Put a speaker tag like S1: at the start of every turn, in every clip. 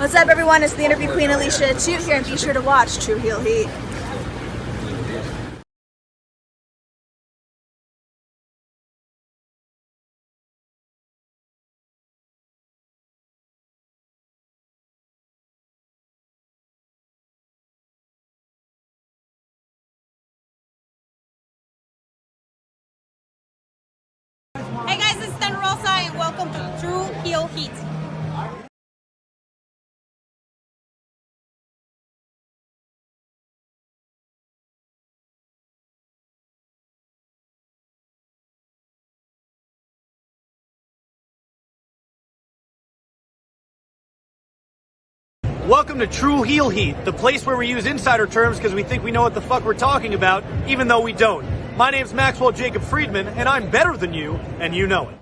S1: What's up, everyone? It's the Interview Queen Alicia Toot here, and be sure to watch Tru Heel Heat.
S2: Hey guys, it's Rosa, and welcome to Tru Heel Heat.
S3: Welcome to Tru Heel Heat, the place where we use insider terms because we think we know what the fuck we're talking about, even though we don't. My name's Maxwell Jacob Friedman, and I'm better than you, and you know it.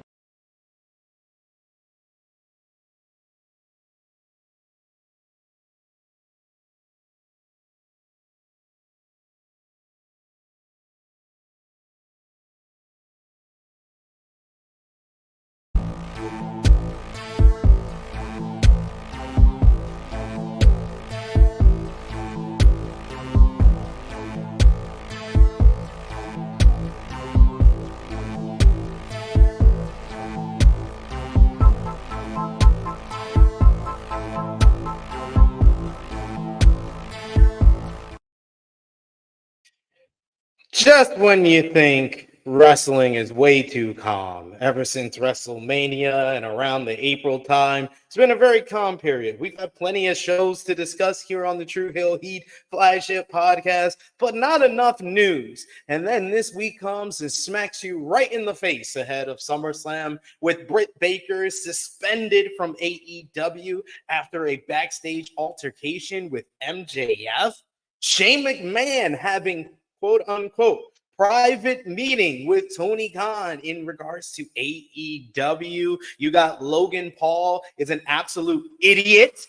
S4: Just when you think wrestling is way too calm, ever since WrestleMania and around the April time, it's been a very calm period. We've had plenty of shows to discuss here on the Tru Heel Heat flagship podcast, but not enough news. And then this week comes and smacks you right in the face ahead of SummerSlam with Britt Baker suspended from AEW after a backstage altercation with MJF. Shane McMahon having quote-unquote private meeting with Tony Khan in regards to AEW. You got Logan Paul is an absolute idiot.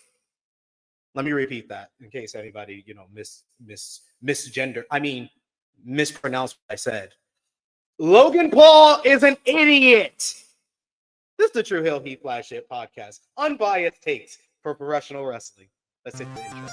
S4: Let me repeat that in case anybody, mispronounced what I said. Logan Paul is an idiot. This is the Tru Heel Heat flagship podcast. Unbiased takes for professional wrestling. Let's hit the intro.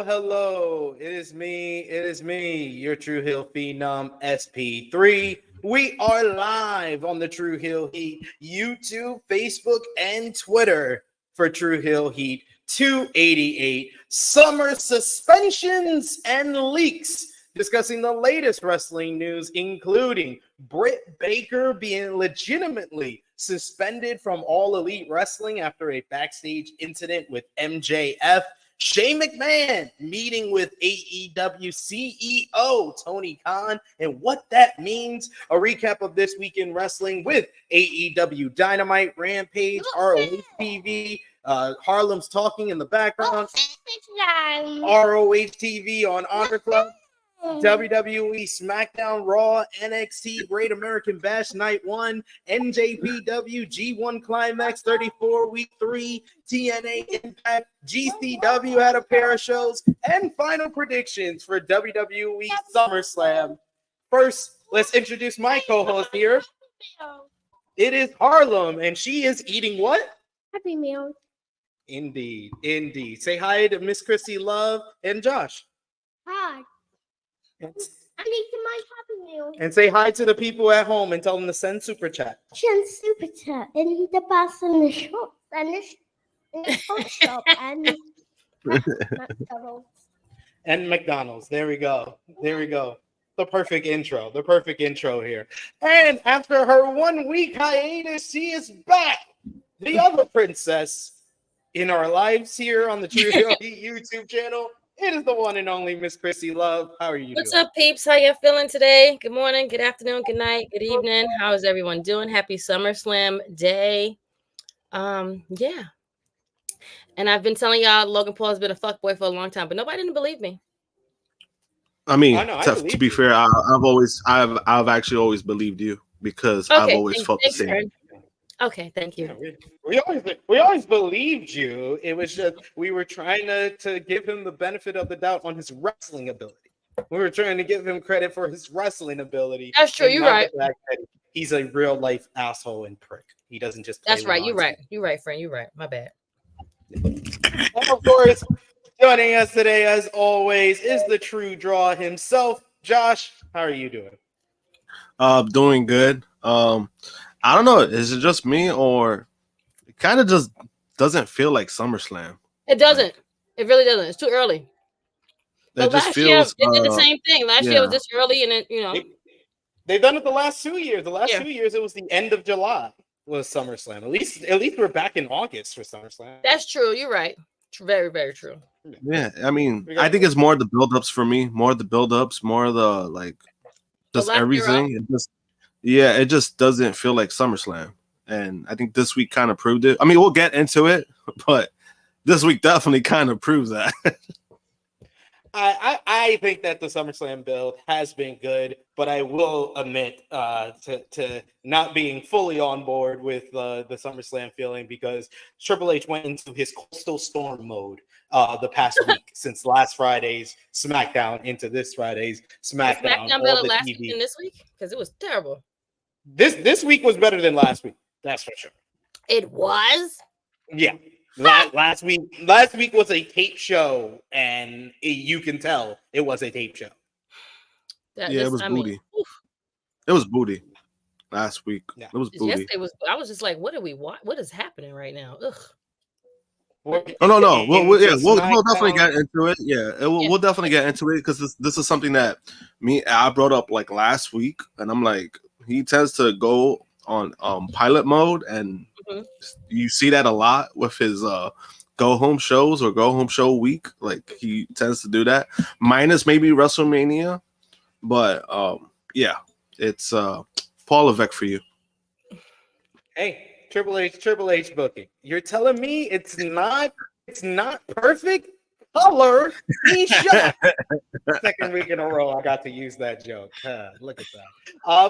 S4: Hello. It is me, your Tru Heel Phenom SP3. We are live on the Tru Heel Heat YouTube, Facebook, and Twitter for Tru Heel Heat 288 Summer Suspensions and Leaks, discussing the latest wrestling news, including Britt Baker being legitimately suspended from All Elite Wrestling after a backstage incident with MJF, Shane McMahon meeting with AEW CEO Tony Khan and what that means, a recap of this week in wrestling with AEW Dynamite, Rampage, ROH TV, Harlem's Talking in the background, ROH TV on Honor Club, WWE SmackDown, Raw, NXT, Great American Bash Night 1, NJPW G1 Climax 34 Week 3, TNA Impact, GCW had a pair of shows, and final predictions for WWE SummerSlam. First, let's introduce my co-host here. It is Harlem, and she is eating what?
S5: Happy Meal.
S4: Indeed. Say hi to Miss Krssi Love and Josh.
S5: Hi. I need my Happy Meal.
S4: And say hi to the people at home and tell them to send super chat.
S5: Send super chat in the bus in the shop and in the coat shop and McDonald's.
S4: And McDonald's. There we go. The perfect intro here. And after her 1 week hiatus, she is back. The other princess in our lives here on the Tru Heel Heat YouTube channel, It is the one and only Miss Krssi Love. How are you
S6: What's
S4: doing?
S6: up, peeps? How you feeling today? Good morning, good afternoon, good night, good evening. How is everyone doing? Happy SummerSlam day. Yeah. And I've been telling y'all Logan Paul has been a fuckboy for a long time, but nobody didn't believe me.
S7: I mean,
S4: I know, I
S7: to
S4: believe
S7: be
S4: you.
S7: fair, I've actually always believed you because I've
S6: Okay,
S7: always felt the
S6: thanks,
S7: same.
S6: Aaron. Okay, thank you.
S4: We always believed you. It was just we were trying to give him the benefit of the doubt on his wrestling ability. We were trying to give him credit for his wrestling ability.
S6: That's true.
S4: and
S6: You're
S4: not
S6: right.
S4: the fact that he's a real life asshole and prick. He doesn't just play
S6: That's right. You're
S4: nonsense.
S6: right. You're right, friend. You're right. My bad.
S4: And of course, joining us today, as always, is the true draw himself. Josh, how are you doing?
S7: Doing good. I don't know. Is it just me or it kind of just doesn't feel like SummerSlam?
S6: It doesn't. It really doesn't. It's too early. But
S7: It just
S6: last year,
S7: feels.
S6: it did the same thing. Last year
S7: yeah.
S6: was this early, and
S4: They've done it the last 2 years. The last
S6: Yeah.
S4: 2 years, it was the end of July was SummerSlam. At least we're back in August for SummerSlam.
S6: that's true. You're right. Very, very true.
S7: Yeah, I mean, I think it's more the build-ups for me. More the build-ups. More the like, just
S6: lack
S7: everything. It just doesn't feel like SummerSlam. And I think this week kind of proved it. I mean, we'll get into it, but this week definitely kind of proves that.
S4: I think that the SummerSlam build has been good, but I will admit to not being fully on board with the SummerSlam feeling because Triple H went into his Coastal Storm mode the past week since last Friday's SmackDown into this Friday's SmackDown.
S6: SmackDown better last week than this week because it was terrible.
S4: This week was better than last week. That's for sure.
S6: It was.
S4: Yeah. Last week was a tape show, and you can tell it was a tape show.
S7: It was booty. It was booty last week.
S4: Yeah.
S7: It was booty.
S6: Yesterday was. I was just like, "What are we? What is happening right now?" Ugh.
S7: Oh no! We'll definitely get into it. We'll definitely get into it because this is something that I brought up like last week, and I'm like, he tends to go on pilot mode, and you see that a lot with his go home shows or go home show week. Like he tends to do that, minus maybe WrestleMania, but it's Paul Levesque for you.
S4: Hey, Triple H booking. You're telling me it's not perfect? Color he shot. Second week in a row, I got to use that joke. Look at that.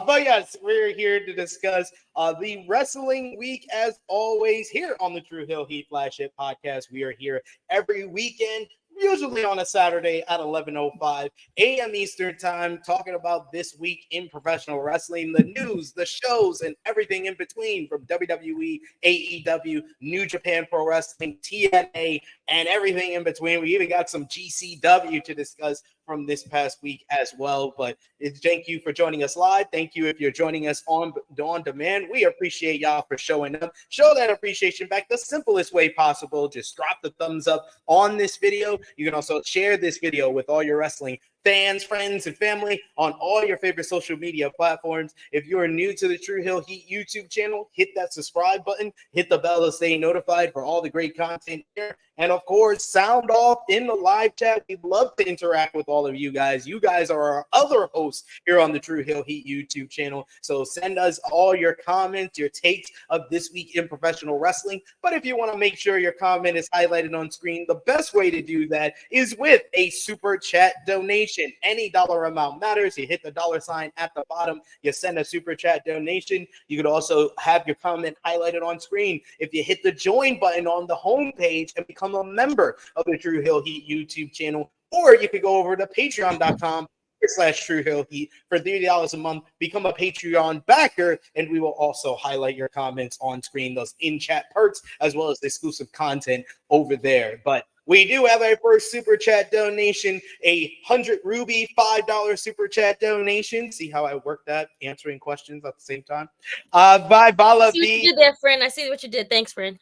S4: But yes, we're here to discuss the wrestling week as always here on the Tru Heel Heat flagship podcast. We are here every weekend, usually on a Saturday at 11:05 a.m. Eastern time, talking about this week in professional wrestling, the news, the shows, and everything in between from WWE, AEW, New Japan Pro Wrestling, TNA, and everything in between. We even got some GCW to discuss from this past week as well. But thank you for joining us live. Thank you if you're joining us on demand. We appreciate y'all for showing up. Show that appreciation back the simplest way possible. Just drop the thumbs up on this video. You can also share this video with all your wrestling fans, friends, and family on all your favorite social media platforms. If you are new to the Tru Heel Heat YouTube channel, hit that subscribe button, hit the bell to stay notified for all the great content here. And of course, sound off in the live chat. We'd love to interact with all of you guys. You guys are our other hosts here on the Tru Heel Heat YouTube channel. So send us all your comments, your takes of this week in professional wrestling. But if you want to make sure your comment is highlighted on screen, the best way to do that is with a super chat donation. Any dollar amount matters. You hit the $sign at the bottom. You send a super chat donation. You could also have your comment highlighted on screen. If you hit the join button on the home page and become a member of the Tru Heel Heat YouTube channel, or you could go over to patreon.com/Tru Heel Heat for $30 a month. Become a Patreon backer, and we will also highlight your comments on screen, those in-chat perks, as well as exclusive content over there. But we do have our first super chat donation, a 100 Ruby $5 super chat donation. See how I work that, answering questions at the same time. By Bala B.
S6: You did that, friend. I see what you did. Thanks, friend.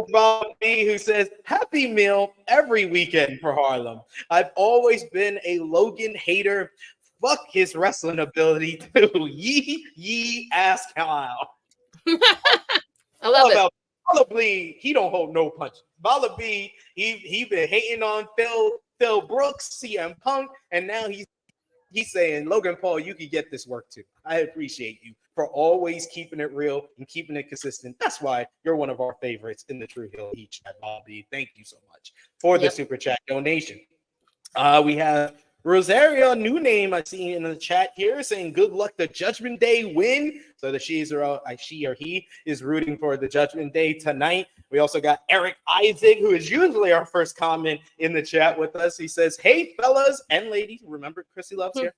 S4: Bala B, who says, "Happy meal every weekend for Harlem. I've always been a Logan hater. Fuck his wrestling ability too. Yee ass Kyle."
S6: I love it.
S4: Volably, he don't hold no punches. Volably, he been hating on Phil Brooks, CM Punk, and now he's saying, Logan Paul, you can get this work too. I appreciate you for always keeping it real and keeping it consistent. That's why you're one of our favorites in the Tru Heel Heat chat, Bobby. Thank you so much for the super chat donation. We have Rosario, new name I see in the chat here, saying good luck the Judgment Day win. So that she or he is rooting for the Judgment Day tonight. We also got Eric Isaac, who is usually our first comment in the chat with us. He says, hey, fellas and ladies. Remember, Krssi loves here.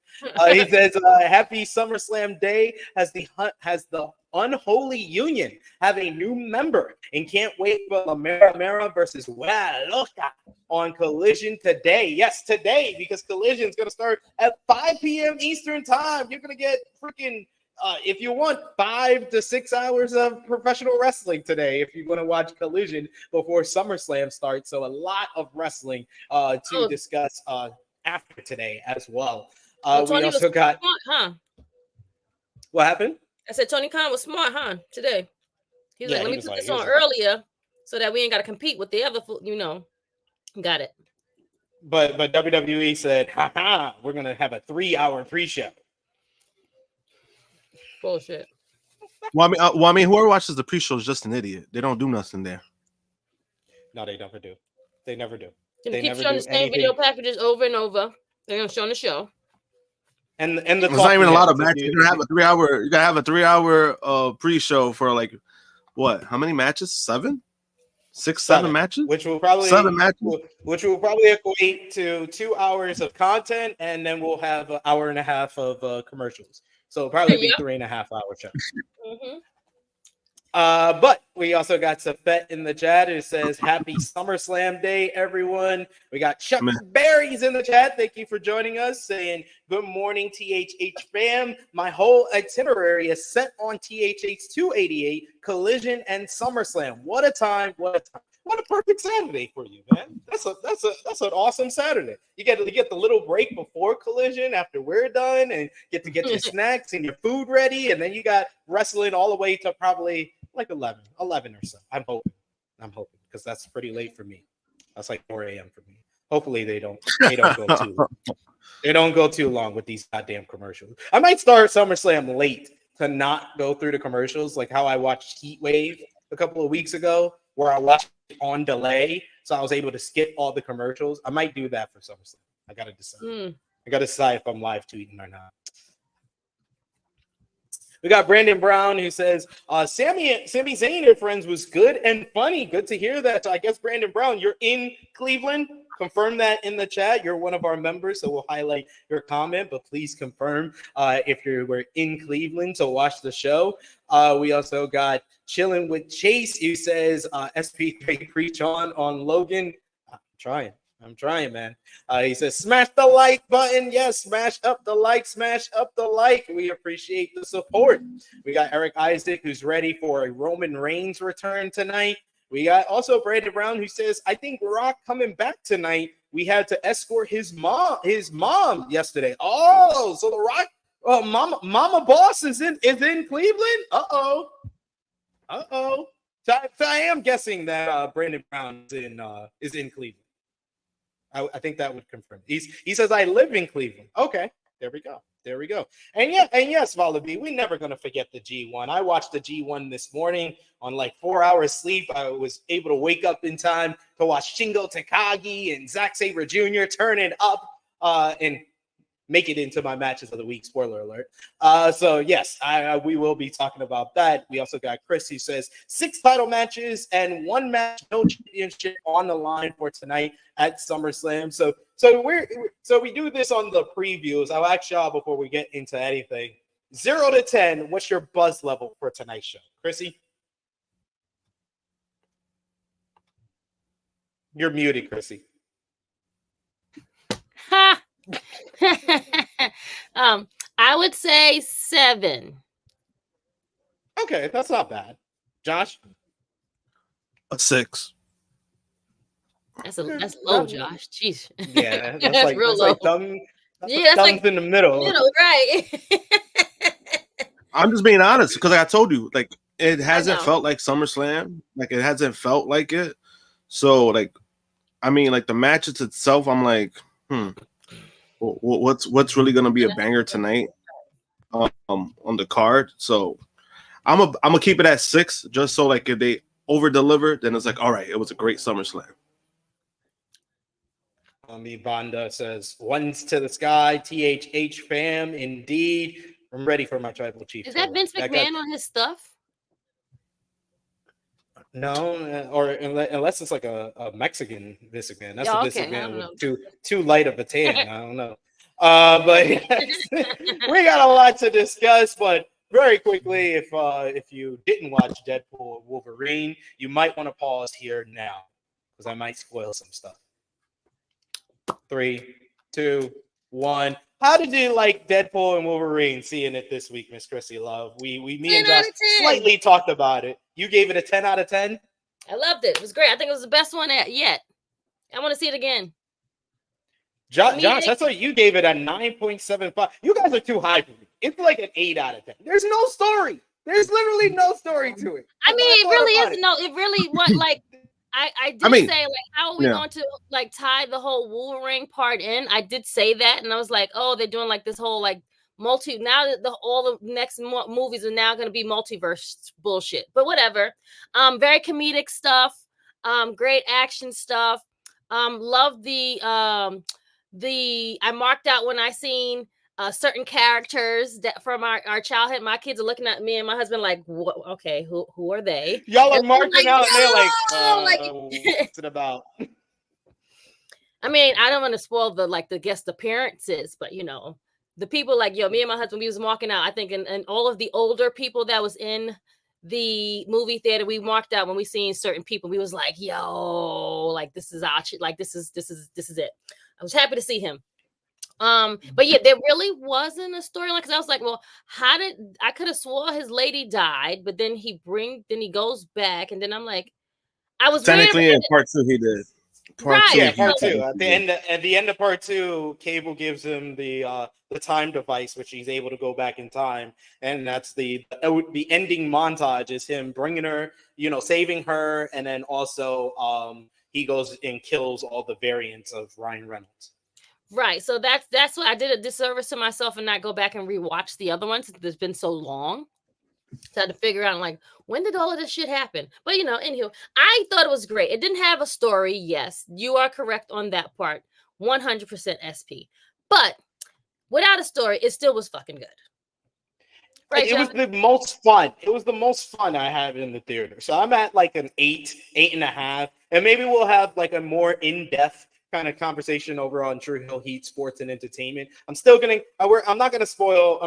S4: He says, happy SummerSlam Day has the Unholy Union have a new member and can't wait for La Mera versus Wea Loca on Collision today. Yes, today, because Collision is going to start at 5 p.m. Eastern time. You're going to get freaking, if you want 5 to 6 hours of professional wrestling today, if you're going to watch Collision before SummerSlam starts. So a lot of wrestling to discuss after today as well. We also got...
S6: Smart, huh?
S4: What happened?
S6: I said Tony Khan was smart, huh? Today. He's like, let me put this on earlier so that we ain't got to compete with the other, Got it.
S4: But WWE said, we're going to have a 3-hour pre-show.
S6: Bullshit.
S7: Well, I mean, whoever watches the pre-show is just an idiot. They don't do nothing there.
S4: No, they never do. They never do.
S6: They keep showing the same video packages over and over. They're going to show the show.
S4: And
S7: there's not even a lot of matches. You're gonna have a 3-hour. You gotta have a 3-hour pre-show for like what? How many matches? 7, 6, 7 matches.
S4: Which will probably
S7: 7 matches.
S4: Which will probably equate to 2 hours of content, and then we'll have an hour and a half of commercials. So it'll probably be 3.5-hour show. But we also got Seth in the chat who says, happy SummerSlam Day, everyone. We got Chuck Berries in the chat. Thank you for joining us, saying, good morning, THH fam. My whole itinerary is set on THH 288, Collision and SummerSlam. What a time. What a time. What a perfect Saturday for you, man. That's an awesome Saturday. You get the little break before Collision after we're done, and get to get your snacks and your food ready, and then you got wrestling all the way to probably like 11 or so. I'm hoping because that's pretty late for me. That's like 4 a.m. for me. Hopefully they don't go too long. They don't go too long with these goddamn commercials. I might start SummerSlam late to not go through the commercials, like how I watched Heat Wave a couple of weeks ago, where I watched it on delay, so I was able to skip all the commercials. I might do that for SummerSlam. I gotta decide. I gotta decide if I'm live tweeting or not. We got Brandon Brown who says, Sami Zayn and friends was good and funny. Good to hear that. I guess, Brandon Brown, you're in Cleveland. Confirm that in the chat. You're one of our members, so we'll highlight your comment, but please confirm if you were in Cleveland to watch the show. We also got Chilling with Chase, who says, SP3 preach on Logan. I'm trying, man. He says, smash the like button. Yes, smash up the like. We appreciate the support. We got Eric Isaac, who's ready for a Roman Reigns return tonight. We got also Brandon Brown, who says, I think Rock coming back tonight. We had to escort his mom yesterday. Oh, so the Rock Mama Boss is in Cleveland? Uh-oh. So I am guessing that Brandon Brown is in Cleveland. I think that would confirm. He says, I live in Cleveland. Okay, there we go. And yes, Valabi, we're never going to forget the G1. I watched the G1 this morning on like 4 hours sleep. I was able to wake up in time to watch Shingo Takagi and Zack Sabre Jr. turn it up and make it into my matches of the week. Spoiler alert. So yes, we will be talking about that. We also got Krssi, who says 6 title matches and 1 match, no championship on the line for tonight at SummerSlam. So we do this on the previews. I'll ask y'all before we get into anything. 0 to 10, what's your buzz level for tonight's show? Krssi? You're muted, Krssi.
S6: Ha! I would say 7.
S4: Okay, that's not bad. Josh?
S7: A 6.
S6: That's low, Josh. Jeez.
S4: Yeah,
S6: that's real low.
S4: Like that's like in the middle.
S6: Right.
S7: I'm just being honest because I told you, like, it hasn't felt like SummerSlam. Like it hasn't felt like it. So like, I mean, like the matches itself, I'm like, what's really gonna be a banger tonight on the card? So I'm gonna keep it at 6, just so like if they over deliver, then it's like, all right, it was a great SummerSlam.
S4: Banda says, ones to the sky, THH fam, indeed. I'm ready for my tribal chief.
S6: Is that Vince McMahon on his stuff?
S4: No, or unless it's like a Mexican Vince McMahon. That's a Vince McMahon with too light of a tan. I don't know. But yes, we got a lot to discuss. But very quickly, if you didn't watch Deadpool or Wolverine, you might want to pause here now because I might spoil some stuff. 3, 2, 1. How did you like Deadpool and Wolverine? Seeing it this week, Miss Krssi Love. Me and Josh slightly talked about it. You gave it a 10 out of 10.
S6: I loved it. It was great. I think it was the best one yet. I want to see it again.
S4: Josh, that's why you gave it a 9.75. You guys are too high for me. It's like an 8 out of 10. There's no story. There's literally no story to it.
S6: I mean, it really is. No, it really was like. I did say, like, how are we going to, like, tie the whole Wolverine part in? I did say that, and I was like, oh, they're doing, like, this whole, like, now that all the next movies are now going to be multiverse bullshit. But whatever. Very comedic stuff. Great action stuff. Love I marked out when I seen certain characters that from our childhood. My kids are looking at me and my husband like, okay, who are they?
S4: Y'all are marking out and they're like, what's it about?
S6: I mean, I don't want to spoil the guest appearances, but you know, the people like, me and my husband, we was marking out, I think, and all of the older people that was in the movie theater, we marked out when we seen certain people. We was like, yo, like this is our shit, like this is it. I was happy to see him. But yeah, there really wasn't a storyline because I was like, well, I could have swore his lady died, but then he goes back, and then I'm like, I was
S7: technically in part 2 he did.
S4: Part 2. At the end of part 2, Cable gives him the time device, which he's able to go back in time, and that's the ending montage is him bringing her, saving her, and then also he goes and kills all the variants of Ryan Reynolds.
S6: Right. So that's what I did a disservice to myself and not go back and rewatch the other ones. It's been so long. So I had to figure out, like, when did all of this shit happen? But, anywho, I thought it was great. It didn't have a story. Yes, you are correct on that part. 100% SP. But without a story, it still was fucking good. Right,
S4: it was the most fun. It was the most fun I had in the theater. So I'm at like an 8.5. And maybe we'll have like a more in-depth kind of conversation over on Tru Heel Heat Sports and Entertainment. I'm not gonna spoil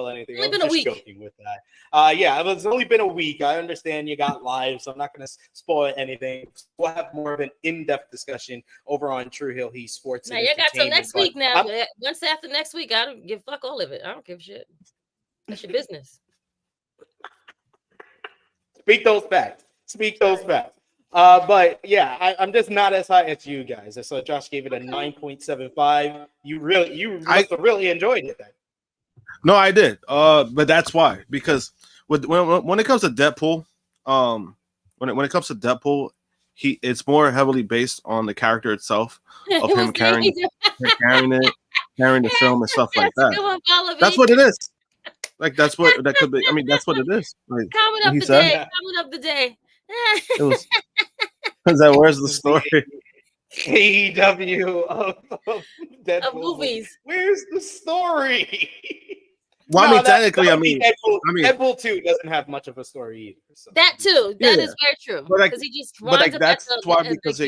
S4: anything.
S6: It's been a week.
S4: Joking with that. It's only been a week. I understand you got live, so I'm not gonna spoil anything. We'll have more of an in-depth discussion over on Tru Heel Heat Sports.
S6: Now you got till next week. Now, once after next week, I don't give fuck all of it. I don't give a shit. That's your business.
S4: Speak those facts. But yeah, I'm just not as high as you guys. So Josh gave it a 9.75. You must have really enjoyed it then.
S7: No, I did. But that's why, because when it comes to Deadpool, when it comes to Deadpool, it's more heavily based on the character itself of him carrying the film and stuff like that. That's what it is. Like that could be. I mean, that's what it is. Like,
S6: comment up the day.
S7: It was. Where's the story?
S4: AEW of Deadpool.
S6: Of movies.
S4: Where's the story?
S7: Well, technically,
S4: Deadpool 2 doesn't have much of a story either. So.
S6: That too. That is very true. Because he just
S7: that's why because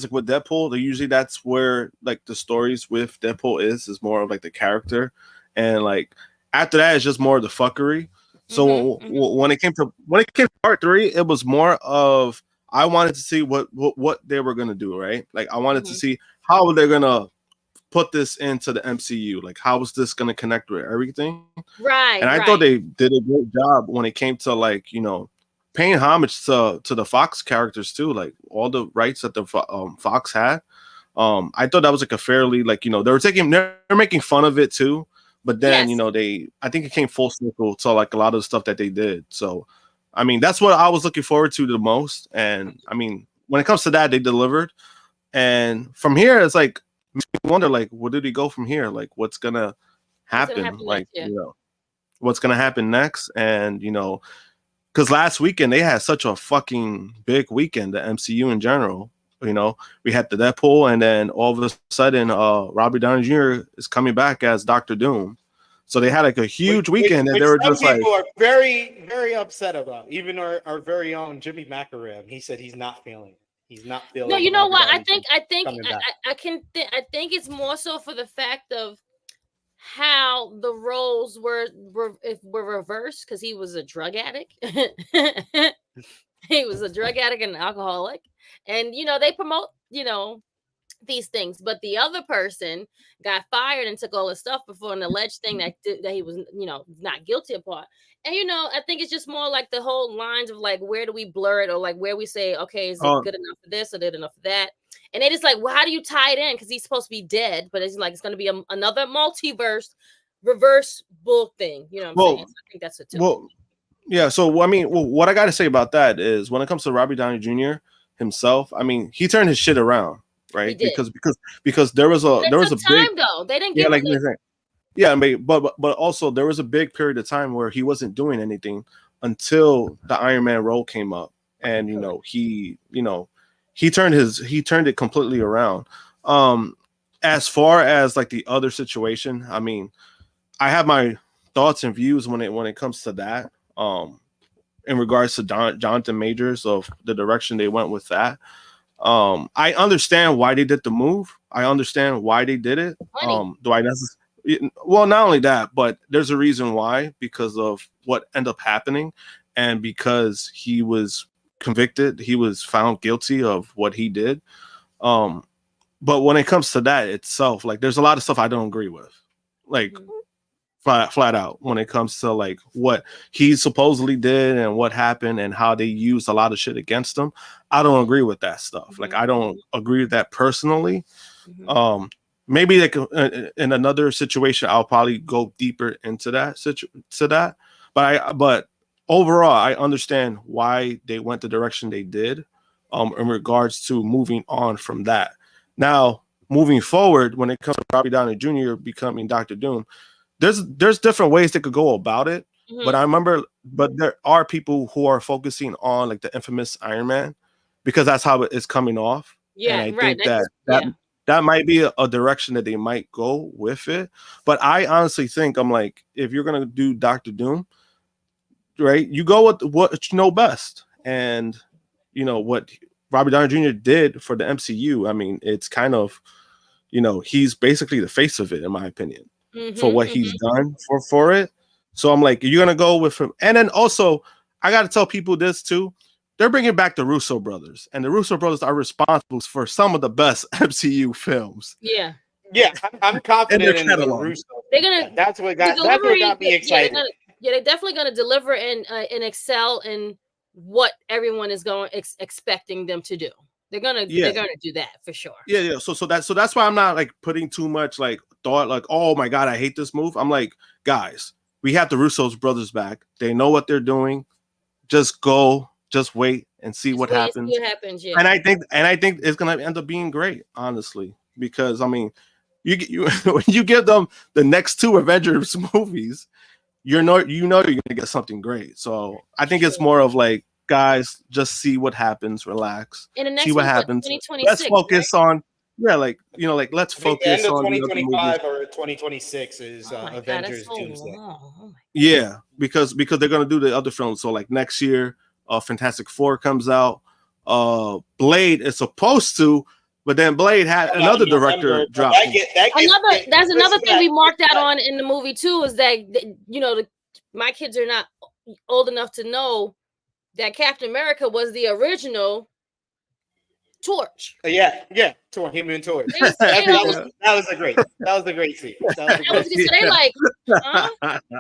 S7: like with Deadpool, usually that's where like the stories with Deadpool is more of like the character, and like after that it's just more of the fuckery. So when it came to part 3, it was more of I wanted to see what they were gonna do, right? Like I wanted to see how they're gonna put this into the MCU. Like how was this gonna connect with everything?
S6: Right.
S7: And I thought they did a great job when it came to like paying homage to the Fox characters too, like all the rights that the Fox had. I thought that was like a fairly they're making fun of it too. But then, I think it came full circle to like a lot of the stuff that they did. So, I mean, that's what I was looking forward to the most. And I mean, when it comes to that, they delivered. And from here, it's like, makes me wonder, like, where did he go from here? Like, what's gonna happen? Like, what's gonna happen next? And because last weekend they had such a fucking big weekend, the MCU in general. We had the Deadpool, and then all of a sudden, Robert Downey Jr. is coming back as Dr. Doom. So they had like a huge weekend, and they were just like,
S4: people are very, very upset about. Even our very own Jimmy McIlrath, he said he's not feeling it. He's not feeling.
S6: No, you know what? I think it's more so for the fact of how the roles were reversed, because he was a drug addict. He was a drug addict and an alcoholic, and they promote these things, but the other person got fired and took all his stuff before an alleged thing that he was not guilty upon. And I think it's just more like the whole lines of like, where do we blur it, or like where we say, okay, is it good enough for this or good enough for that? And they just like, well, how do you tie it in? Because he's supposed to be dead, but it's like it's going to be another multiverse reverse bull thing. You know what I'm saying? So I think that's it too.
S7: Well, yeah. So I mean, what I got to say about that is when it comes to Robbie Downey Jr. himself, I mean, he turned his shit around, right? Because there was a
S6: time though. They didn't give
S7: but also there was a big period of time where he wasn't doing anything until the Iron Man role came up, and he turned it completely around. As far as like the other situation, I mean, I have my thoughts and views when it comes to that. In regards to Jonathan Majors, of the direction they went with that. I understand why they did the move. I understand why they did it. Do I necessarily? Well, not only that, but there's a reason why, because of what ended up happening, and because he was convicted, he was found guilty of what he did. But when it comes to that itself, like, there's a lot of stuff I don't agree with, like flat out, when it comes to like what he supposedly did and what happened and how they used a lot of shit against him. I don't agree with that stuff. Like, I don't agree with that personally. Maybe like in another situation, I'll probably go deeper into that. But overall, I understand why they went the direction they did in regards to moving on from that. Now, moving forward, when it comes to Robbie Downey Jr. becoming Dr. Doom, there's different ways they could go about it. But there are people who are focusing on like the infamous Iron Man, because that's how it's coming off.
S6: Yeah,
S7: and I think that might be a direction that they might go with it. But I honestly think, I'm like, if you're gonna do Dr. Doom, right, you go with what you know best. And what Robert Downey Jr. did for the MCU, I mean, it's kind of, he's basically the face of it, in my opinion, for what he's done for it. So I'm like, you're gonna go with him. And then also, I got to tell people this too. They're bringing back the Russo brothers, and the Russo brothers are responsible for some of the best MCU films.
S6: Yeah,
S4: I'm confident in the Russo.
S6: They're gonna.
S4: That's what got me excited.
S6: They're definitely gonna deliver and excel in what everyone is expecting them to do. They're gonna do that for sure.
S7: Yeah. So that's why I'm not like putting too much like thought, like, oh my god, I hate this move. I'm like, guys, we have the Russo's brothers back. They know what they're doing. Just go. Just wait and see what happens.
S6: Yeah.
S7: And I think it's gonna end up being great, honestly, because I mean, you when you give them the next two Avengers movies, you're gonna get something great. So I think it's more of like, guys, just see what happens, relax,
S6: and the next
S7: see what happens. Let's focus on let's focus
S4: the end of
S7: on
S4: 2025 or 2026 is Avengers Doomsday.
S7: Yeah, because they're gonna do the other films. So like next year, Fantastic Four comes out. Blade is supposed to, but then Blade had another director drop.
S6: That's another thing we marked out on in the movie too, is that my kids are not old enough to know that Captain America was the original Torch.
S4: Yeah, Human Torch.
S6: They was- they was-
S4: That was a great scene.
S6: That was good. So they like, huh?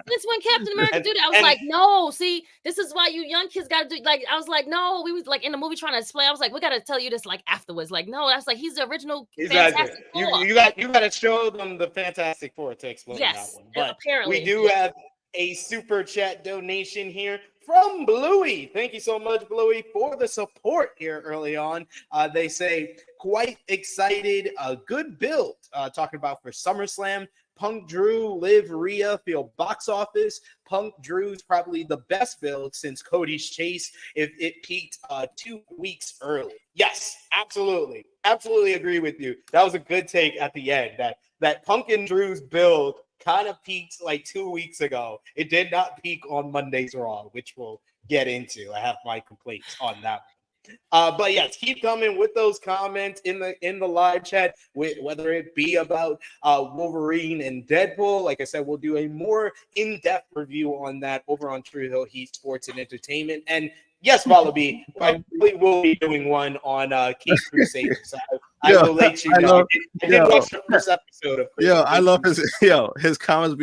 S6: Since when Captain America do that? I was like, no, see, this is why you young kids got to do. Like, I was like, no, we was like in the movie trying to explain. I was like, we got to tell you this like afterwards. Like, no, that's like he's the original Fantastic Four.
S4: You got to show them the Fantastic Four to explain that one. But
S6: apparently
S4: we do have a super chat donation here from Bluey. Thank you so much, Bluey, for the support here early on. They say, quite excited, a good build. Talking about for SummerSlam, Punk Drew, Liv, Rhea, feel box office. Punk Drew's probably the best build since Cody's chase if it peaked 2 weeks early. Yes, absolutely. Absolutely agree with you. That was a good take at the end. That Punk and Drew's build kind of peaked like 2 weeks ago. It did not peak on Monday's Raw, which we'll get into. I have my complaints on that one. But yes, keep coming with those comments in the live chat, whether it be about Wolverine and Deadpool. Like I said, we'll do a more in-depth review on that over on Tru Heel Heat Sports and Entertainment. And yes, Wallaby, I really will be doing one on Keith Crusader. So I will let you know. I did watch the first episode of Crusader.
S7: I love his comments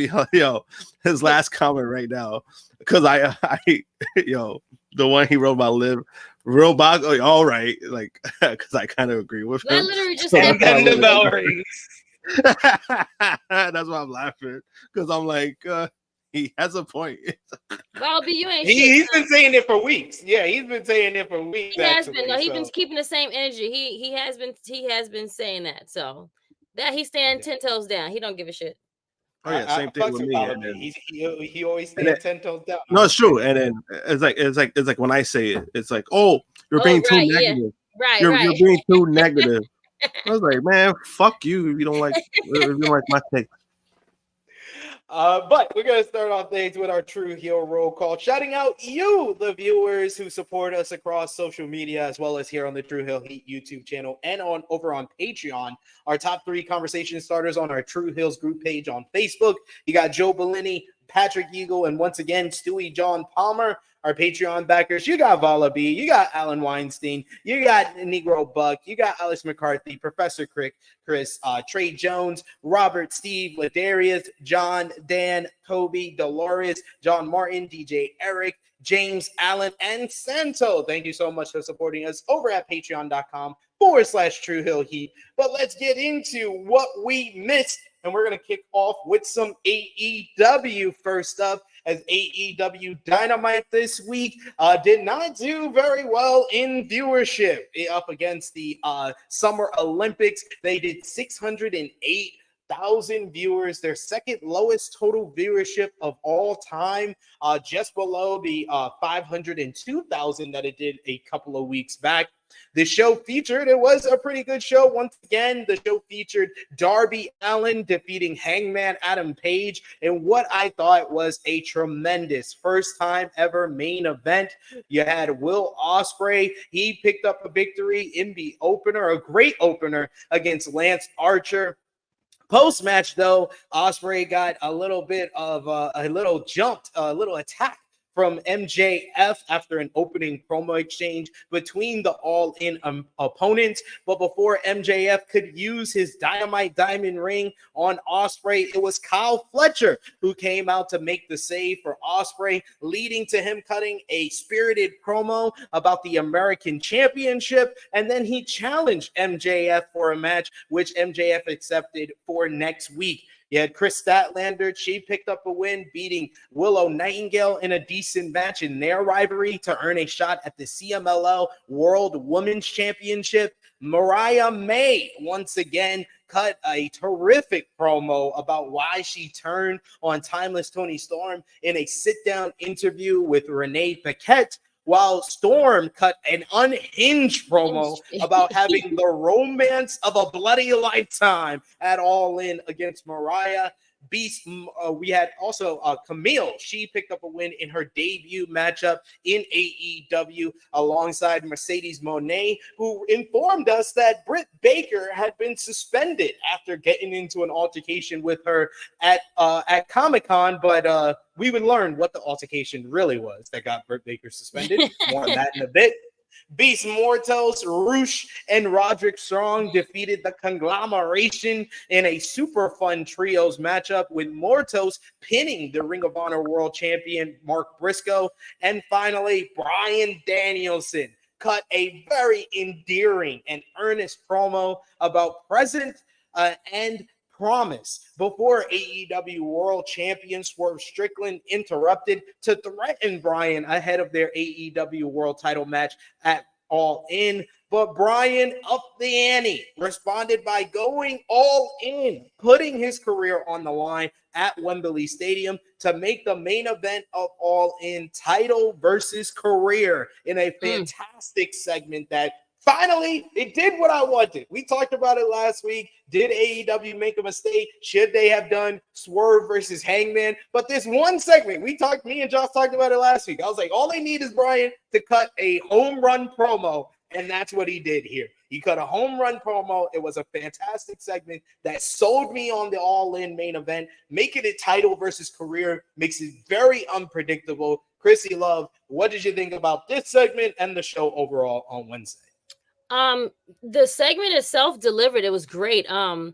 S7: his last comment right now. Because I the one he wrote about Liv, real box, all right, like because I kind of agree with him.
S6: I literally just
S7: That's why I'm laughing, because I'm like, he has a point.
S6: Wallaby, you ain't
S4: he's been saying it for weeks. Yeah, he's been saying it for weeks.
S6: He has been. No, he's been keeping the same energy. He has been saying that. So that he's standing 10 toes down. He don't give a shit.
S7: Oh yeah, same thing with me. And then,
S4: he always stands 10 toes down.
S7: No, it's true. And then it's like when I say it, it's like, oh, you're being too negative.
S6: Yeah. Right,
S7: you're being too negative. I was like, man, fuck you if you don't like my take.
S4: But we're going to start off things with our Tru Heel roll call, shouting out you, the viewers who support us across social media, as well as here on the Tru Heel Heat YouTube channel and over on Patreon. Our top 3 conversation starters on our Tru Heels group page on Facebook. You got Joe Bellini, Patrick Eagle, and once again, Stewie John Palmer. Our Patreon backers, you got Vala B, you got Alan Weinstein, you got Negro Buck, you got Alice McCarthy, Professor Chris, Trey Jones, Robert, Steve, Ladarius, John, Dan, Kobe, Dolores, John Martin, DJ Eric, James, Allen, and Santo. Thank you so much for supporting us over at patreon.com/Tru Heel Heat. But let's get into what we missed. And we're going to kick off with some AEW first up, as AEW Dynamite this week did not do very well in viewership. Up against the Summer Olympics, they did 608,000 viewers, their second lowest total viewership of all time, just below the 502,000 that it did a couple of weeks back. The show featured, it was a pretty good show. Once again, the show featured Darby Allin defeating Hangman Adam Page in what I thought was a tremendous first time ever main event. You had Will Ospreay. He picked up a victory in the opener, a great opener against Lance Archer. Post-match, though, Ospreay got a little bit of a little attack from MJF after an opening promo exchange between the All-In opponents. But before MJF could use his Dynamite Diamond Ring on Ospreay, it was Kyle Fletcher who came out to make the save for Ospreay, leading to him cutting a spirited promo about the American Championship. And then he challenged MJF for a match, which MJF accepted for next week. You had Chris Statlander. She picked up a win, beating Willow Nightingale in a decent match in their rivalry to earn a shot at the CMLL World Women's Championship. Mariah May once again cut a terrific promo about why she turned on Timeless Tony Storm in a sit-down interview with Renee Paquette, while Storm cut an unhinged promo about having the romance of a bloody lifetime at All In against Mariah. Beast, we had also Camille. She picked up a win in her debut matchup in AEW alongside Mercedes Moné, who informed us that Britt Baker had been suspended after getting into an altercation with her at Comic-Con, but we would learn what the altercation really was that got Britt Baker suspended. More on that in a bit. Beast Mortos, Roosh, and Roderick Strong defeated the Conglomeration in a super fun trios matchup, with Mortos pinning the Ring of Honor World Champion Mark Briscoe. And finally, Bryan Danielson cut a very endearing and earnest promo about present and promise before AEW World Champion Swerve Strickland interrupted to threaten Bryan ahead of their AEW World Title match at All In. But Bryan upped the ante, responded by going all in, putting his career on the line at Wembley Stadium to make the main event of All In title versus career in a fantastic segment that finally, it did what I wanted. We talked about it last week. Did AEW make a mistake? Should they have done Swerve versus Hangman? But this one segment, me and Josh talked about it last week. I was like, all they need is Bryan to cut a home run promo, and that's what he did here. He cut a home run promo. It was a fantastic segment that sold me on the All-In main event. Making it title versus career makes it very unpredictable. Krssi Love, what did you think about this segment and the show overall on Wednesday?
S6: The segment itself delivered. It was great. I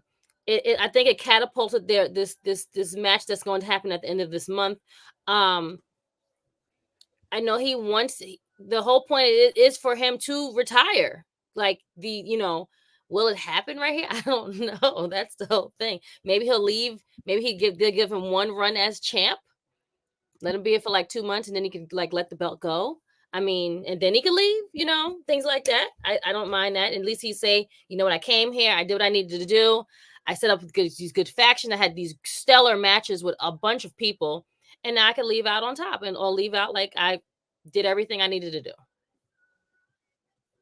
S6: think it catapulted this match that's going to happen at the end of this month. I know he wants, the whole point is for him to retire. Like will it happen right here? I don't know. That's the whole thing. Maybe he'll leave. Maybe they'll give him one run as champ. Let him be it for like 2 months, and then he can let the belt go. I mean, and then he could leave, things like that. I don't mind that. At least he say, you know what, I came here, I did what I needed to do. I set up these good faction. I had these stellar matches with a bunch of people, and now I can leave out on top or leave out like I did everything I needed to do.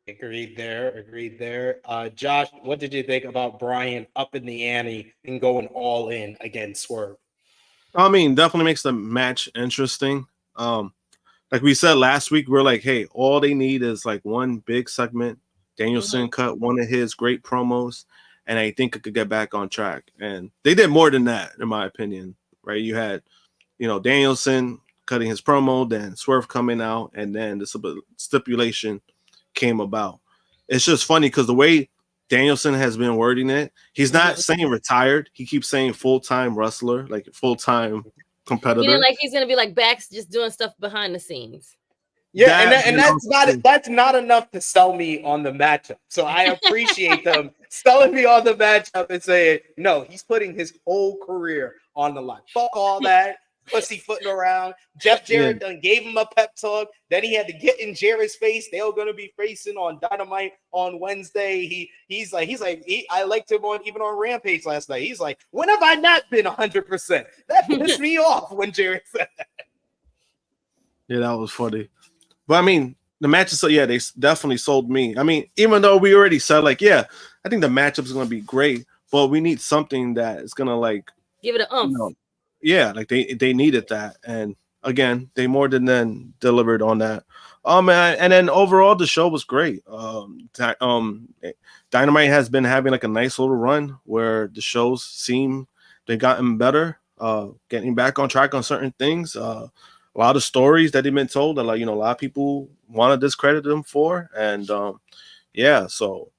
S4: Agreed there. Josh, what did you think about Bryan up in the ante and going all in against Swerve?
S7: I mean, definitely makes the match interesting. Like we said last week, we're like, hey, all they need is like one big segment. Danielson cut one of his great promos, and I think it could get back on track. And they did more than that, in my opinion, right? You had, Danielson cutting his promo, then Swerve coming out, and then the stipulation came about. It's just funny because the way Danielson has been wording it, he's not saying retired. He keeps saying full-time wrestler, like full-time competitor.
S6: Like he's gonna be like back, just doing stuff behind the scenes.
S4: Yeah, and that's not enough to sell me on the matchup. So I appreciate them selling me on the matchup and saying, no, he's putting his whole career on the line. Fuck all that pussyfooting around. Jeff Jarrett done gave him a pep talk. Then he had to get in Jarrett's face. They were gonna be facing on Dynamite on Wednesday. I liked him even on Rampage last night. He's like, when have I not been 100%? That pissed me off when Jarrett said that.
S7: Yeah, that was funny. But I mean, the matches, they definitely sold me. I mean, even though we already said, I think the matchup is going to be great, but we need something that is going to,
S6: give it an oomph.
S7: They needed that. And again, they more than delivered on that. And then overall, the show was great. Dynamite has been having a nice little run where the shows seem they've gotten better, getting back on track on certain things. A lot of stories that they've been told that, a lot of people want to discredit them for. And, so,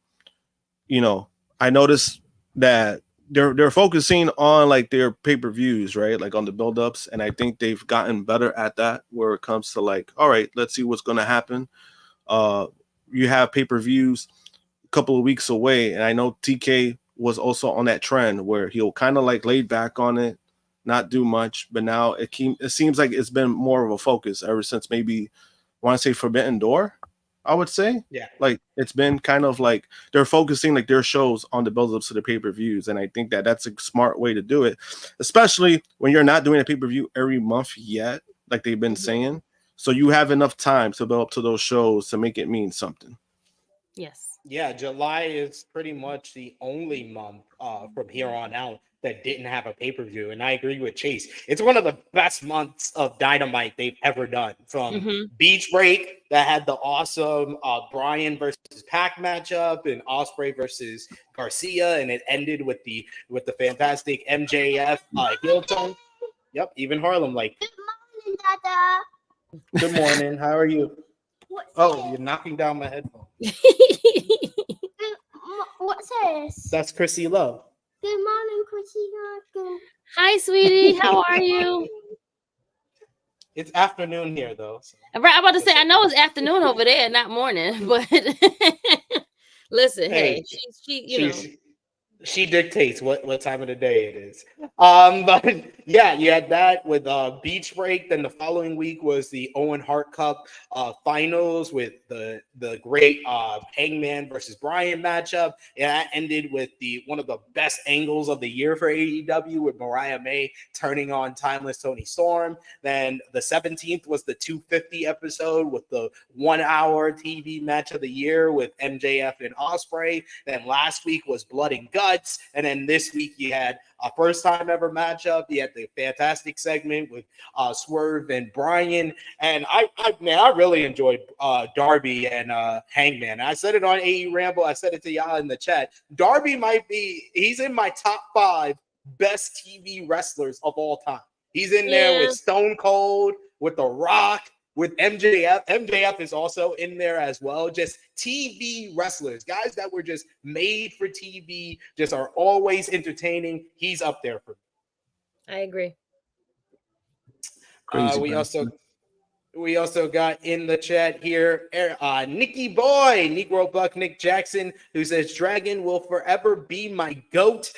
S7: I noticed that they're focusing on, their pay-per-views, right? On the build-ups. And I think they've gotten better at that where it comes to, all right, let's see what's going to happen. You have pay-per-views a couple of weeks away. And I know TK was also on that trend where he'll kind of, laid back on it, not do much, but now it seems like it's been more of a focus ever since maybe, I want to say Forbidden Door, I would say.
S4: Yeah.
S7: It's been kind of they're focusing their shows on the build-ups to the pay-per-views, and I think that that's a smart way to do it, especially when you're not doing a pay-per-view every month yet, like they've been saying. So you have enough time to build up to those shows to make it mean something.
S6: Yes.
S4: Yeah, July is pretty much the only month from here on out that didn't have a pay-per-view. And I agree with Chase. It's one of the best months of Dynamite they've ever done. From Beach Break that had the awesome Bryan versus Pac matchup and Ospreay versus Garcia, and it ended with the fantastic MJF heel turn. Yep, even Harlem
S5: Good morning, Dada.
S4: good morning. How are you? Oh, you're knocking down my headphone.
S5: What's this?
S4: That's Krssi Love.
S5: Good morning, Krssi.
S6: Hi, sweetie. How are you?
S4: It's afternoon here, though. So.
S6: Right, I'm about to say, I know it's afternoon over there, not morning, but listen, hey,
S4: she dictates what time of the day it is. But yeah, you had that with Beach Break. Then the following week was the Owen Hart Cup finals with the great Hangman versus Bryan matchup. And that ended with one of the best angles of the year for AEW with Mariah May turning on Timeless Tony Storm. Then the 17th was the 250 episode with the 1 hour TV match of the year with MJF and Ospreay. Then last week was Blood and Guts. And then this week you had a first time ever matchup. You had the fantastic segment with Swerve and Bryan. And I really enjoyed Darby and Hangman. I said it on AE Ramble. I said it to y'all in the chat. Darby he's in my top 5 best TV wrestlers of all time. He's in there with Stone Cold, with The Rock, with MJF. MJF is also in there as well. Just TV wrestlers, guys that were just made for TV, just are always entertaining. He's up there for me.
S6: I agree.
S4: We also got in the chat here, Nicky Boy, Negro Buck Nick Jackson, who says, Dragon will forever be my GOAT.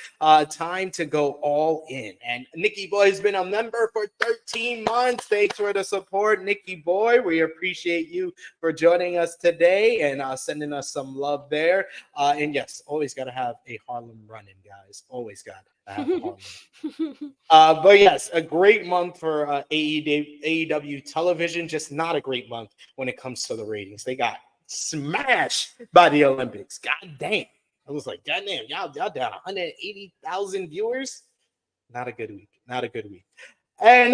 S4: Time to go all in. And Nicky Boy has been a member for 13 months. Thanks for the support, Nicky Boy. We appreciate you for joining us today and sending us some love there. And yes, always got to have a Harlem running, guys. Always got to have a Harlem. But yes, a great month for AEW television. Just not a great month when it comes to the ratings. They got smashed by the Olympics. God damn. I was like, God damn, y'all down 180,000 viewers. Not a good week. Not a good week. And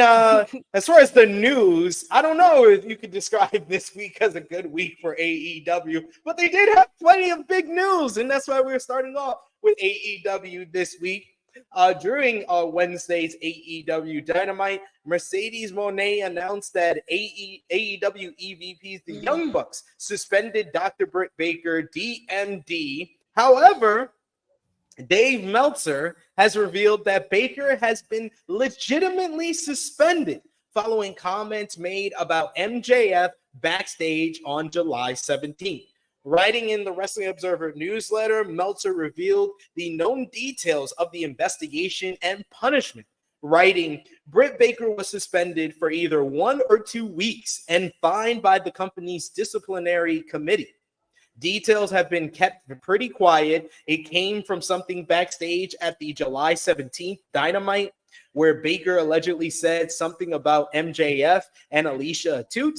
S4: as far as the news, I don't know if you could describe this week as a good week for AEW, but they did have plenty of big news, and that's why we're starting off with AEW this week. During Wednesday's AEW Dynamite, Mercedes Moné announced that AEW EVPs, the Young Bucks, suspended Dr. Britt Baker, DMD. However, Dave Meltzer has revealed that Baker has been legitimately suspended following comments made about MJF backstage on July 17th. Writing in the Wrestling Observer newsletter, Meltzer revealed the known details of the investigation and punishment. Writing, Britt Baker was suspended for either 1 or 2 weeks and fined by the company's disciplinary committee. Details have been kept pretty quiet. It came from something backstage at the July 17th Dynamite, where Baker allegedly said something about MJF and Alicia Atout.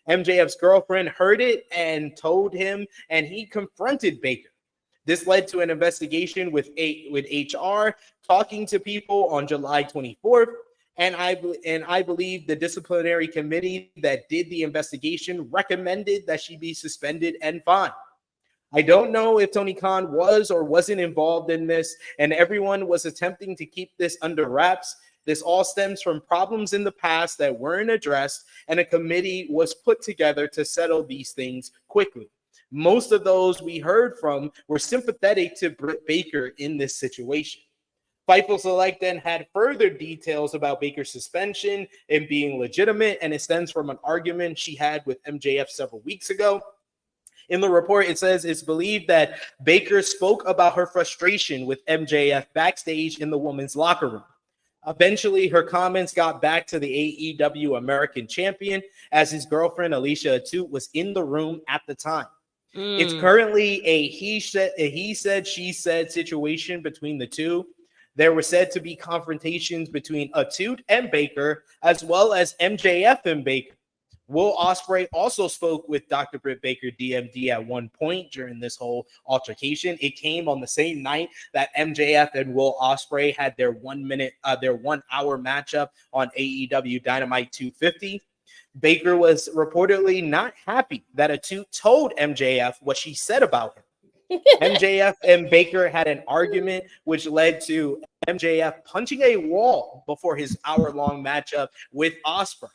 S4: MJF's girlfriend heard it and told him, and he confronted Baker. This led to an investigation with HR talking to people on July 24th, and I believe the disciplinary committee that did the investigation recommended that she be suspended and fined. I don't know if Tony Khan was or wasn't involved in this, and everyone was attempting to keep this under wraps. This all stems from problems in the past that weren't addressed, and a committee was put together to settle these things quickly. Most of those we heard from were sympathetic to Britt Baker in this situation. Fightful Select then had further details about Baker's suspension and being legitimate, and it stems from an argument she had with MJF several weeks ago. In the report, it says it's believed that Baker spoke about her frustration with MJF backstage in the women's locker room. Eventually, her comments got back to the AEW American Champion, as his girlfriend Alicia Atout was in the room at the time. It's currently a he said, she said situation between the two. There were said to be confrontations between Atout and Baker, as well as MJF and Baker. Will Ospreay also spoke with Dr. Britt Baker, DMD, at one point during this whole altercation. It came on the same night that MJF and Will Ospreay had their 1 hour matchup on AEW Dynamite 250. Baker was reportedly not happy that Atout told MJF what she said about him. MJF and Baker had an argument, which led to MJF punching a wall before his hour-long matchup with Ospreay.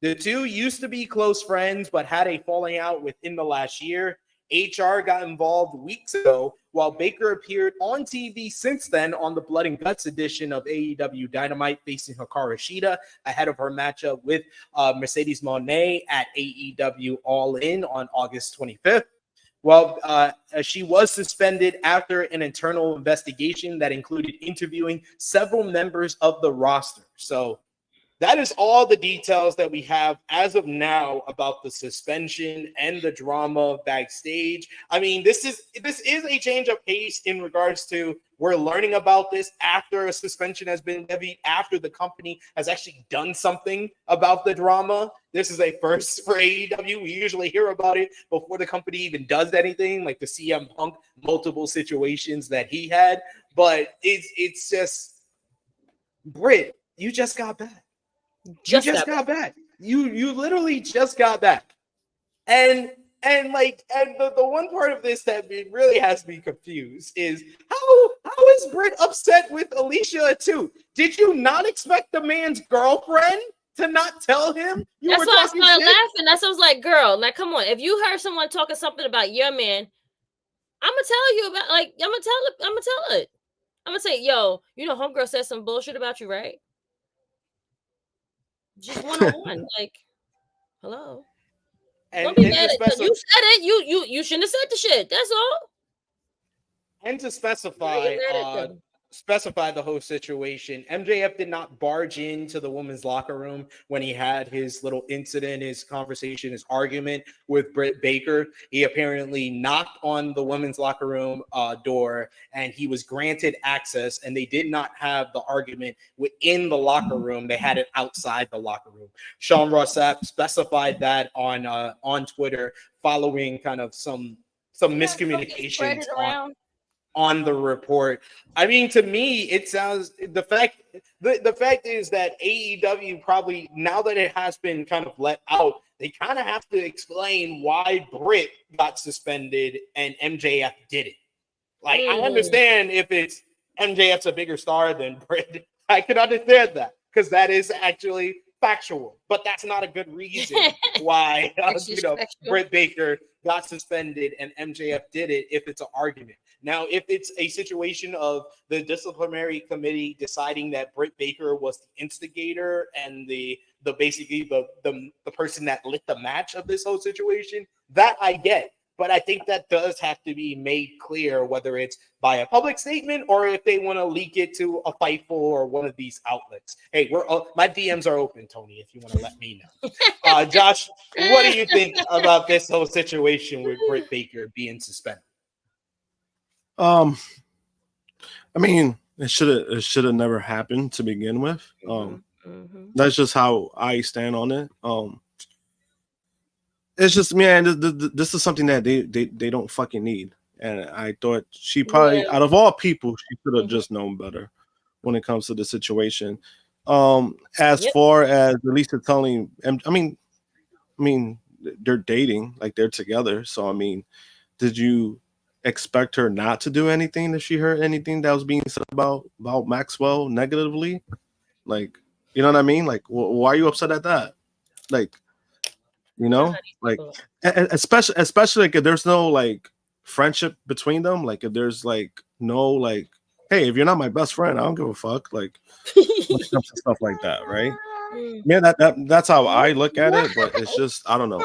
S4: The two used to be close friends, but had a falling out within the last year. HR got involved weeks ago, while Baker appeared on TV since then on the Blood and Guts edition of AEW Dynamite, facing Hikaru Shida ahead of her matchup with Mercedes Moné at AEW All In on August 25th. Well, she was suspended after an internal investigation that included interviewing several members of the roster. So that is all the details that we have as of now about the suspension and the drama backstage. I mean, this is a change of pace in regards to we're learning about this after a suspension has been levied, after the company has actually done something about the drama. This is a first for AEW. We usually hear about it before the company even does anything, like the CM Punk multiple situations that he had. But it's just, Britt, you just got back. You just got back. You literally just got back. And the one part of this that really has me confused is how is Britt upset with Alicia too? Did you not expect the man's girlfriend to not tell him you
S6: That's
S4: were
S6: why I
S4: talking
S6: started
S4: shit?
S6: laughing. That's why I was like, girl, like, come on. If you heard someone talking something about your man, I'm gonna tell you about, like, I'm gonna tell it. I'm gonna say, yo, you know, homegirl said some bullshit about you, right? Just one-on-one, like, hello. Don't be mad at you. You said it. You shouldn't have said the shit. That's all.
S4: And to specify the whole situation, MJF did not barge into the women's locker room when he had his little incident, his conversation, his argument with Britt Baker. He apparently knocked on the women's locker room door, and he was granted access, and they did not have the argument within the locker room. They had it outside the locker room. Sean Ross Sapp specified that on Twitter following kind of some miscommunications on the report. I mean, to me, it sounds the fact is that AEW probably, now that it has been kind of let out, they kind of have to explain why Britt got suspended and MJF didn't. Like, I understand if it's MJF's a bigger star than Britt. I can understand that because that is actually factual, but that's not a good reason why Britt Baker got suspended and MJF did it if it's an argument. Now, if it's a situation of the disciplinary committee deciding that Britt Baker was the instigator and the person that lit the match of this whole situation, that I get. But I think that does have to be made clear, whether it's by a public statement or if they want to leak it to a Fightful or one of these outlets. Hey, my DMs are open, Tony, if you want to let me know. Josh, what do you think about this whole situation with Britt Baker being suspended?
S7: I mean, it should have never happened to begin with. That's just how I stand on it. It's just, man, this is something that they don't fucking need. And I thought she probably, out of all people, she should have just known better when it comes to the situation. As far as Alicia telling, I mean, they're dating, like they're together. So, I mean, did you expect her not to do anything if she heard anything that was being said about Maxwell negatively? Like, you know what I mean? Like, why are you upset at that? Like, you know, like, especially like if there's no like friendship between them, like if there's like no like, hey, if you're not my best friend, I don't give a fuck. Like, when it comes to stuff like that, right? Yeah, that's how I look at it, but it's just, I don't know.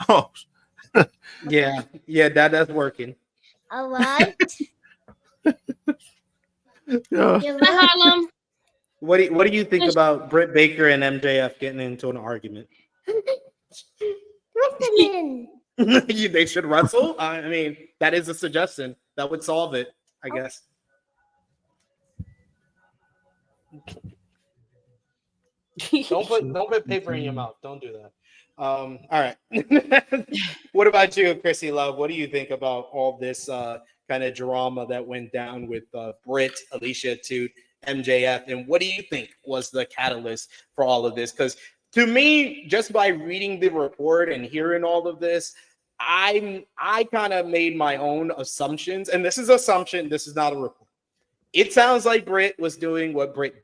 S7: Oh,
S4: yeah, that's working.
S5: All right.
S7: Yeah.
S6: Hi, Harlem.
S4: What do you think about Britt Baker and MJF getting into an argument? They should wrestle. I mean, that is a suggestion that would solve it, I guess. Don't put paper in your mouth. Don't do that. All right. What about you, Krssi Love? What do you think about all this kind of drama that went down with Britt, Alicia, to MJF, and what do you think was the catalyst for all of this? Because to me, just by reading the report and hearing all of this, I kind of made my own assumptions, and this is assumption. This is not a report. It sounds like Britt was doing what Britt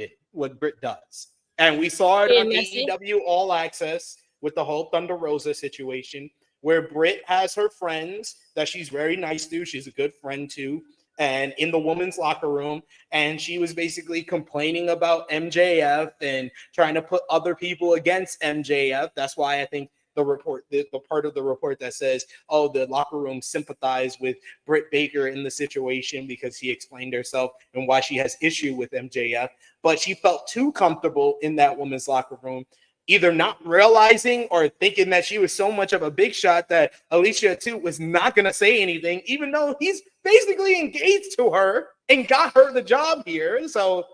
S4: does. And we saw it
S6: Being
S4: on
S6: messy.
S4: AEW All Access with the whole Thunder Rosa situation, where Britt has her friends that she's very nice to. She's a good friend to. And in the women's locker room, and she was basically complaining about MJF and trying to put other people against MJF. That's why I think the report, the part of the report that says, oh, the locker room sympathized with Britt Baker in the situation because he explained herself and why she has issue with MJF. But she felt too comfortable in that women's locker room, either not realizing or thinking that she was so much of a big shot that Alicia too was not going to say anything, even though he's basically engaged to her and got her the job here. So,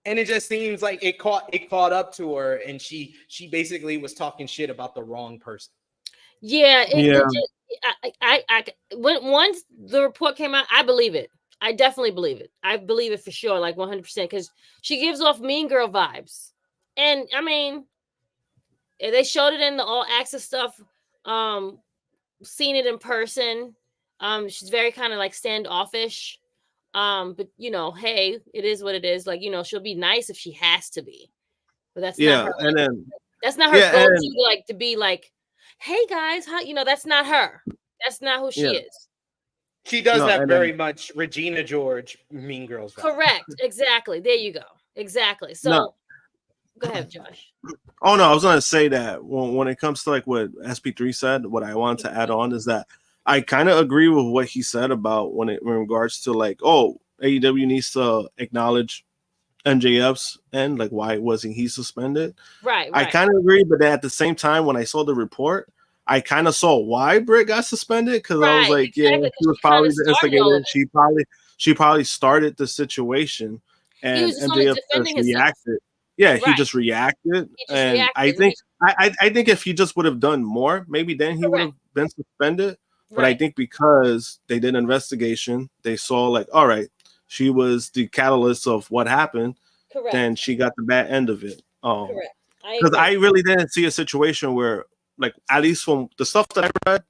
S4: and it just seems like it caught up to her, and she basically was talking shit about the wrong person.
S6: Yeah, when once the report came out, I believe it. I definitely believe it. I believe it for sure, like 100%, because she gives off Mean Girl vibes. And I mean, they showed it in the All Access stuff. Seen it in person. She's very kind of like standoffish. But you know, hey, it is what it is. Like, you know, she'll be nice if she has to be, but that's not her.
S7: And then
S6: that's not her go-to, to be like, hey guys, how, you know, that's not her. That's not who she is.
S4: She does have very much Regina George Mean Girls vibe.
S6: Correct. Exactly. There you go. Exactly. So go ahead, Josh.
S7: Oh no, I was gonna say that when it comes to like what SP3 said, what I wanted to add on is that I kind of agree with what he said about in regards to like, oh, AEW needs to acknowledge MJF's end, like why wasn't he suspended?
S6: Right.
S7: I kind of agree, but at the same time, when I saw the report, I kind of saw why Britt got suspended, because I was like, yeah, she was probably the instigator. She probably started the situation, and MJF just reacted. Yeah, he just reacted, I think if he just would have done more, maybe then he would have been suspended. But I think because they did an investigation, they saw like, all right, she was the catalyst of what happened. Then she got the bad end of it.
S6: Correct.
S7: Because I really didn't see a situation where, like, at least from the stuff that I read,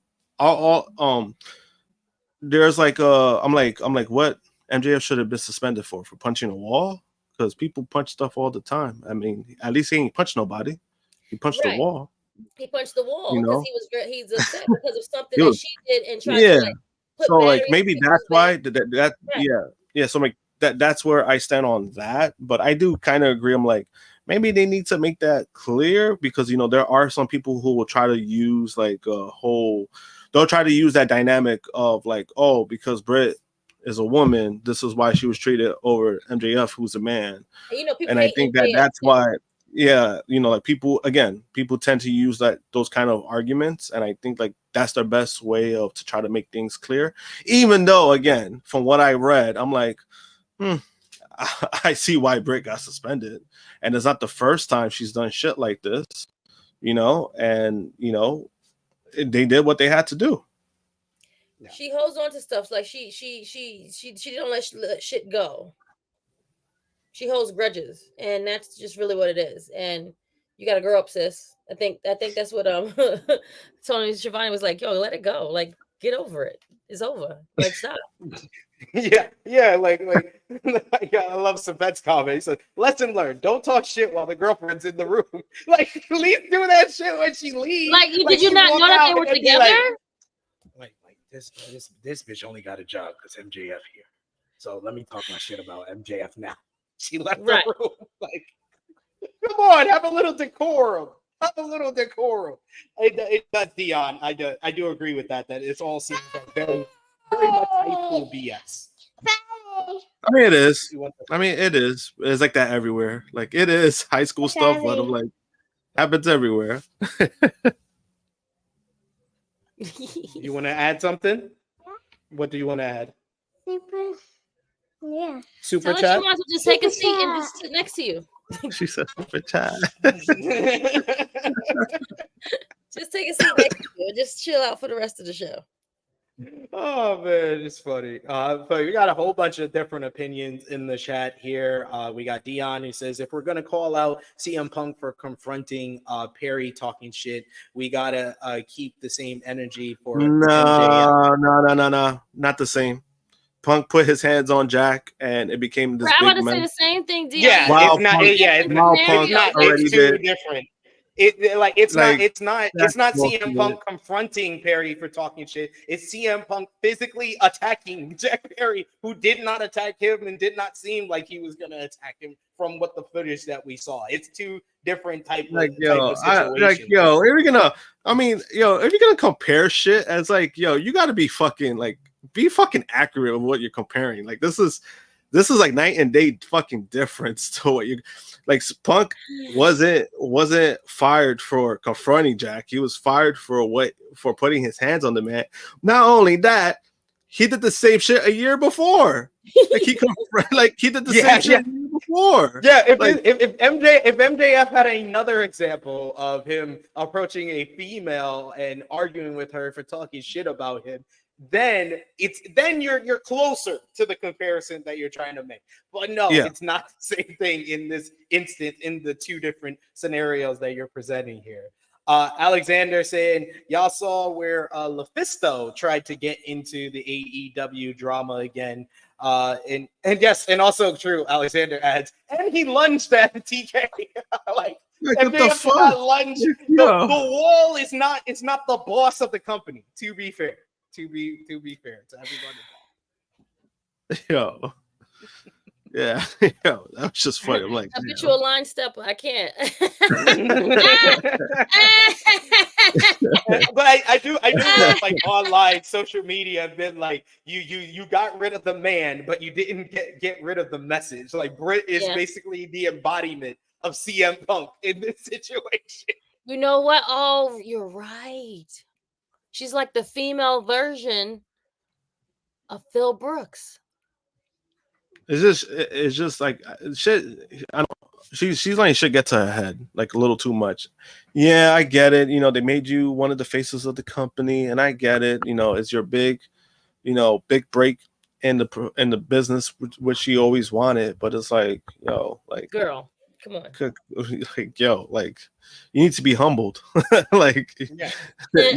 S7: there's like I'm like what MJF should have been suspended for punching a wall, because people punch stuff all the time. I mean, at least he ain't punched nobody. He punched the wall.
S6: He punched the wall because he's upset because of something that she did and tried to like put
S7: so like maybe that's why so like that's where I stand on that. But I do kind of agree. I'm like, maybe they need to make that clear, because you know there are some people who will try to use like they'll try to use that dynamic of like, oh, because Britt is a woman, this is why she was treated over MJF, who's a man. And I think that's why, like people tend to use those kind of arguments, and I think like that's their best way to try to make things clear. Even though, again, from what I read, I'm like, I see why Britt got suspended, and it's not the first time she's done shit like this, and they did what they had to do.
S6: She holds on to stuff like she don't let shit go. She holds grudges, and that's just really what it is. And you got to grow up, sis. I think that's what Tony Schiavone was like. Yo, let it go. Like, get over it. It's over. Like, stop.
S4: yeah. Like I love Savet's comment. He said, "Lesson learned: don't talk shit while the girlfriend's in the room." Like, at least do that shit when she leaves.
S6: Like, did you not know that they were together?
S4: This bitch only got a job because MJF here. So let me talk my shit about MJF now. She left the room. Like, come on, have a little decorum. That's Dion. I do agree with that. That it's all seems like very much high school BS.
S7: I mean, it is. It's like that everywhere. Like, it is high school stuff, but I'm like, happens everywhere.
S4: You want to add something? What do you want to add? Super chat.
S6: You might as well just take a seat and just sit next to you.
S7: She said super chat.
S6: Just take a seat next to you and just chill out for the rest of the show.
S4: Oh man, it's funny. But we got a whole bunch of different opinions in the chat here. We got Dion who says, if we're gonna call out CM Punk for confronting Perry talking shit, we gotta keep the same energy for
S7: no, not the same. Punk put his hands on Jack, and it became this
S6: I'm
S7: big
S6: about to say
S7: mess.
S6: the same thing, Dion.
S4: Yeah,
S7: Wow,
S4: it's not.
S7: Punk-
S4: Yeah,
S7: wow,
S4: it's
S7: Punk
S4: not.
S7: already
S4: It's too
S7: did.
S4: different. It's not
S7: Jack
S4: CM Punk
S7: bullshit.
S4: confronting Perry for talking shit. It's CM Punk physically attacking Jack Perry, who did not attack him and did not seem like he was gonna attack him from what the footage that we saw. It's two different type of situations.
S7: if you're gonna, if you're gonna compare shit, as like, you got to be fucking accurate with what you're comparing. Like this is like night and day fucking difference to what you like. Punk wasn't fired for confronting Jack. He was fired for putting his hands on the man. Not only that, he did the same shit a year before. Like he did the same shit a year before.
S4: Yeah, if MJF had another example of him approaching a female and arguing with her for talking shit about him, then you're closer to the comparison that you're trying to make. But no, it's not the same thing in this instant in the two different scenarios that you're presenting here. Alexander saying, y'all saw where Lufisto tried to get into the AEW drama again. And yes, and also true, Alexander adds, and he lunged at MJF. Like MJF did not lunge. The wall is not the boss of the company, to be fair. To be fair to everybody involved.
S7: Yeah, that was just funny. I'm like,
S6: habitual line stepper. I can't.
S4: But I do love, like, online social media have been like, you got rid of the man, but you didn't get rid of the message. Like Britt is basically the embodiment of CM Punk in this situation.
S6: You know what? Oh, you're right. She's like the female version of Phil Brooks.
S7: It's just like shit. She's like, should get to her head like a little too much. Yeah, I get it. They made you one of the faces of the company, and I get it. It's your big break in the business, which she always wanted. But it's like,
S6: girl, come on,
S7: like, you need to be humbled. Like, you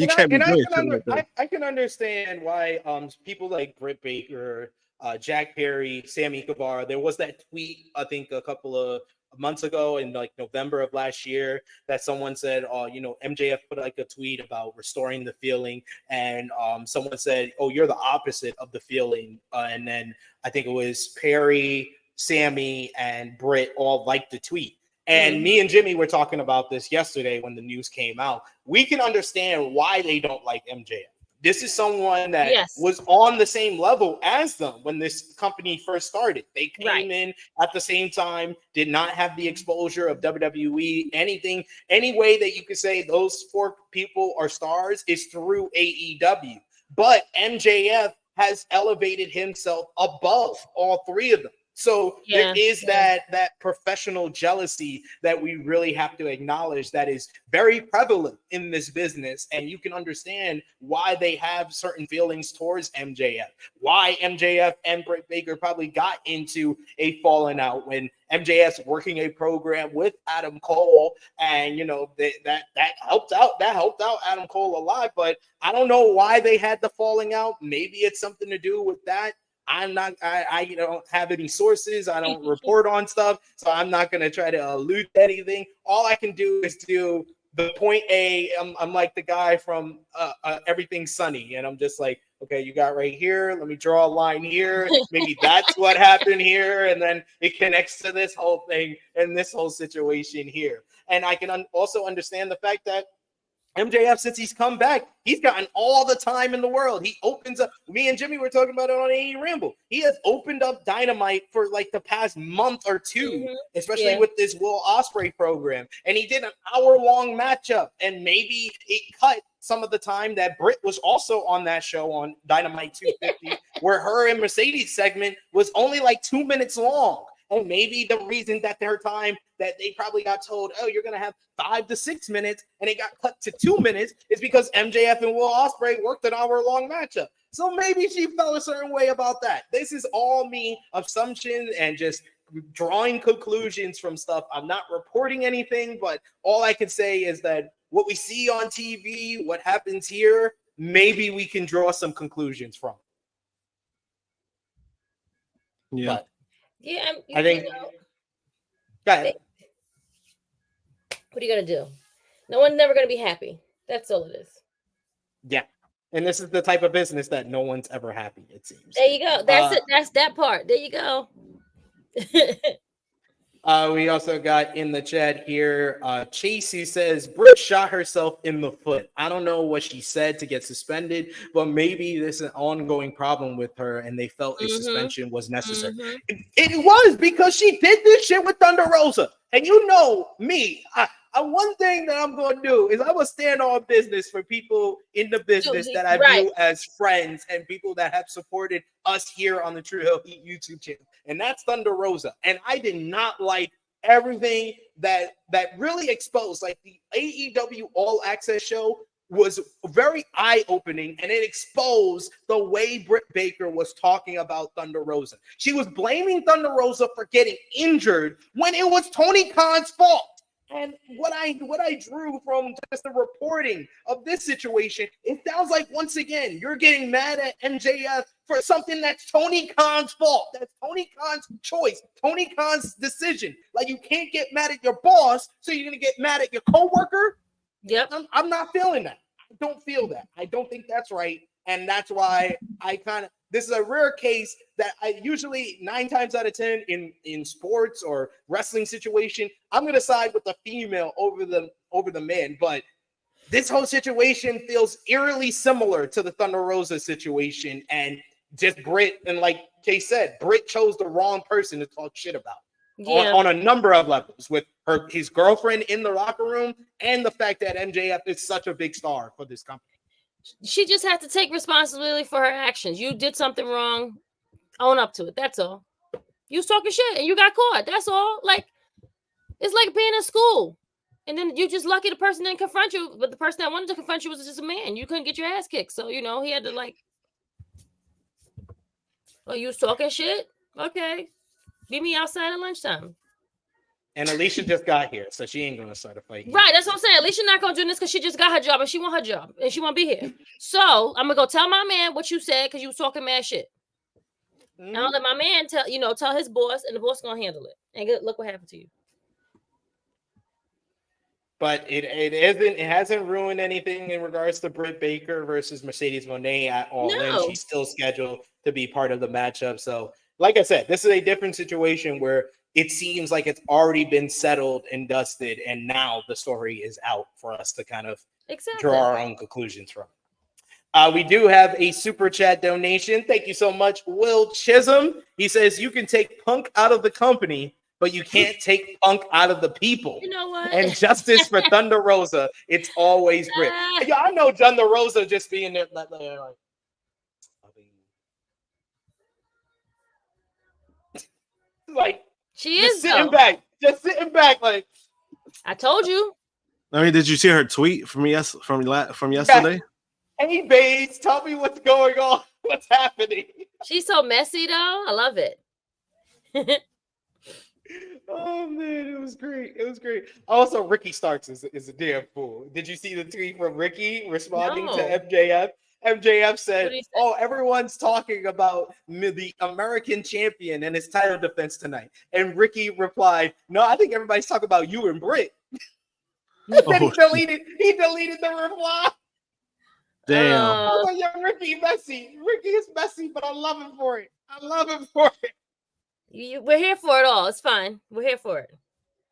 S7: can't be doing shit like that.
S4: I can understand why people like Britt Baker, Jack Perry, Sammy Guevara. There was that tweet, I think, a couple of months ago in like November of last year that someone said, MJF put like a tweet about restoring the feeling, and someone said, oh, you're the opposite of the feeling, and then I think it was Perry, Sammy, and Britt all liked the tweet. And me and Jimmy were talking about this yesterday when the news came out. We can understand why they don't like MJF. This is someone that was on the same level as them when this company first started. They came in at the same time, did not have the exposure of WWE. Any way that you could say those four people are stars is through AEW. But MJF has elevated himself above all three of them. So there is that professional jealousy that we really have to acknowledge that is very prevalent in this business. And you can understand why they have certain feelings towards MJF, why MJF and Britt Baker probably got into a falling out when MJF's working a program with Adam Cole. And, that helped out. That helped out Adam Cole a lot. But I don't know why they had the falling out. Maybe it's something to do with that. I don't have any sources. I don't report on stuff, so I'm not going to try to allude to anything. All I can do is do the point A. I'm like the guy from Everything Sunny, and I'm just like, okay, you got right here. Let me draw a line here. Maybe that's what happened here, and then it connects to this whole thing and this whole situation here. And I can also understand the fact that MJF, since he's come back, he's gotten all the time in the world. He opens up. Me and Jimmy were talking about it on AE Ramble. He has opened up Dynamite for like the past month or two, especially with this Will Ospreay program. And he did an hour-long matchup. And maybe it cut some of the time that Britt was also on that show on Dynamite 250, where her and Mercedes segment was only like 2 minutes long. And maybe the reason that their time that they probably got told, oh, you're going to have 5 to 6 minutes, and it got cut to 2 minutes is because MJF and Will Ospreay worked an hour-long matchup. So maybe she felt a certain way about that. This is all me assumptions and just drawing conclusions from stuff. I'm not reporting anything, but all I can say is that what we see on TV, what happens here, maybe we can draw some conclusions from.
S7: Yeah.
S4: But
S6: Yeah,
S4: I think.
S6: you know,
S4: Go ahead.
S6: what are you gonna do? No one's never gonna be happy. That's all it is.
S4: Yeah. And this is the type of business that no one's ever happy, it seems.
S6: There you go. That's it. That's that part. There you go.
S4: We also got in the chat here, Chase, who says Britt shot herself in the foot. I don't know what she said to get suspended, but maybe this is an ongoing problem with her and they felt a suspension was necessary. It was, because she did this shit with Thunder Rosa. And you know me, one thing that I'm going to do is I will stand on business for people in the business that I view as friends and people that have supported us here on the Tru Heel Heat YouTube channel. And that's Thunder Rosa. And I did not like everything that really exposed. Like the AEW All Access show was very eye-opening, and it exposed the way Britt Baker was talking about Thunder Rosa. She was blaming Thunder Rosa for getting injured when it was Tony Khan's fault. And what I drew from just the reporting of this situation, it sounds like, once again, you're getting mad at MJF for something that's Tony Khan's fault. That's Tony Khan's choice, Tony Khan's decision. Like, you can't get mad at your boss, so you're going to get mad at your coworker?
S6: Yep.
S4: I'm not feeling that. I don't feel that. I don't think that's right. And that's why this is a rare case that I usually 9 times out of 10 in sports or wrestling situation, I'm going to side with the female over the man. But this whole situation feels eerily similar to the Thunder Rosa situation, and just Britt, and like Kay said, Britt chose the wrong person to talk shit about. Yeah. On a number of levels, with his girlfriend in the locker room and the fact that MJF is such a big star for this company.
S6: She just had to take responsibility for her actions. You did something wrong, own up to it. That's all. You was talking shit and you got caught. That's all. Like, it's like being in school. And then you're just lucky the person didn't confront you, but the person that wanted to confront you was just a man. You couldn't get your ass kicked. So, he had to you was talking shit? Okay. Meet me outside at lunchtime.
S4: And Alicia just got here, so she ain't going to start a fight.
S6: Right, that's what I'm saying. Alicia not going to do this because she just got her job and she want her job and she want to be here. So I'm going to go tell my man what you said because you was talking mad shit. And I'll let my man tell his boss, and the boss going to handle it. And look what happened to you.
S4: But it hasn't ruined anything in regards to Britt Baker versus Mercedes Moné at all. No. And she's still scheduled to be part of the matchup. So, like I said, this is a different situation where it seems like it's already been settled and dusted, and now the story is out for us to kind of draw our own conclusions from. We do have a super chat donation. Thank you so much, Will Chisholm. He says, you can take Punk out of the company, but you can't take Punk out of the people.
S6: You know what?
S4: And justice for Thunder Rosa. It's always Britt. Yeah, I know Thunder Rosa just being there like
S6: she is
S4: just sitting back. Like,
S6: I told you.
S7: I mean, did you see her tweet from yesterday?
S4: Hey, babes, tell me what's going on. What's happening?
S6: She's so messy, though. I love it.
S4: Oh man, it was great. It was great. Also, Ricky Starks is a damn fool. Did you see the tweet from Ricky responding to MJF? MJF said, "Oh, everyone's talking about the American champion and his title defense tonight." And Ricky replied, "No, I think everybody's talking about you and Britt." Then he deleted the reply.
S7: Damn.
S4: I was like, "Yo, Ricky messy. Ricky is messy, but I love him for it. I love him for it."
S6: We're here for it all. It's fine. We're here for it.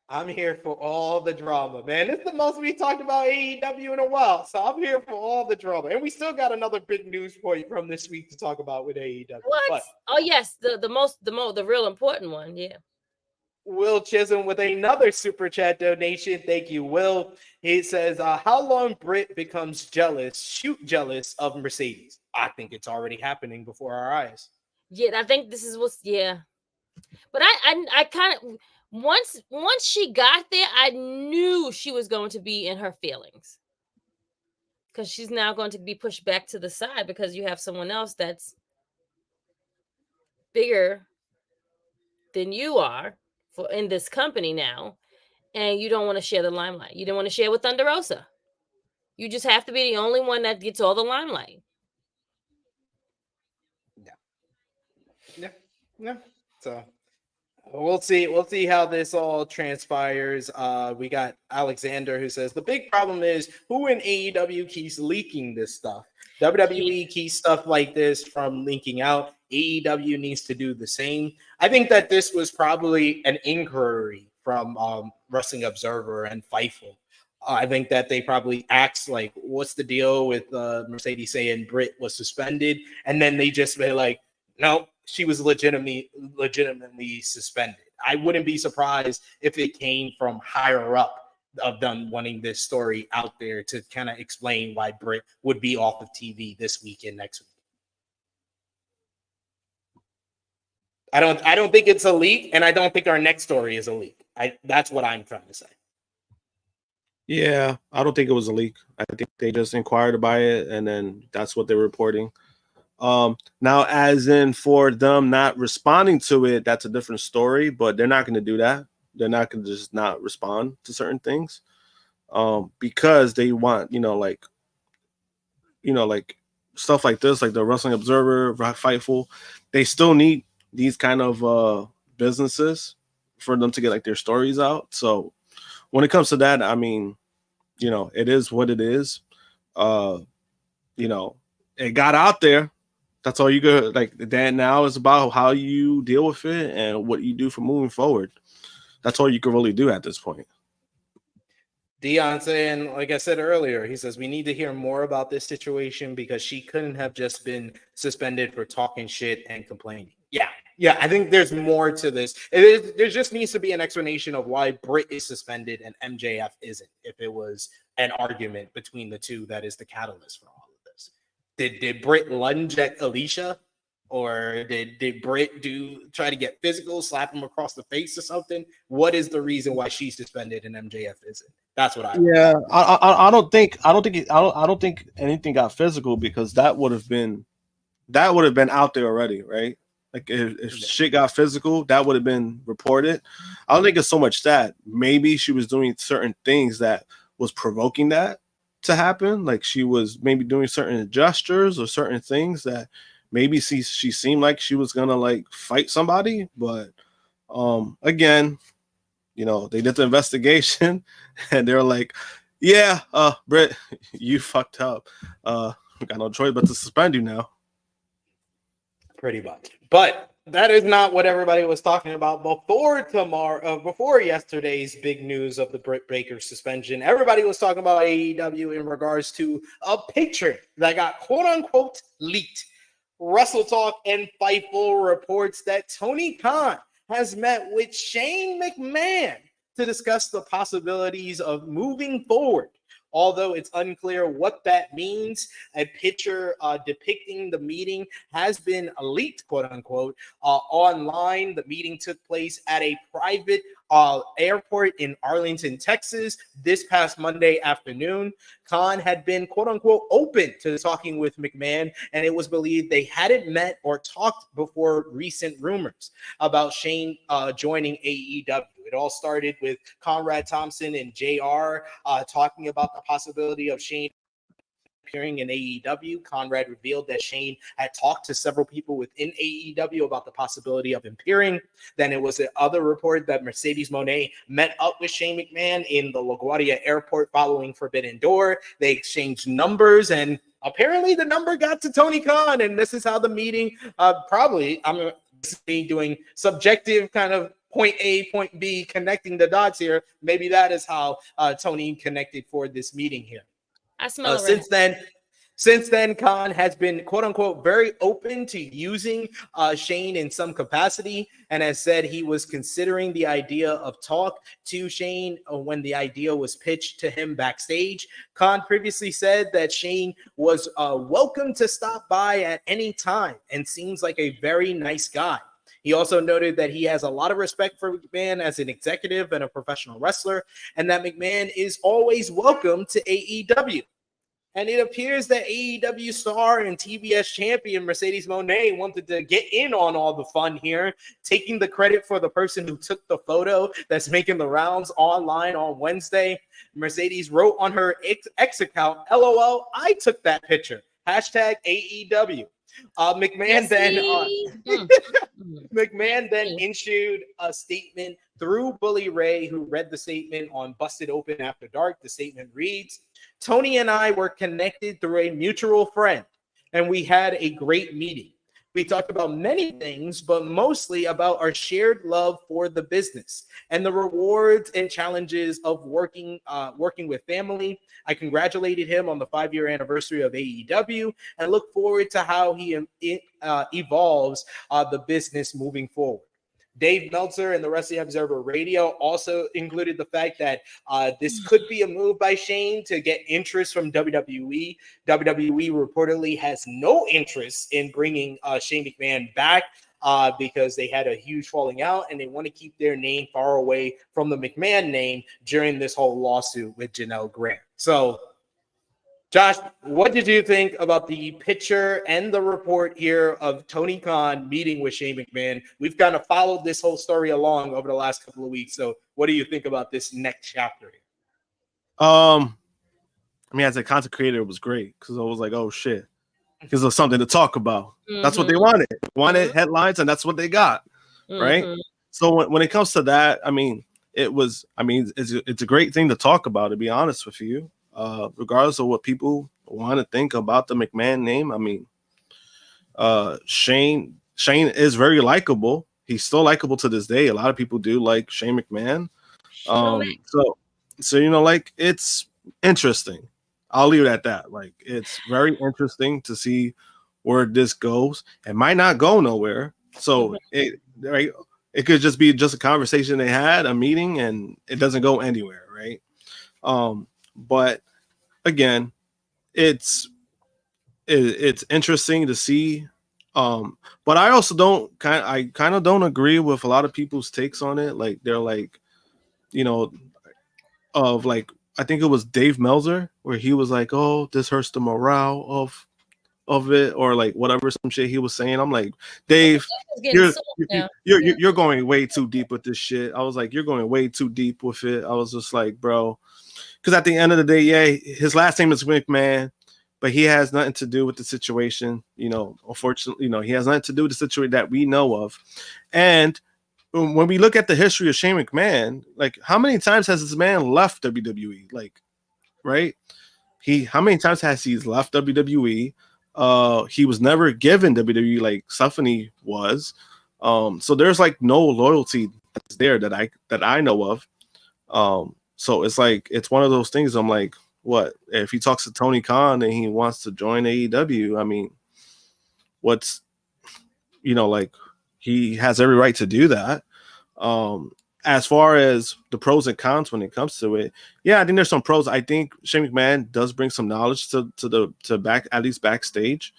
S4: I'm here for all the drama, man. It's the most we talked about AEW in a while, so I'm here for all the drama. And we still got another big news point from this week to talk about with AEW.
S6: What? But, oh yes, the real important one. Yeah.
S4: Will Chisholm with another super chat donation. Thank you, Will. He says, "How long Britt becomes jealous of Mercedes?" I think it's already happening before our eyes.
S6: Yeah, I think this is But I kind of. Once she got there, I knew she was going to be in her feelings, because she's now going to be pushed back to the side because you have someone else that's bigger than you are in this company now, and you don't want to share the limelight. You don't want to share with Thunder Rosa. You just have to be the only one that gets all the limelight.
S4: Yeah. So we'll see how this all transpires. We got Alexander who says the big problem is who in AEW keeps leaking this stuff. WWE keeps stuff like this from leaking out. AEW needs to do the same. I think that this was probably an inquiry from Wrestling Observer and Fightful. I think that they probably asked, like, what's the deal with Mercedes saying Britt was suspended? And then they just be like, no, she was legitimately suspended. I wouldn't be surprised if it came from higher up of them wanting this story out there to kind of explain why Britt would be off of TV this week and next week. I don't think it's a leak, and I don't think our next story is a leak. That's what I'm trying to say.
S7: Yeah, I don't think it was a leak. I think they just inquired about it, and then that's what they're reporting. Now, as in for them not responding to it, that's a different story, but they're not going to do that. They're not going to just not respond to certain things because they want, like stuff like this, like the Wrestling Observer, Fightful. They still need these kind of businesses for them to get like their stories out. So when it comes to that, I mean, it is what it is. It got out there. That's all you got. Like that now is about how you deal with it and what you do for moving forward. That's all you can really do at this point.
S4: Dion saying, like I said earlier, he says we need to hear more about this situation because she couldn't have just been suspended for talking shit and complaining. Yeah, I think there's more to this. There just needs to be an explanation of why Britt is suspended and MJF isn't, if it was an argument between the two that is the catalyst for all of this. Did Britt lunge at Alicia? Or did Britt try to get physical, slap him across the face or something? What is the reason why she's suspended and MJF isn't? That's what I.
S7: Yeah, I don't think anything got physical because that would have been out there already, right? Like if shit got physical, that would have been reported. I don't think it's so much that maybe she was doing certain things that was provoking that to happen. Like she was maybe doing certain gestures or certain things that maybe she seemed like she was gonna like fight somebody, but again, they did the investigation and they're like, yeah, Britt, you fucked up. We got no choice but to suspend you now.
S4: Pretty much. But that is not what everybody was talking about before yesterday's big news of the Britt Baker suspension. Everybody was talking about AEW in regards to a picture that got quote unquote leaked. Wrestle Talk and Fightful reports that Tony Khan has met with Shane McMahon to discuss the possibilities of moving forward. Although it's unclear what that means, a picture depicting the meeting has been leaked, quote unquote, online. The meeting took place at a private airport in Arlington, Texas, this past Monday afternoon. Khan had been, quote unquote, open to talking with McMahon, and it was believed they hadn't met or talked before recent rumors about Shane joining AEW. It all started with Conrad Thompson and JR talking about the possibility of Shane appearing in AEW. Conrad revealed that Shane had talked to several people within AEW about the possibility of appearing. Then it was the other report that Mercedes Moné met up with Shane McMahon in the LaGuardia airport following Forbidden Door. They exchanged numbers, and apparently the number got to Tony Khan, and this is how the meeting doing subjective kind of point A, point B, connecting the dots here. Maybe that is how Tony connected for this meeting here.
S6: I smell
S4: Since then, Khan has been, quote unquote, very open to using Shane in some capacity and has said he was considering the idea of talk to Shane when the idea was pitched to him backstage. Khan previously said that Shane was welcome to stop by at any time and seems like a very nice guy. He also noted that he has a lot of respect for McMahon as an executive and a professional wrestler, and that McMahon is always welcome to AEW. And it appears that AEW star and TBS champion Mercedes Moné wanted to get in on all the fun here, taking the credit for the person who took the photo that's making the rounds online on Wednesday. Mercedes wrote on her X account, LOL, I took that picture. #AEW. McMahon then
S6: Mm.
S4: McMahon then issued a statement through Bully Ray, who read the statement on Busted Open After Dark. The statement reads, "Tony and I were connected through a mutual friend, and we had a great meeting. We talked about many things, but mostly about our shared love for the business and the rewards and challenges of working with family. I congratulated him on the 5-year anniversary of AEW and look forward to how he evolves the business moving forward." Dave Meltzer and the Wrestling Observer Radio also included the fact that this could be a move by Shane to get interest from WWE. WWE reportedly has no interest in bringing Shane McMahon back because they had a huge falling out and they want to keep their name far away from the McMahon name during this whole lawsuit with Janelle Grant. So, Josh, what did you think about the picture and the report here of Tony Khan meeting with Shane McMahon? We've kind of followed this whole story along over the last couple of weeks. So what do you think about this next chapter here?
S7: I mean, as a content creator, it was great because I was like, oh shit. Because there's something to talk about. That's what they wanted. They wanted headlines, and that's what they got. Right? So when it comes to that, I mean, it's a great thing to talk about, to be honest with you. Regardless of what people want to think about the McMahon name. I mean, Shane is very likable. He's still likable to this day. A lot of people do like Shane McMahon. So you know, like, it's interesting. I'll leave it at that. Like, it's very interesting to see where this goes. It might not go nowhere. So it could just be just a conversation they had, a meeting, and it doesn't go anywhere, right? But again, it's interesting to see. But I also kind of don't agree with a lot of people's takes on it. Like, they're like, you know, of like, I think it was Dave Meltzer where he was like, "Oh, this hurts the morale of it," or like whatever, some shit he was saying. I'm like, Dave, you're going way too deep with this shit. I was like, you're going way too deep with it. I was just like, bro, because at the end of the day, yeah, his last name is McMahon, but he has nothing to do with the situation. You know, unfortunately, you know, he has nothing to do with the situation that we know of. And when we look at the history of Shane McMahon, like, how many times has this man left WWE? Like, right? How many times has he left WWE? He was never given WWE like Stephanie was. So there's like no loyalty that's there that I know of. So it's like, it's one of those things. I'm like, what if he talks to Tony Khan and he wants to join AEW? I mean, what's, you know, like, he has every right to do that. As far as the pros and cons when it comes to it, yeah, I think there's some pros. I think Shane McMahon does bring some knowledge to at least backstage.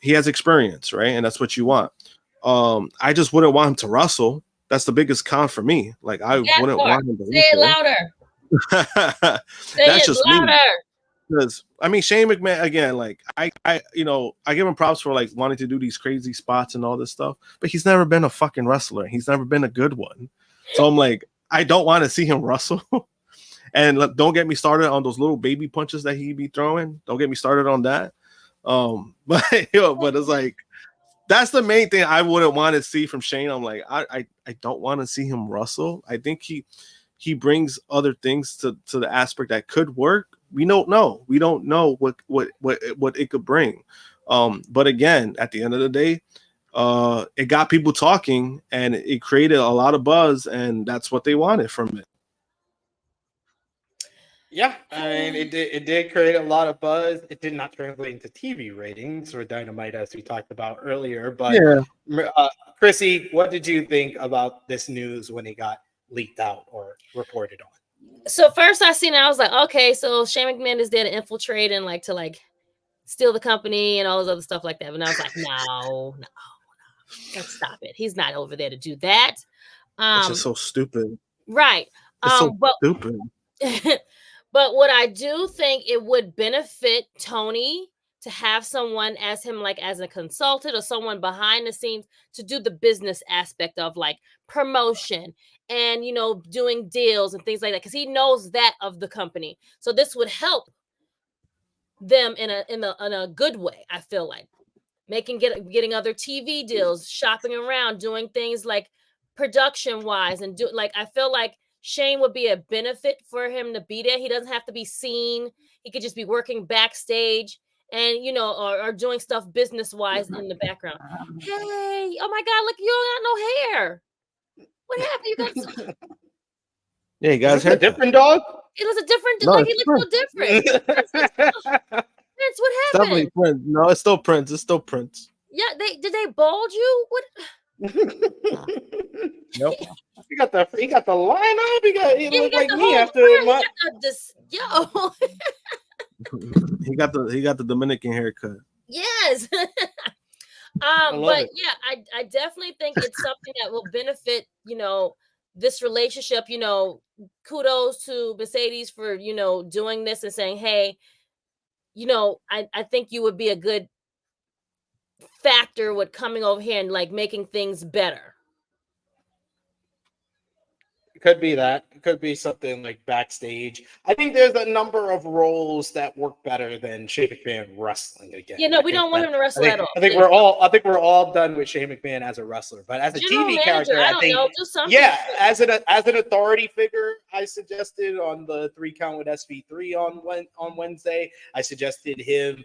S7: He has experience, right? And that's what you want. I just wouldn't want him to wrestle. That's the biggest con for me. Like, I wouldn't want him to
S6: say it louder.
S7: That's just louder. Me. Because I mean, Shane McMahon, again, like, I give him props for like wanting to do these crazy spots and all this stuff, but he's never been a fucking wrestler. He's never been a good one. So I'm like, I don't want to see him wrestle. And don't get me started on those little baby punches that he be throwing. Don't get me started on that. But it's like, that's the main thing I wouldn't want to see from Shane. I'm like, I don't want to see him wrestle. I think he brings other things to the aspect that could work. We don't know. We don't know what it could bring. But again, at the end of the day, it got people talking and it created a lot of buzz, and that's what they wanted from it.
S4: Yeah, I mean, it did create a lot of buzz. It did not translate into TV ratings for Dynamite, as we talked about earlier. But yeah. Krssi, what did you think about this news when it got leaked out or reported on?
S6: So first I seen it, I was like, okay, so Shane McMahon is there to infiltrate and like to like steal the company and all this other stuff like that. And I was like, no, let's stop it. He's not over there to do that.
S7: It's just so stupid.
S6: Right.
S7: It's so stupid.
S6: But what I do think, it would benefit Tony to have someone as him, like as a consultant or someone behind the scenes to do the business aspect of like promotion and, you know, doing deals and things like that, because he knows that of the company. So this would help them in a good way, I feel like. getting other TV deals, shopping around, doing things like production wise, and I feel like Shane would be a benefit for him to be there. He doesn't have to be seen. He could just be working backstage and or doing stuff business wise in the background. Hey, oh my God, look, you don't got no hair. What happened? You got
S7: yeah, you guys
S4: a different dog.
S6: It was a different,
S7: No,
S6: like he looked so different. Prince, what happened?
S7: Definitely Prince. No, it's still Prince. It's still Prince.
S6: Yeah, did they bald you? What?
S7: Nope.
S4: He got the line up. He looked like
S6: the
S4: me
S6: whole
S4: after
S6: brand.
S4: my.
S7: He got the Dominican haircut.
S6: Yes. But yeah, I definitely think it's something that will benefit, this relationship. Kudos to Mercedes for, doing this and saying, hey, I think you would be a good factor with coming over here and like making things better.
S4: Could be that. It could be something like backstage. I think there's a number of roles that work better than Shane McMahon wrestling again.
S6: We don't want him to wrestle at all.
S4: I think we're all done with Shane McMahon as a wrestler, but as a TV character, I think as an authority figure, I suggested on the 3 Count with SP3 on Wednesday. I suggested him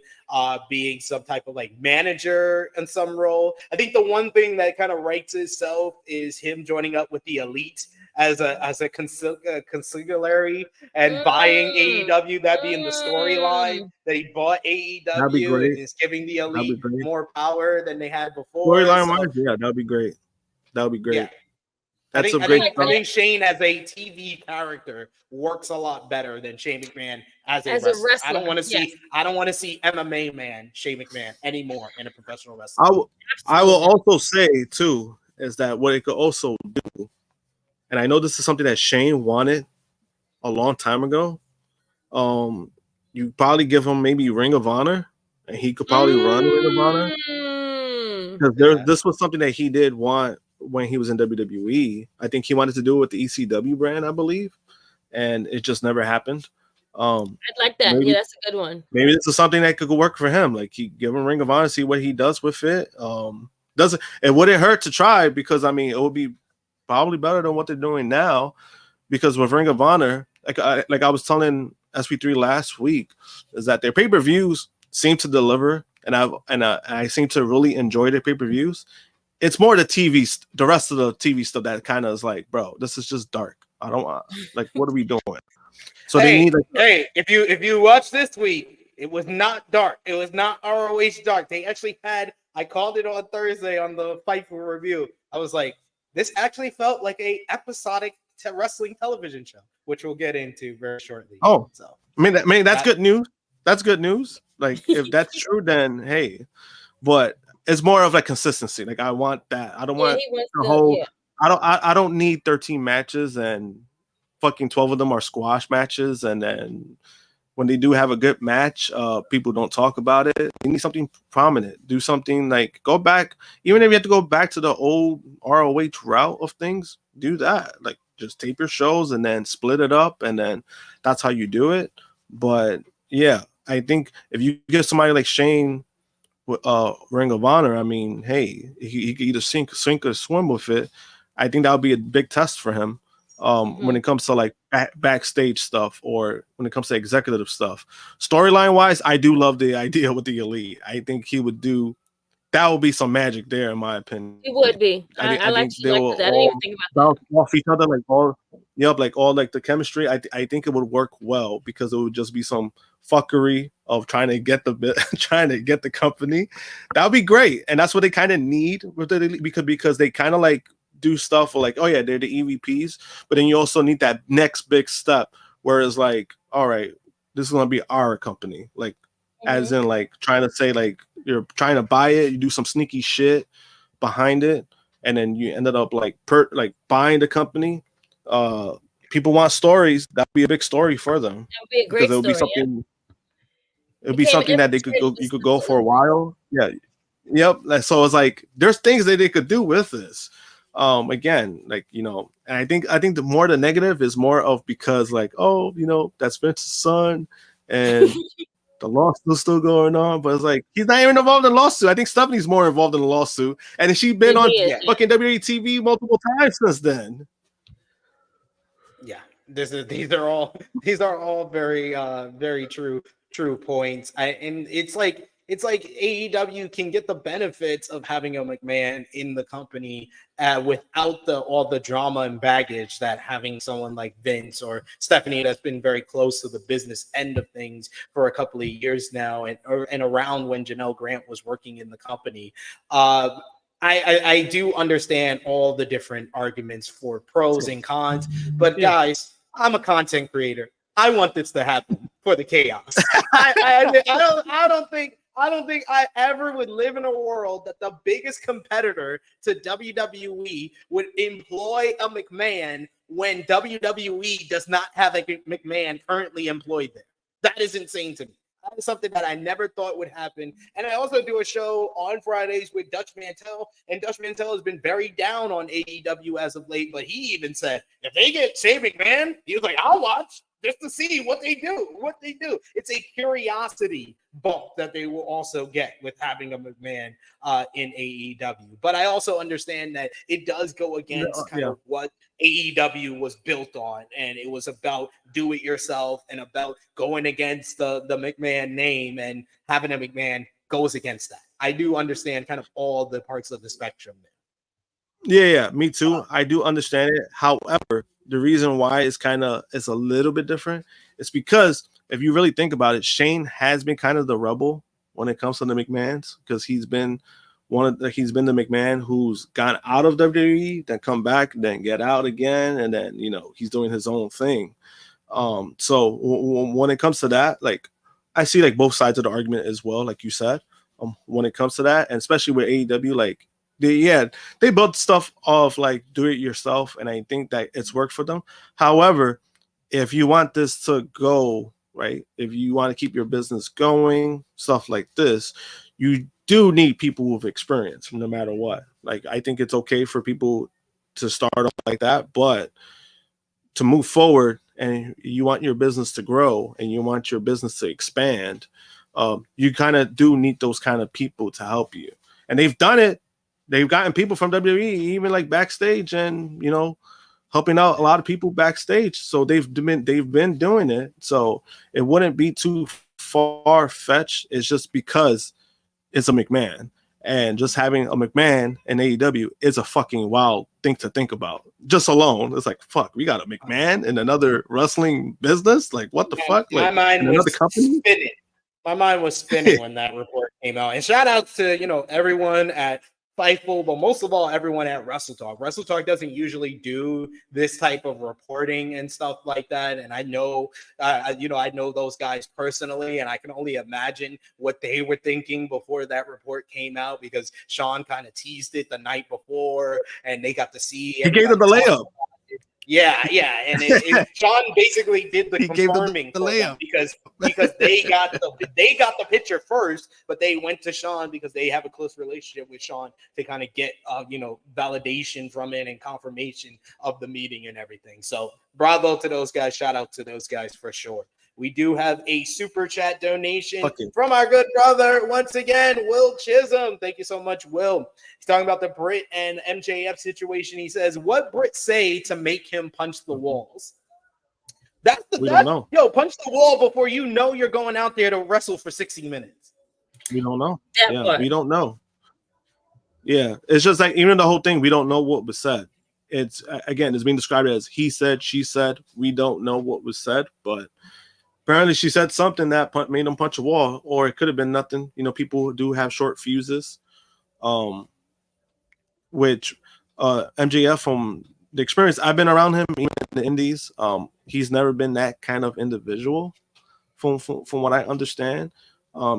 S4: being some type of like manager in some role. I think the one thing that kind of writes itself is him joining up with the Elite as a consigliere and buying AEW, that being the storyline that he bought AEW and is giving the Elite more power than they had before.
S7: Storyline-wise, yeah, that'd be great. That would be great. Yeah.
S4: I think Shane as a TV character works a lot better than Shane McMahon as a wrestler. I don't want to see MMA man Shane McMahon anymore in a professional wrestling.
S7: I will also say too is that what it could also do. And I know this is something that Shane wanted a long time ago. You probably give him maybe Ring of Honor, and he could probably run Ring of Honor. Because this was something that he did want when he was in WWE. I think he wanted to do it with the ECW brand, I believe, and it just never happened.
S6: I'd like that. Yeah, that's a good one.
S7: Maybe this is something that could work for him. Like he give him Ring of Honor, see what he does with it. It wouldn't hurt to try, because I mean it would be probably better than what they're doing now, because with Ring of Honor, like I was telling SP3 last week, is that their pay-per-views seem to deliver, and I seem to really enjoy their pay-per-views. It's more the rest of the TV stuff that kind of is like, bro, this is just dark. I don't want, like, what are we doing? So they need
S4: if you watch this week, it was not dark. It was not ROH dark. They actually had, I called it on Thursday on the Fightful review. I was like, this actually felt like a episodic wrestling television show, which we'll get into very shortly.
S7: Oh, so I mean that's good news. That's good news. Like if that's true, then hey. But it's more of like consistency. Like I want that. I don't want the whole. Yeah. I don't need 13 matches and fucking 12 of them are squash matches, and then when they do have a good match, people don't talk about it. You need something prominent. Do something like go back. Even if you have to go back to the old ROH route of things, do that. Like just tape your shows and then split it up, and then that's how you do it. But yeah, I think if you get somebody like Shane with Ring of Honor, I mean, hey, he could either sink or swim with it. I think that would be a big test for him. When it comes to like backstage stuff, or when it comes to executive stuff. Storyline wise, I do love the idea with the Elite. I think he would do that. Would be some magic there, in my opinion.
S6: It would be. I like that. I didn't even think about that.
S7: Off each other, like all the chemistry. I think it would work well, because it would just be some fuckery of trying to get the company. That would be great, and that's what they kind of need with the Elite, because they kind of like do stuff like, oh yeah, they're the EVPs, but then you also need that next big step where it's like, all right, this is gonna be our company, like as in like trying to say like you're trying to buy it, you do some sneaky shit behind it, and then you ended up like buying the company. People want stories. That'd be a big story for them.
S6: That would be a great story.
S7: It would be something that you could go for a while. Yeah. Yep. So it's like there's things that they could do with this. Again, like, and I think the more the negative is more of because like, oh, that's Vince's son, and The lawsuit's still going on, but it's like he's not even involved in the lawsuit. I think Stephanie's more involved in the lawsuit, and she's been on fucking WWE TV multiple times since then.
S4: Yeah, these are all very very true points. And it's like AEW can get the benefits of having a McMahon in the company without all the drama and baggage that having someone like Vince or Stephanie that's been very close to the business end of things for a couple of years now, and around when Janelle Grant was working in the company. I do understand all the different arguments for pros and cons, but guys, I'm a content creator. I want this to happen for the chaos. I don't think I ever would live in a world that the biggest competitor to WWE would employ a McMahon when WWE does not have a McMahon currently employed there. That is insane to me. That is something that I never thought would happen. And I also do a show on Fridays with Dutch Mantel, and Dutch Mantel has been very down on AEW as of late, but he even said, if they get Shane McMahon, he was like, I'll watch just to see what they do. It's a curiosity bump that they will also get with having a McMahon in AEW. But I also understand that it does go against kind of what AEW was built on, and it was about do it yourself and about going against the McMahon name, and having a McMahon goes against that. I do understand kind of all the parts of the spectrum there.
S7: Yeah, me too. I do understand it. However, the reason why it's a little bit different is because if you really think about it, Shane has been kind of the rebel when it comes to the McMahons, because he's been the McMahon who's gone out of WWE, then come back, then get out again, and then he's doing his own thing. So when it comes to that, like I see like both sides of the argument as well, like you said. When it comes to that, and especially with AEW, like they built stuff off like do it yourself, and I think that it's worked for them. However, if you want this to go right, if you want to keep your business going, stuff like this, you do need people with experience no matter what. Like I think it's okay for people to start off like that, but to move forward and you want your business to grow and you want your business to expand, you kind of do need those kind of people to help you. And they've done it. They've gotten people from WWE, even like backstage, and helping out a lot of people backstage. So they've been doing it. So it wouldn't be too far fetched. It's just because it's a McMahon, and just having a McMahon in AEW is a fucking wild thing to think about. Just alone, it's like fuck. We got a McMahon in another wrestling business. Like what the fuck? Like
S4: my mind was
S7: company?
S4: spinning. My mind was spinning when that report came out. And shout out to everyone at Fightful, but most of all, everyone at Wrestle Talk. Wrestle Talk doesn't usually do this type of reporting and stuff like that. And I know, I know those guys personally, and I can only imagine what they were thinking before that report came out, because Sean kind of teased it the night before, and they got to see.
S7: He gave them the layup.
S4: Yeah, and Sean basically did the confirming the layup because they got the picture first, but they went to Sean because they have a close relationship with Sean to kind of get validation from it and confirmation of the meeting and everything. So bravo to those guys, shout out to those guys for sure. We do have a super chat donation from our good brother, once again, Will Chisholm. Thank you so much, Will. He's talking about the Britt and MJF situation. He says, what Britt say to make him punch the walls? We don't know. Yo, punch the wall before you're going out there to wrestle for 60 minutes.
S7: We don't know. We don't know. Yeah, it's just like even the whole thing, we don't know what was said. It's being described as he said, she said. We don't know what was said, but apparently she said something that made him punch a wall, or it could have been nothing. People do have short fuses, which MJF, from the experience I've been around him, even in the indies, he's never been that kind of individual from what I understand.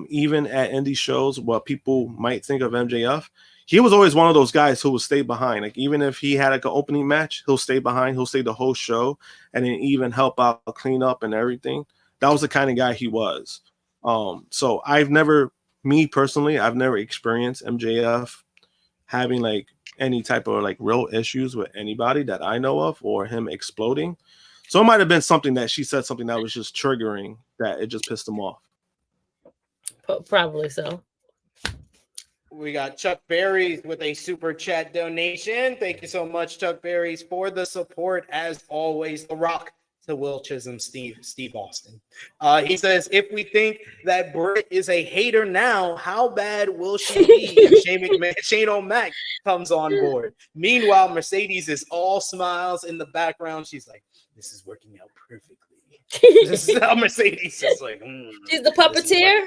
S7: Even at indie shows, what people might think of MJF, he was always one of those guys who would stay behind. Like even if he had like an opening match, he'll stay behind, he'll stay the whole show, and then even help out, clean up and everything. That was the kind of guy he was. So I've never experienced MJF having like any type of like real issues with anybody that I know of, or him exploding. So it might have been something that she said something that was just triggering, that it just pissed him off.
S6: Probably so.
S4: We got Chuck Berries with a super chat donation. Thank you so much, Chuck Berries, for the support. As always, The Rock to Will Chisholm, Steve Austin. He says, if we think that Britt is a hater now, how bad will she be if Shane O'Mac comes on board? Meanwhile, Mercedes is all smiles in the background. She's like, this is working out perfectly. This is how Mercedes is like,
S6: she's the puppeteer.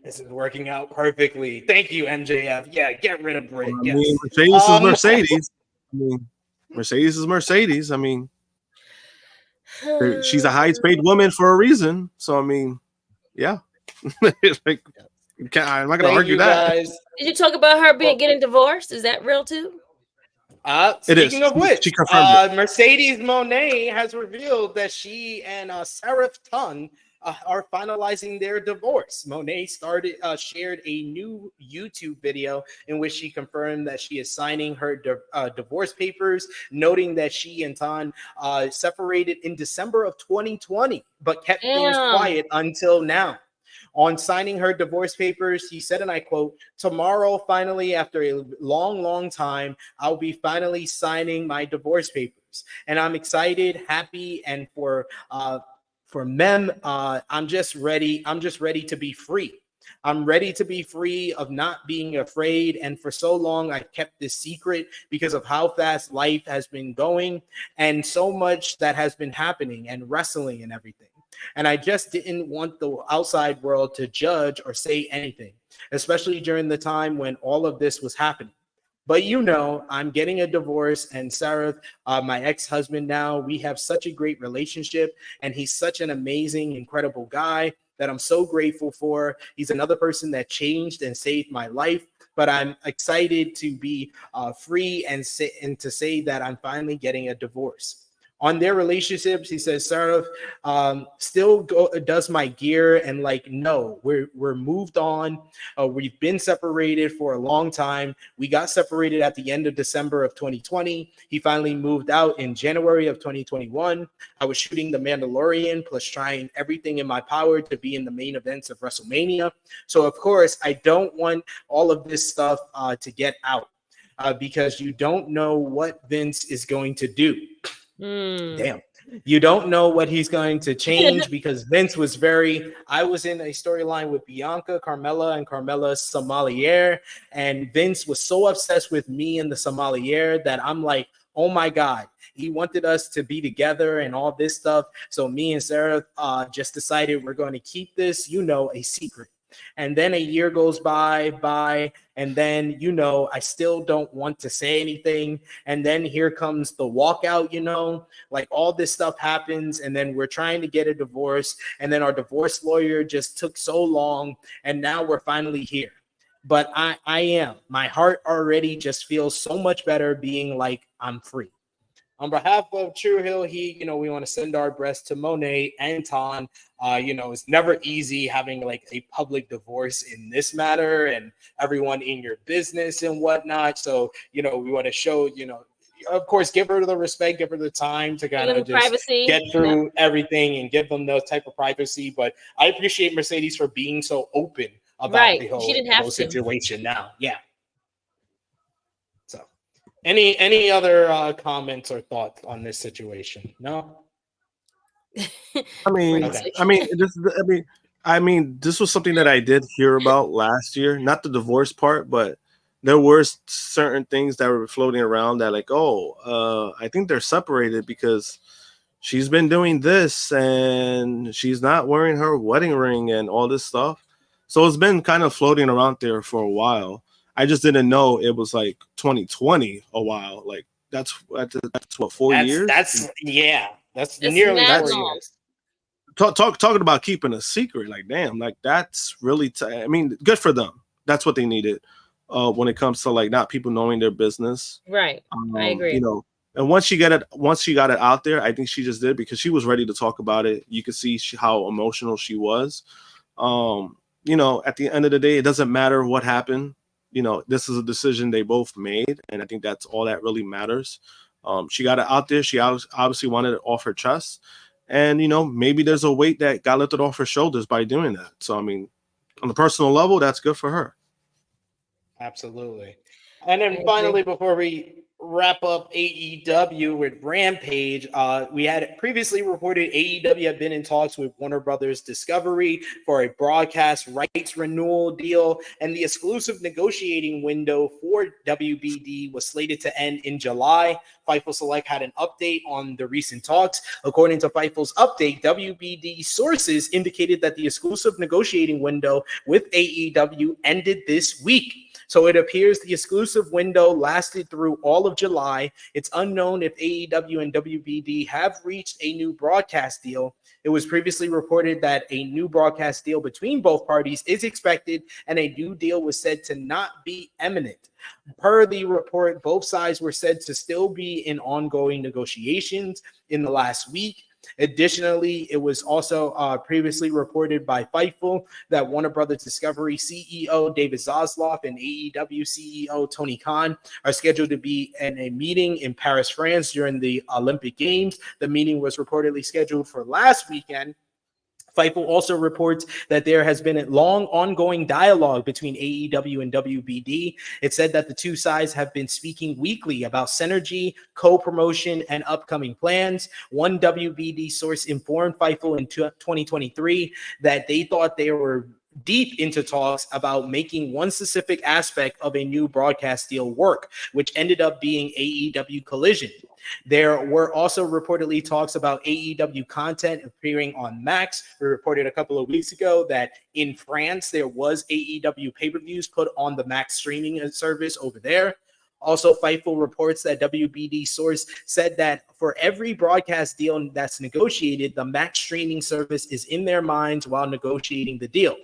S4: This is working out perfectly. Thank you, MJF. Yeah, get rid of Britt.
S7: I mean, Mercedes is Mercedes. I mean, Mercedes is Mercedes. I mean, she's a highest paid woman for a reason. So, I mean, yeah. Like, I'm not going to argue that.
S4: Guys.
S6: Did you talk about her getting divorced? Is that real too?
S4: Speaking of which,
S7: she confirmed
S4: Mercedes Moné has revealed that she and Seraph Ton are finalizing their divorce. Monet shared a new YouTube video in which she confirmed that she is signing her divorce papers, noting that she and Tan separated in December of 2020, but kept things quiet until now. On signing her divorce papers, he said, and I quote, "Tomorrow, finally, after a long, long time, I'll be finally signing my divorce papers. And I'm excited, happy, and for Mem, I'm just ready. I'm just ready to be free. I'm ready to be free of not being afraid. And for so long, I've kept this secret because of how fast life has been going and so much that has been happening and wrestling and everything. And I just didn't want the outside world to judge or say anything, especially during the time when all of this was happening. But you know, I'm getting a divorce, and Sarah, my ex-husband now, we have such a great relationship, and he's such an amazing, incredible guy that I'm so grateful for. He's another person that changed and saved my life, but I'm excited to be free and to say that I'm finally getting a divorce. On their relationships, he says, Sarah still does my gear, and like, no, we're moved on. We've been separated for a long time. We got separated at the end of December of 2020. He finally moved out in January of 2021. I was shooting The Mandalorian, plus trying everything in my power to be in the main events of WrestleMania. So, of course, I don't want all of this stuff to get out because you don't know what Vince is going to do. Damn. You don't know what he's going to change because Vince was I was in a storyline with Bianca, Carmella, and Carmella's sommelier, and Vince was so obsessed with me and the sommelier that I'm like, oh my God, he wanted us to be together and all this stuff. So me and Sarah just decided we're going to keep this, a secret. And then a year goes by, and then, I still don't want to say anything. And then here comes the walkout, like all this stuff happens. And then we're trying to get a divorce. And then our divorce lawyer just took so long. And now we're finally here. But my heart already just feels so much better being like, I'm free. On behalf of Tru Heel Heat, we want to send our best to Monet and Tan. It's never easy having like a public divorce in this matter and everyone in your business and whatnot. So, we want to show, of course, give her the respect, give her the time to kind of just privacy. Get through everything and give them those type of privacy. But I appreciate Mercedes for being so open about the whole situation now. Yeah. Any other comments or thoughts on this situation? No.
S7: I mean, this was something that I did hear about last year. Not the divorce part, but there were certain things that were floating around that, like, I think they're separated because she's been doing this and she's not wearing her wedding ring and all this stuff. So it's been kind of floating around there for a while. I just didn't know it was like 2020 a while. Like that's what 4 years?
S4: That's nearly 4 years.
S7: Talking about keeping a secret, like damn, like that's really good for them. That's what they needed when it comes to like not people knowing their business.
S6: Right. I agree.
S7: And once she got it out there, I think she just did because she was ready to talk about it. You could see how emotional she was. At the end of the day, it doesn't matter what happened. This is a decision they both made, and I think that's all that really matters. She got it out there. She obviously wanted it off her chest, And, maybe there's a weight that got lifted off her shoulders by doing that. So, I mean, on a personal level, that's good for her.
S4: Absolutely. And then finally, before we wrap up AEW with Rampage, we had previously reported AEW had been in talks with Warner Brothers Discovery for a broadcast rights renewal deal, and the exclusive negotiating window for WBD was slated to end in July. Fightful Select had an update on the recent talks. According to Fightful's update, WBD sources indicated that the exclusive negotiating window with AEW ended this week. So it appears the exclusive window lasted through all of July. It's unknown if AEW and WBD have reached a new broadcast deal. It was previously reported that a new broadcast deal between both parties is expected, and a new deal was said to not be imminent. Per the report, both sides were said to still be in ongoing negotiations in the last week. Additionally, it was also previously reported by Fightful that Warner Brothers Discovery CEO David Zaslav and AEW CEO Tony Khan are scheduled to be in a meeting in Paris, France during the Olympic Games. The meeting was reportedly scheduled for last weekend. Fightful also reports that there has been a long ongoing dialogue between AEW and WBD. It said that the two sides have been speaking weekly about synergy, co-promotion, and upcoming plans. One WBD source informed Fightful in 2023 that they thought they were deep into talks about making one specific aspect of a new broadcast deal work, which ended up being AEW Collision. There were also reportedly talks about AEW content appearing on Max. We reported a couple of weeks ago that in France, there was AEW pay-per-views put on the Max streaming service over there. Also, Fightful reports that WBD source said that for every broadcast deal that's negotiated, the Max streaming service is in their minds while negotiating the deal.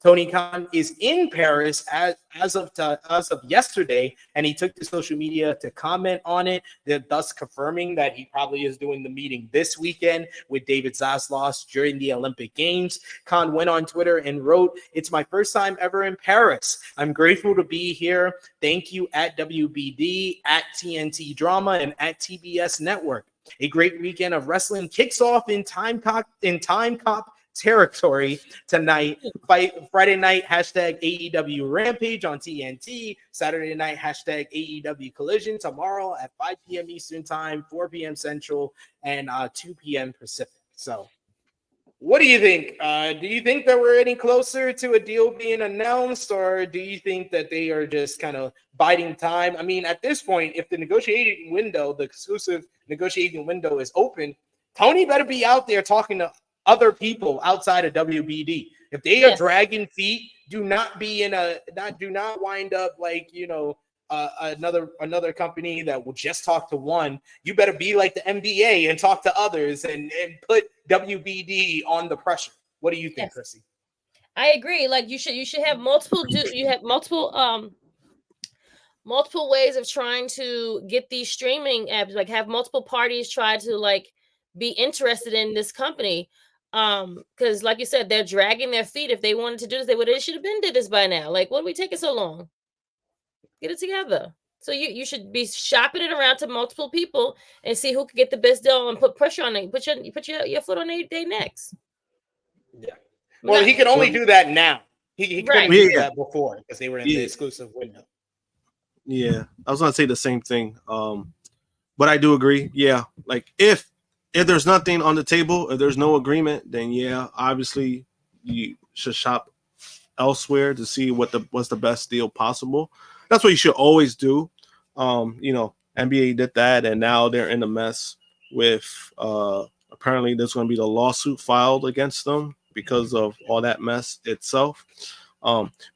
S4: Tony Khan is in Paris as of yesterday, and he took to social media to comment on it, thus confirming that he probably is doing the meeting this weekend with David Zaslav during the Olympic Games. Khan went on Twitter and wrote, "It's my first time ever in Paris. I'm grateful to be here. Thank you at WBD, at TNT Drama, and at TBS Network. A great weekend of wrestling kicks off in Time Cop territory tonight. Friday night, hashtag AEW Rampage on TNT. Saturday night, hashtag AEW Collision. Tomorrow at 5 p.m. Eastern Time, 4 p.m. Central, and 2 p.m. Pacific." So what do you think? Do you think that we're any closer to a deal being announced, or do you think that they are just kind of biding time? I mean, at this point, if the negotiating window, the exclusive negotiating window is open, Tony better be out there talking to other people outside of WBD. If they are dragging feet, do not wind up like, another company that will just talk to one. You better be like the NBA and talk to others and put WBD on the pressure. What do you think, Krssi?
S6: I agree. Like you should have multiple ways of trying to get these streaming apps, like have multiple parties try to like be interested in this company. Because like you said, they're dragging their feet. If they wanted to do this, they should have been did this by now. Like, what are we taking so long? Get it together. So you should be shopping it around to multiple people and see who can get the best deal and put pressure on it. Put your foot on their necks.
S4: Yeah. Well, he can only do that now. He couldn't do that before because they were in the exclusive window.
S7: Yeah, I was gonna say the same thing. But I do agree. Yeah, like if there's nothing on the table, if there's no agreement, then obviously you should shop elsewhere to see what's the best deal possible. That's what you should always do. NBA did that, and now they're in a mess with apparently there's going to be the lawsuit filed against them because of all that mess itself.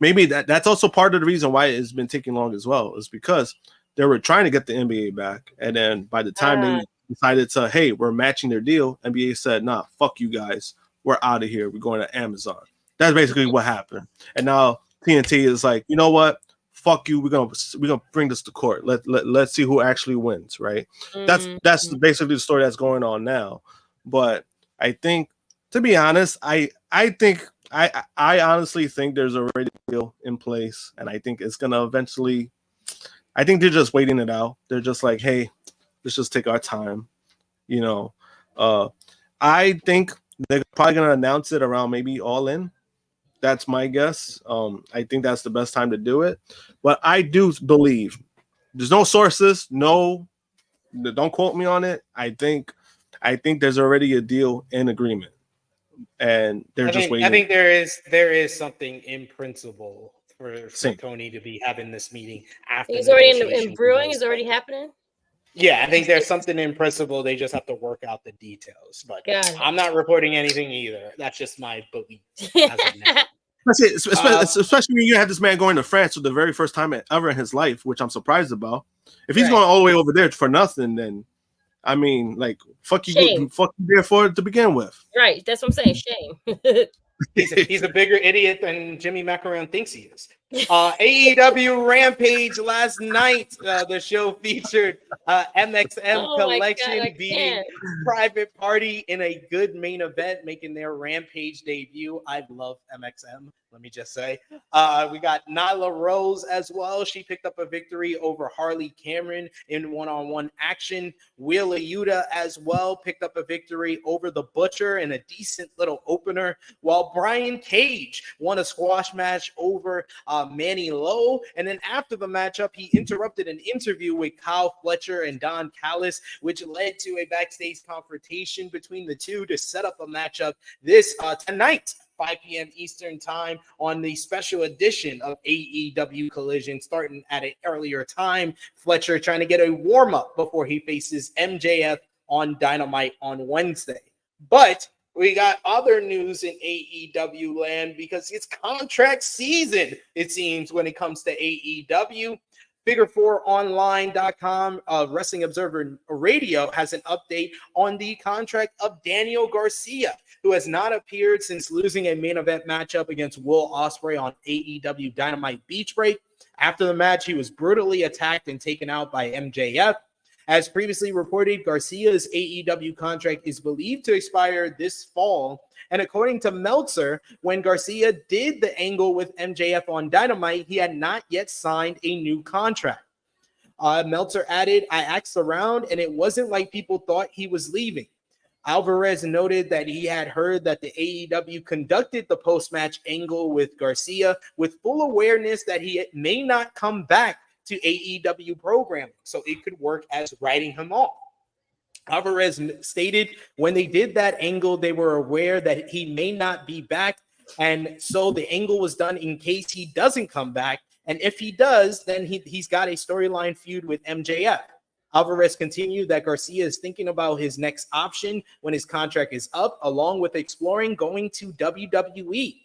S7: Maybe that's also part of the reason why it's been taking long as well, is because they were trying to get the NBA back, and then by the time they decided to, hey, we're matching their deal, NBA said, nah, fuck you guys, we're out of here, we're going to Amazon. That's basically what happened. And now TNT is like, you know what, fuck you, we're gonna bring this to court. Let's see who actually wins, right? That's basically the story that's going on now. But I think, to be honest, I honestly think there's already a deal in place, and I think it's gonna eventually, I think they're just waiting it out. They're just like, hey, let's just take our time. I think they're probably gonna announce it around maybe All In. That's my guess. I think that's the best time to do it. But I do believe there's no sources, no, don't quote me on it. I think there's already a deal in agreement, and they're just waiting.
S4: I think there is something in principle for Tony to be having this meeting after.
S6: He's already in brewing. It's already happening.
S4: Yeah, I think there's something in principle. They just have to work out the details. But I'm not reporting anything either. That's just my belief.
S7: Especially when you have this man going to France for the very first time ever in his life, which I'm surprised about. If he's going all the way over there for nothing, then I mean, like, fuck you there for it to begin with.
S6: Right, that's what I'm saying. Shame.
S4: He's a bigger idiot than Jimmy Macaron thinks he is. AEW Rampage last night. The show featured MXM Collection beating Private Party in a good main event, making their Rampage debut. I love MXM. Let me just say. We got Nyla Rose as well. She picked up a victory over Harley Cameron in one-on-one action. Wheeler Yuta as well picked up a victory over the Butcher in a decent little opener, while Brian Cage won a squash match over Manny Lowe. And then after the matchup, he interrupted an interview with Kyle Fletcher and Don Callis, which led to a backstage confrontation between the two to set up a matchup this tonight, 5 p.m. Eastern time, on the special edition of AEW Collision, starting at an earlier time. Fletcher trying to get a warm-up before he faces MJF on Dynamite on Wednesday. But we got other news in AEW land because it's contract season, it seems, when it comes to AEW. Figure4online.com, Wrestling Observer Radio has an update on the contract of Daniel Garcia, who has not appeared since losing a main event matchup against Will Ospreay on AEW Dynamite Beach Break. After the match, he was brutally attacked and taken out by MJF. As previously reported, Garcia's AEW contract is believed to expire this fall. And according to Meltzer, when Garcia did the angle with MJF on Dynamite, he had not yet signed a new contract. Meltzer added, "I asked around, and it wasn't like people thought he was leaving." Alvarez noted that he had heard that the AEW conducted the post-match angle with Garcia with full awareness that he may not come back to AEW programming, so it could work as writing him off. Alvarez stated when they did that angle, they were aware that he may not be back, and so the angle was done in case he doesn't come back, and if he does, then he's got a storyline feud with MJF. Alvarez continued that Garcia is thinking about his next option when his contract is up, along with exploring going to WWE.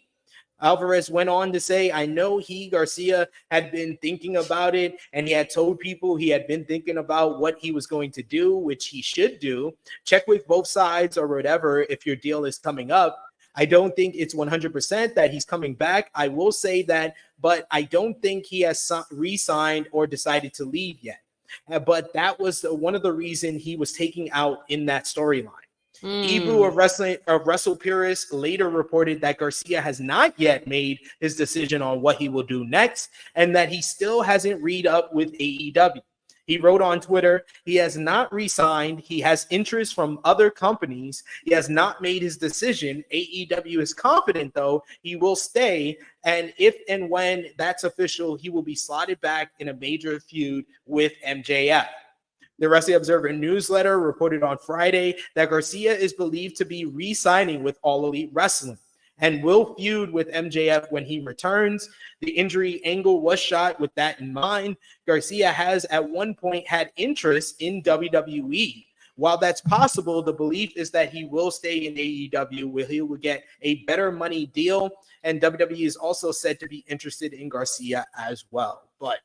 S4: Alvarez went on to say, "I know Garcia had been thinking about it, and he had told people he had been thinking about what he was going to do, which he should do. Check with both sides or whatever if your deal is coming up. I don't think it's 100% that he's coming back. I will say that, but I don't think he has re-signed or decided to leave yet." But that was one of the reasons he was taking out in that storyline. Ibu of Wrestle Purist later reported that Garcia has not yet made his decision on what he will do next, and that he still hasn't re-upped with AEW. He wrote on Twitter, "He has not re-signed. He has interest from other companies. He has not made his decision. AEW is confident, though, he will stay. And if and when that's official, he will be slotted back in a major feud with MJF." The Wrestling Observer newsletter reported on Friday that Garcia is believed to be re-signing with All Elite Wrestling and will feud with MJF when he returns. The injury angle was shot with that in mind. Garcia has at one point had interest in WWE. While that's possible, the belief is that he will stay in AEW where he will get a better money deal. And WWE is also said to be interested in Garcia as well. But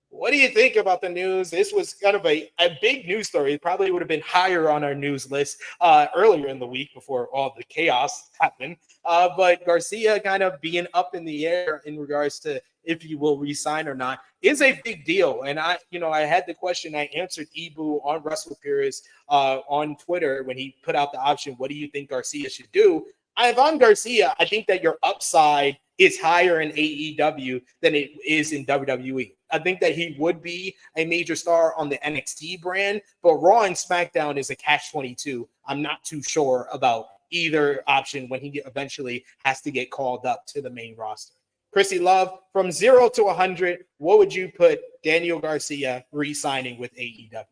S4: what do you think about the news? This was kind of a big news story. It probably would have been higher on our news list earlier in the week before all the chaos happened. But Garcia kind of being up in the air in regards to if he will re-sign or not is a big deal. And I had the question. I answered Ibu on Wrestle Purist on Twitter when he put out the option, what do you think Garcia should do? Ivan Garcia, I think that your upside is higher in AEW than it is in WWE. I think that he would be a major star on the NXT brand, but Raw and SmackDown is a catch-22. I'm not too sure about either option when he eventually has to get called up to the main roster. Krssi Love, from 0 to 100, what would you put Daniel Garcia re-signing with AEW?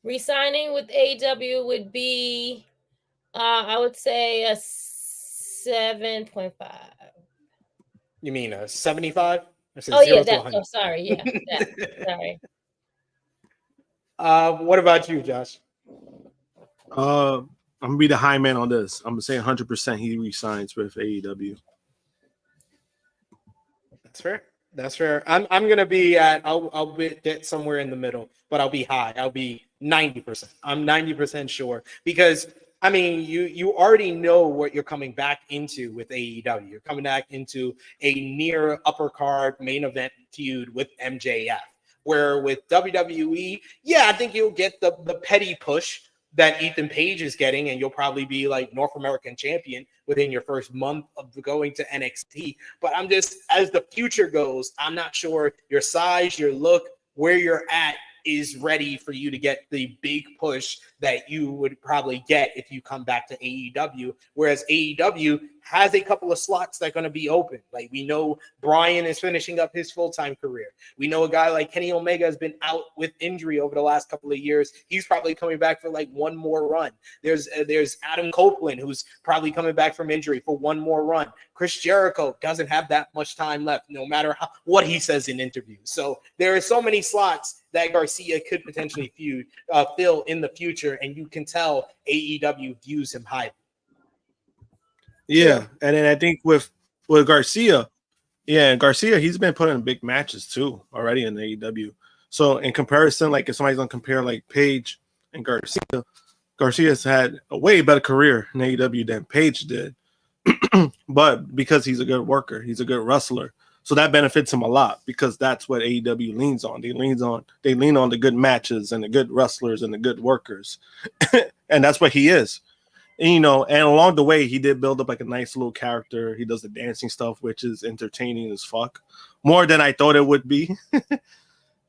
S6: Re-signing with AEW would be, I would say a 7.5.
S4: You mean a 75?
S6: Oh yeah, that. Oh, sorry. Yeah, that. Sorry.
S4: What about you, Josh?
S7: I'm gonna be the high man on this. I'm gonna say 100% he resigns with AEW.
S4: That's fair. That's fair. I'm gonna be at. I'll get somewhere in the middle, but I'll be high. I'll be 90%. I'm 90% sure because I mean you already know what you're coming back into with AEW. You're coming back into a near upper card main event feud with MJF. Where with WWE, yeah, I think you'll get the petty push that Ethan Page is getting, and you'll probably be like North American champion within your first month of going to NXT. But I'm just, as the future goes, I'm not sure your size, your look, where you're at is ready for you to get the big push that you would probably get if you come back to AEW. Whereas AEW has a couple of slots that are going to be open. Like we know Bryan is finishing up his full-time career. We know a guy like Kenny Omega has been out with injury over the last couple of years. He's probably coming back for like one more run. There's Adam Copeland, who's probably coming back from injury for one more run. Chris Jericho doesn't have that much time left, no matter what he says in interviews. So there are so many slots that Garcia could potentially fill in the future, and you can tell AEW views him highly.
S7: Yeah, and then I think with Garcia, he's been putting in big matches too already in AEW. So in comparison, like if somebody's gonna compare like Page and Garcia's had a way better career in AEW than Page did. But because he's a good worker, he's a good wrestler. So that benefits him a lot because that's what AEW leans on. They lean on the good matches and the good wrestlers and the good workers. And that's what he is. And, and along the way, he did build up like a nice little character. He does the dancing stuff, which is entertaining as fuck. More than I thought it would be.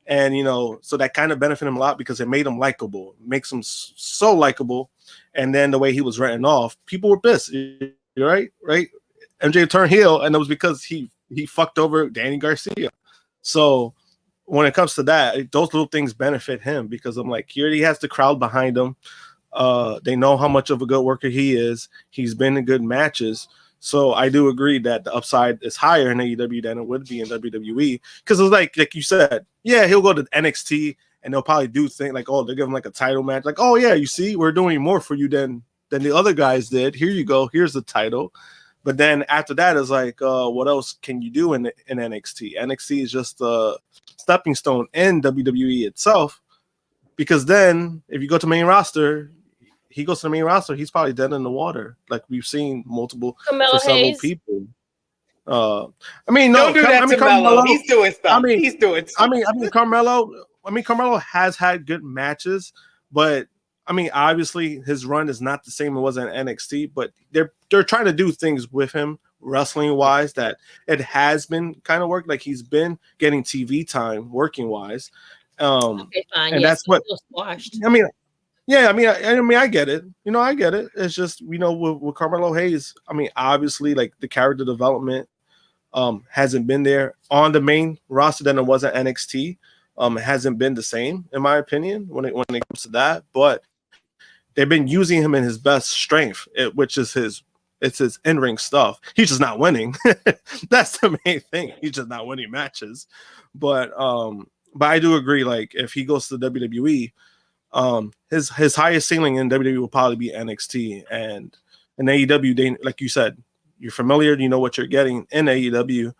S7: And, so that kind of benefited him a lot because it made him likable. It makes him so likable. And then the way he was written off, people were pissed. Right? MJ turned heel, and it was because he fucked over Danny Garcia. So when it comes to that, those little things benefit him because I'm like, he already has the crowd behind him. They know how much of a good worker he is. He's been in good matches. So I do agree that the upside is higher in AEW than it would be in WWE. Because it's like you said, yeah, he'll go to NXT and they'll probably do things like, oh, they'll give him like a title match. Like, oh, yeah, you see, we're doing more for you than the other guys did. Here you go. Here's the title. But then after that, it's like, what else can you do in NXT? NXT is just a stepping stone in WWE itself. Because then if you go to main roster, he goes to the main roster, he's probably dead in the water. Like we've seen several people. Don't do that to Melo. He's doing stuff. He's doing stuff. Carmelo has had good matches, but obviously his run is not the same it was in NXT, but they're trying to do things with him wrestling wise that it has been kind of worked. Like he's been getting TV time working wise. Okay, fine. And that's what squashed. I get it. I get it. It's just, with Carmelo Hayes, obviously like the character development hasn't been there on the main roster than it was at NXT. It hasn't been the same, in my opinion, when it comes to that. But they've been using him in his best strength, which is his in-ring stuff. He's just not winning. That's the main thing. He's just not winning matches. But I do agree, like if he goes to the WWE, his highest ceiling in WWE will probably be NXT. And in AEW, they, like you said, you're familiar, you know what you're getting in AEW,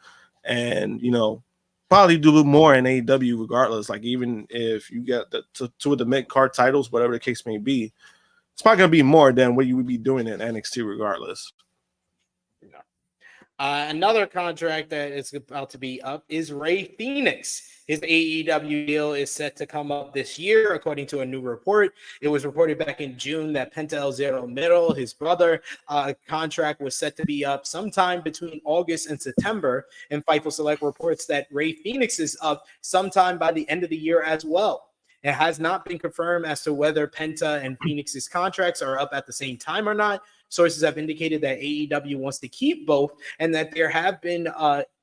S7: and probably do more in AEW regardless. Like even if you get two of the mid-card titles, whatever the case may be, it's probably going to be more than what you would be doing in NXT regardless.
S4: Another contract that is about to be up is Rey Fenix. His AEW deal is set to come up this year, according to a new report. It was reported back in June that Penta El Zero Miedo, his brother, contract was set to be up sometime between August and September. And Fightful Select reports that Rey Fenix is up sometime by the end of the year as well. It has not been confirmed as to whether Penta and Phoenix's contracts are up at the same time or not. Sources have indicated that AEW wants to keep both and that there have been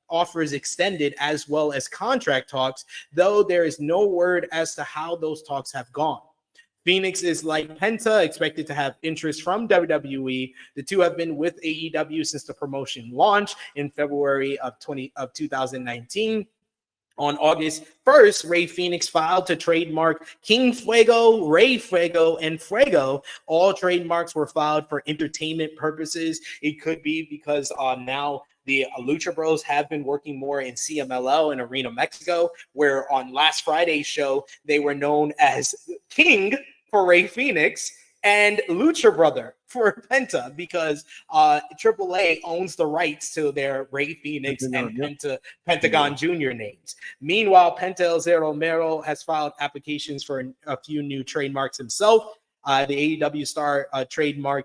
S4: offers extended as well as contract talks, though there is no word as to how those talks have gone. Phoenix is like Penta, expected to have interest from WWE. The two have been with AEW since the promotion launched in February of 2019. On August 1st, Rey Fenix filed to trademark King Fuego, Rey Fuego, and Fuego. All trademarks were filed for entertainment purposes. It could be because now the Lucha Bros have been working more in CMLL in Arena, Mexico, where on last Friday's show, they were known as King for Rey Fenix and Lucha Brother for Penta, because AAA owns the rights to their Rey Fenix and Pentagon Jr. names. Meanwhile, Penta El Zero Miedo has filed applications for a few new trademarks himself. The AEW star trademarked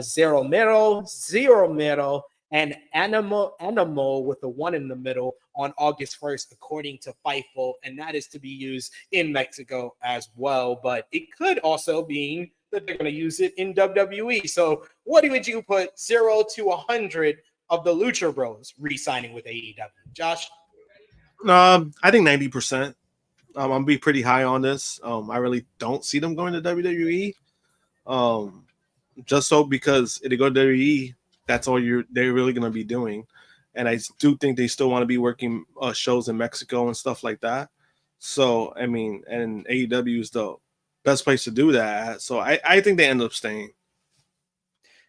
S4: Zero Miedo, and Animal with the one in the middle on August 1st, according to Fightful, and that is to be used in Mexico as well. But it could also mean that they're going to use it in WWE. So what would you put 0 to 100 of the Lucha Bros re-signing with AEW? Josh?
S7: I think 90%. I'm going to be pretty high on this. I really don't see them going to WWE. Just so because if they go to WWE, that's all they're really going to be doing. And I do think they still want to be working shows in Mexico and stuff like that. So, I mean, and AEW is the best place to do that. So I think they end up staying.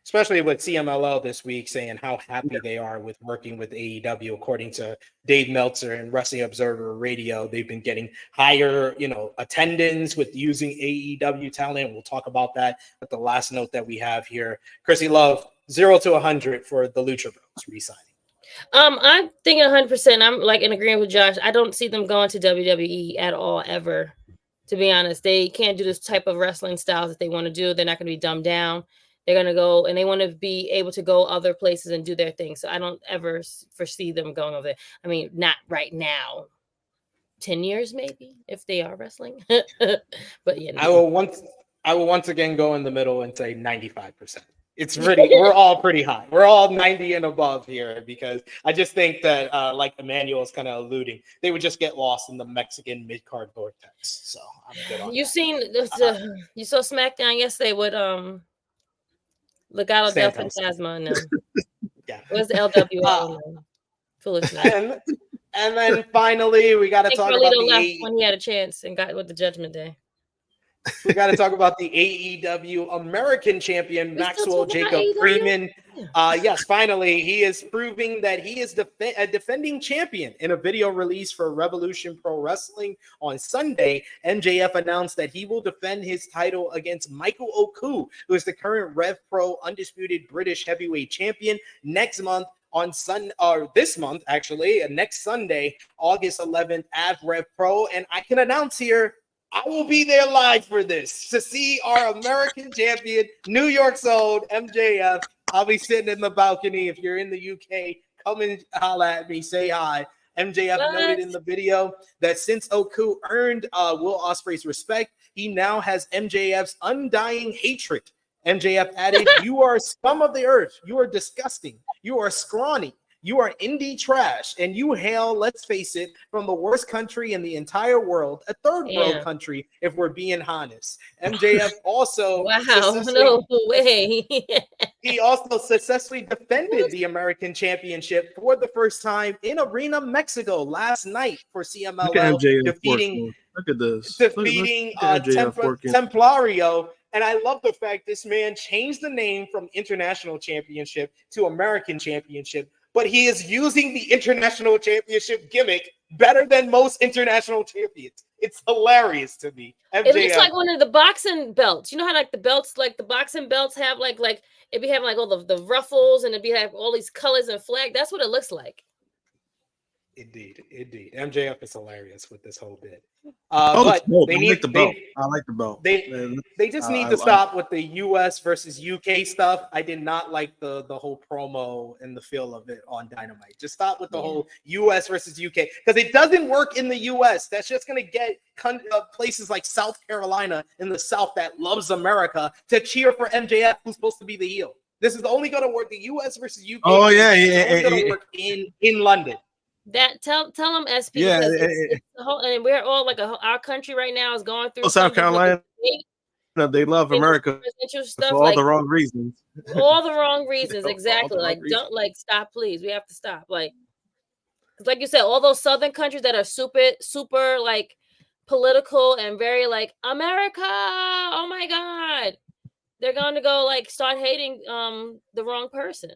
S4: Especially with CMLL this week saying how happy they are with working with AEW. According to Dave Meltzer and Wrestling Observer Radio, they've been getting higher, attendance with using AEW talent. We'll talk about that at the last note that we have here. Krssi Love, 0 to 100 for the Lucha Bros re-signing.
S6: I'm thinking 100%. I'm like in agreement with Josh. I don't see them going to WWE at all, ever. To be honest, they can't do this type of wrestling styles that they want to do. They're not going to be dumbed down. They're going to go and they want to be able to go other places and do their thing. So I don't ever foresee them going over there. I mean, not right now. 10 years maybe, if they are wrestling. But yeah.
S4: I will once again go in the middle and say 95%. It's we're all pretty high. We're all 90 and above here, because I just think that, like Emmanuel is kind of alluding, they would just get lost in the Mexican mid-card vortex. So I'm good on that.
S6: You saw SmackDown yesterday with Legado del Fantasma and them.
S4: Yeah.
S6: Where's the LWO? Foolishness.
S4: And then finally, we got to talk about the
S6: when he had a chance and got with the Judgment Day.
S4: We got to talk about the AEW American Champion, Maxwell Jacob Friedman. Yes, finally, he is proving that he is a defending champion. In a video release for Revolution Pro Wrestling on Sunday, MJF announced that he will defend his title against Michael Oku, who is the current Rev Pro Undisputed British Heavyweight Champion, next month. This month, actually, next Sunday, August 11th at Rev Pro. And I can announce here, I will be there live for this to see our American champion, New York sold MJF. I'll be sitting in the balcony. If you're in the UK, come and holla at me, say hi. MJF noted in the video that since Oku earned Will Ospreay's respect, he now has MJF's undying hatred. MJF added, "You are scum of the earth. You are disgusting. You are scrawny. You are indie trash, and you hail, let's face it, from the worst country in the entire world, a third world country, if we're being honest." MJF also he also successfully defended the American Championship for the first time in Arena, Mexico last night for CMLL, defeating Templario. And I love the fact this man changed the name from International Championship to American Championship, but he is using the international championship gimmick better than most international champions. It's hilarious to me. MJF.
S6: It looks like one of the boxing belts. You know how like the belts, like the boxing belts have like it be having like all the ruffles and it be have all these colors and flag. That's what it looks like.
S4: Indeed. MJF is hilarious with this whole bit.
S7: But
S4: they
S7: need the belt. I like the belt.
S4: They just need to stop with the US versus UK stuff. I did not like the whole promo and the feel of it on Dynamite. Just stop with the whole US versus UK because it doesn't work in the US. That's just going to get places like South Carolina in the South that loves America to cheer for MJF, who's supposed to be the heel. This is only going to work. The US versus UK.
S7: Oh yeah,
S4: It's only going to work in London.
S6: That tell them SP.
S7: Yeah,
S6: it's the whole, and we're all like our country right now is going through
S7: South Carolina. They love America
S6: stuff,
S7: for all the wrong reasons.
S6: All the wrong reasons, exactly. Like don't stop, please. We have to stop. Like you said, all those southern countries that are super like political and very like America. Oh my God, they're going to go like start hating the wrong person.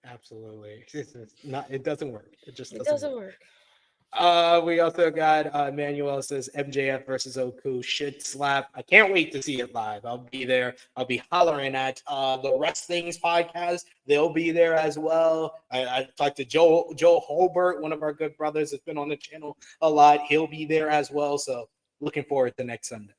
S4: Absolutely. It doesn't work. It just
S6: doesn't work.
S4: We also got Manuel says MJF versus Oku should slap. I can't wait to see it live. I'll be there. I'll be hollering at the Wrestling's podcast. They'll be there as well. I talked to Joe Holbert, one of our good brothers, has been on the channel a lot. He'll be there as well. So looking forward to next Sunday.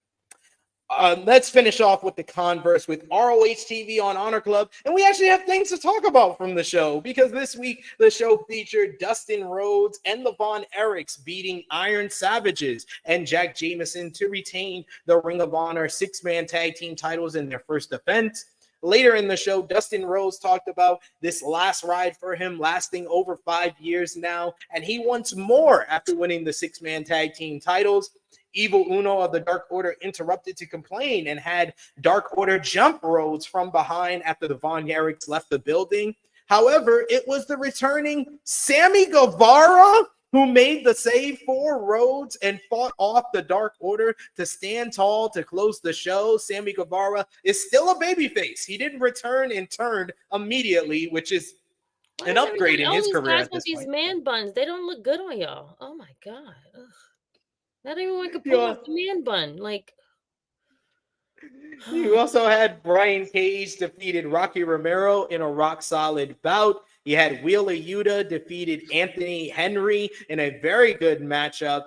S4: Let's finish off with the converse with ROH TV on Honor Club. And we actually have things to talk about from the show because this week the show featured Dustin Rhodes and the Von Erichs beating Iron Savages and Jack Jameson to retain the Ring of Honor 6-man tag team titles in their first defense. Later in the show, Dustin Rhodes talked about this last ride for him lasting over 5 years now, and he wants more after winning the 6-man tag team titles. Evil Uno of the Dark Order interrupted to complain and had Dark Order jump Rhodes from behind after the Von Erichs left the building. However, it was the returning Sammy Guevara who made the save for Rhodes and fought off the Dark Order to stand tall to close the show. Sammy Guevara is still a babyface. He didn't return and turned immediately, which is an upgrade in his career. At this
S6: these
S4: point.
S6: Man buns, they don't look good on y'all. Oh my God. Ugh. Not everyone could pull off the man bun. Like,
S4: you also had Brian Cage defeated Rocky Romero in a rock solid bout. You had Wheeler Yuta defeated Anthony Henry in a very good matchup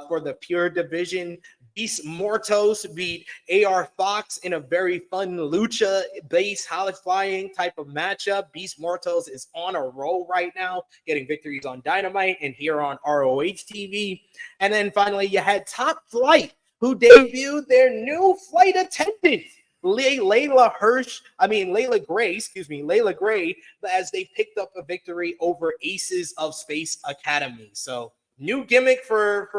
S4: for the Pure Division. Beast Mortos beat AR Fox in a very fun lucha-based high-flying type of matchup. Beast Mortos is on a roll right now, getting victories on Dynamite and here on ROH TV. And then finally, you had Top Flight, who debuted their new flight attendant, Layla Gray, as they picked up a victory over Aces of Space Academy. So new gimmick for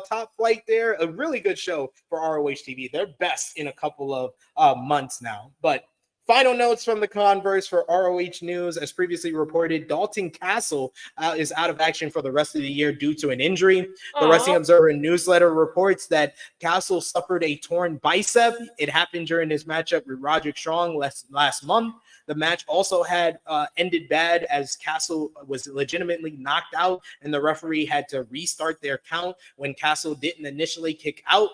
S4: Top Flight there. A really good show for ROH TV. They're best in a couple of months now. But final notes from the converse for ROH News. As previously reported, Dalton Castle is out of action for the rest of the year due to an injury. The Wrestling Observer newsletter reports that Castle suffered a torn bicep. It happened during his matchup with Roderick Strong last month. The match also had ended bad as Castle was legitimately knocked out, and the referee had to restart their count when Castle didn't initially kick out.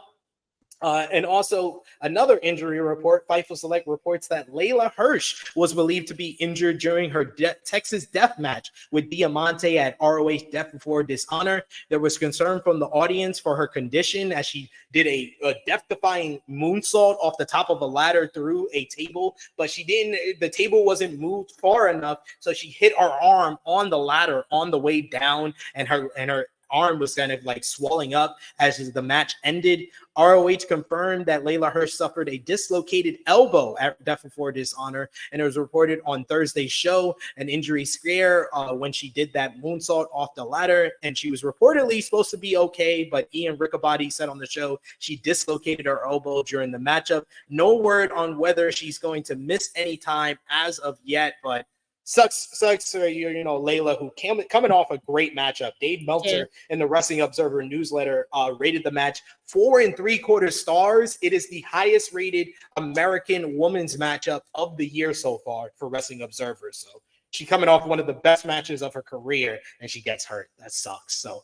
S4: And also another injury report, Fightful Select reports that Layla Hirsch was believed to be injured during her Texas death match with Diamante at ROH Death Before Dishonor. There was concern from the audience for her condition as she did a death-defying moonsault off the top of a ladder through a table, but the table wasn't moved far enough, so she hit her arm on the ladder on the way down, and her arm was kind of like swelling up as the match ended. ROH confirmed that Layla Hirsch suffered a dislocated elbow at Death Before Dishonor, and it was reported on Thursday's show an injury scare when she did that moonsault off the ladder, and she was reportedly supposed to be okay, but Ian Riccaboni said on the show she dislocated her elbow during the matchup. No word on whether she's going to miss any time as of yet, but sucks for Layla, who coming off a great matchup. Dave Meltzer in the Wrestling Observer newsletter rated the match 4 3/4 stars. It is the highest rated American women's matchup of the year so far for Wrestling Observer. So She coming off one of the best matches of her career, and she gets hurt. That sucks. So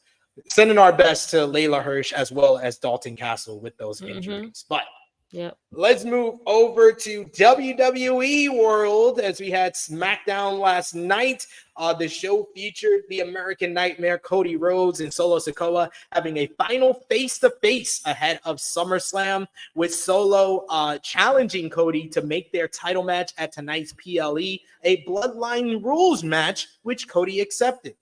S4: sending our best to Layla Hirsch as well as Dalton Castle with those injuries. But let's move over to WWE World as we had SmackDown last night. The show featured the American Nightmare, Cody Rhodes, and Solo Sikoa having a final face-to-face ahead of SummerSlam, with Solo challenging Cody to make their title match at tonight's PLE, a Bloodline rules match, which Cody accepted.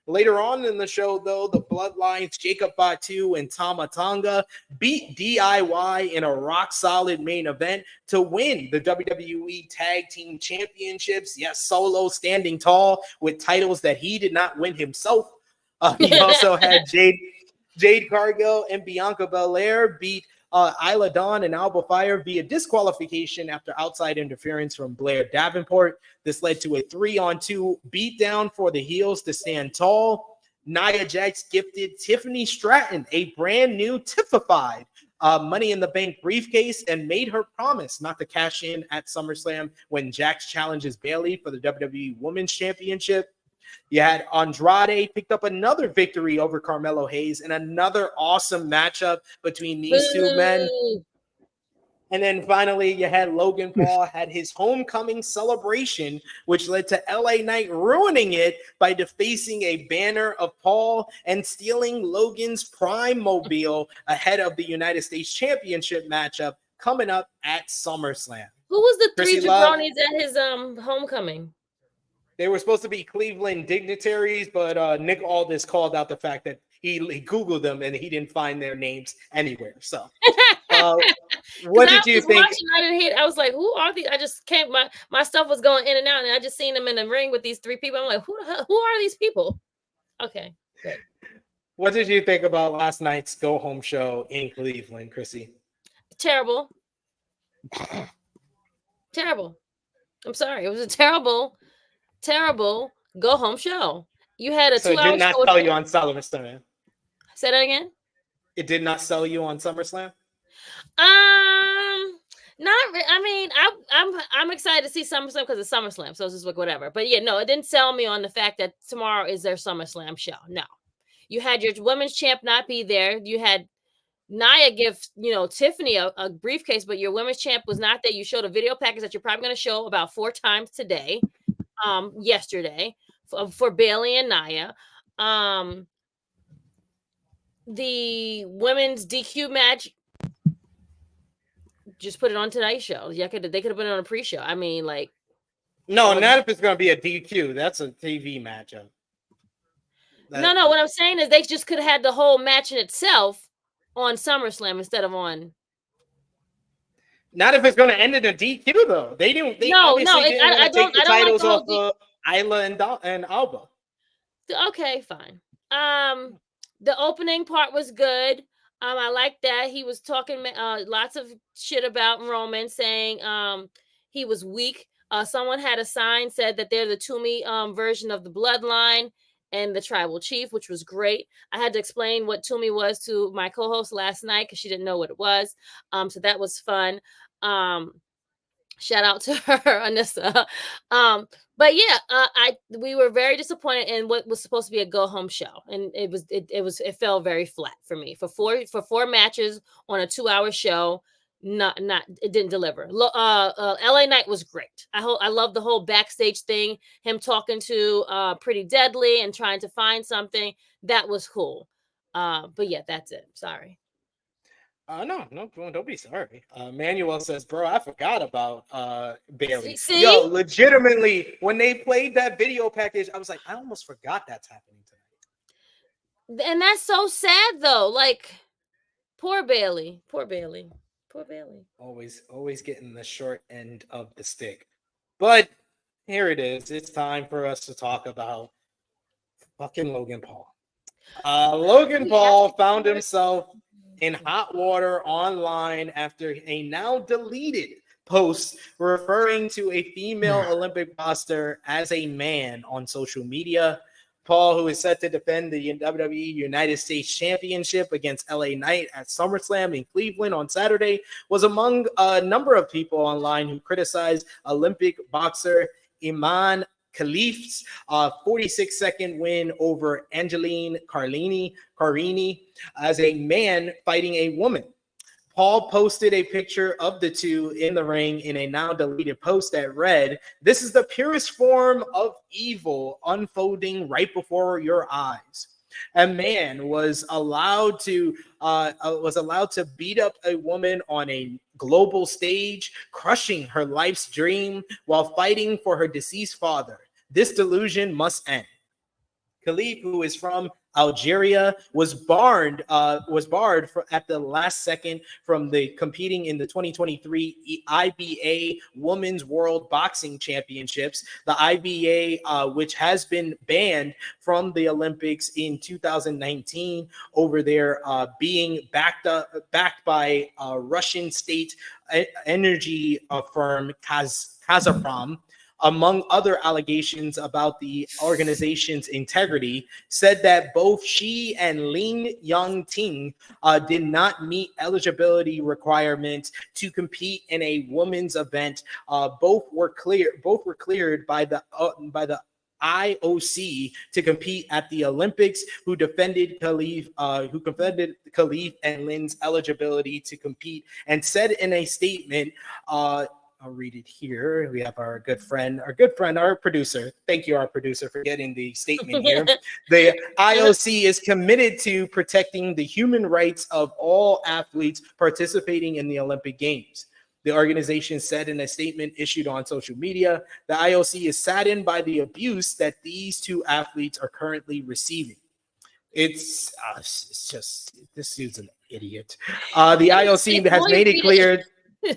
S4: Later on in the show, though, the Bloodlines, Jacob Fatu and Tama Tonga, beat DIY in a rock-solid main event to win the WWE Tag Team Championships. Yes, Solo standing tall with titles that he did not win himself. He also had Jade Cargill and Bianca Belair beat Isla Dawn and Alba Fire via disqualification after outside interference from Blair Davenport. This led to a 3-on-2 beatdown for the heels to stand tall. Nia Jax gifted Tiffany Stratton a brand new Tiffified Money in the Bank briefcase and made her promise not to cash in at SummerSlam when Jax challenges Bayley for the WWE Women's Championship. You had Andrade picked up another victory over Carmelo Hayes in another awesome matchup between these two men. And then finally, you had Logan Paul had his homecoming celebration, which led to LA Knight ruining it by defacing a banner of Paul and stealing Logan's Prime Mobile ahead of the United States Championship matchup coming up at SummerSlam.
S6: Who was the three
S4: Krssi
S6: jabronis at his homecoming?
S4: They were supposed to be Cleveland dignitaries, but Nick Aldis called out the fact that he Googled them and he didn't find their names anywhere. So, what did you think?
S6: I didn't hear. I was like, "Who are these?" I just came. My stuff was going in and out, and I just seen them in the ring with these three people. I'm like, "Who are these people?" Okay, good.
S4: What did you think about last night's go home show in Cleveland, Krssi?
S6: Terrible. Terrible. I'm sorry. It was a terrible go home show. You had a 2 hour show.
S4: So it did not sell you on SummerSlam.
S6: Say that again.
S4: It did not sell you on SummerSlam.
S6: I mean, I'm excited to see SummerSlam because it's SummerSlam, so it's just like whatever. But yeah, no, it didn't sell me on the fact that tomorrow is their SummerSlam show. No, you had your women's champ not be there. You had Nia give Tiffany a briefcase, but your women's champ was not there. You showed a video package that you're probably going to show about 4 times today. Yesterday for Bayley and Nia. The women's DQ match, just put it on tonight's show. They could have put it on a pre-show. I mean, like,
S4: no, not if it's going to be a DQ. That's a TV matchup.
S6: No. What I'm saying is they just could have had the whole match in itself on SummerSlam instead of on.
S4: Not if it's going to end in a DQ, though. They didn't. I don't. The titles off Isla and Alba.
S6: Okay, fine. The opening part was good. I like that he was talking lots of shit about Roman, saying he was weak. Someone had a sign said that they're the Toomey version of the Bloodline and the Tribal Chief, which was great. I had to explain what Toomey was to my co-host last night because she didn't know what it was. So that was fun. Shout out to her, Anissa. But yeah, we were very disappointed in what was supposed to be a go home show, and it fell very flat for me for four matches on a 2 hour show. It didn't deliver. LA Knight was great. I love the whole backstage thing. Him talking to Pretty Deadly and trying to find something that was cool. But yeah, that's it. Sorry.
S4: No, don't be sorry. Manuel says, bro, I forgot about Bayley.
S6: See?
S4: Yo, legitimately, when they played that video package, I was like, I almost forgot that's happening tonight.
S6: And that's so sad, though. Like, poor Bayley.
S4: Always getting the short end of the stick. But here it is. It's time for us to talk about fucking Logan Paul. Logan Paul found himself in hot water online after a now deleted post referring to a female Olympic roster as a man on social media. Paul, who is set to defend the WWE United States Championship against LA Knight at SummerSlam in Cleveland on Saturday, was among a number of people online who criticized Olympic boxer Iman Khalif's 46-second win over Angeline Carini as a man fighting a woman. Paul posted a picture of the two in the ring in a now deleted post that read, "This is the purest form of evil unfolding right before your eyes." A man was allowed to beat up a woman on a global stage, crushing her life's dream while fighting for her deceased father. This delusion must end. Khalif, who is from Algeria, was barred at the last second from the competing in the 2023 IBA Women's World Boxing Championships. The IBA, which has been banned from the Olympics in 2019 over there being backed by Russian state energy firm Kazatomprom. Among other allegations about the organization's integrity, said that both she and Ling Yang-ting did not meet eligibility requirements to compete in a women's event. Both were cleared by the IOC to compete at the Olympics, who defended Khalif and Lin's eligibility to compete, and said in a statement, I'll read it here. We have our friend, our producer. Thank you, our producer, for getting the statement here. The IOC is committed to protecting the human rights of all athletes participating in the Olympic Games. The organization said in a statement issued on social media, the IOC is saddened by the abuse that these two athletes are currently receiving. It's just, this dude's an idiot. The IOC has made it clear.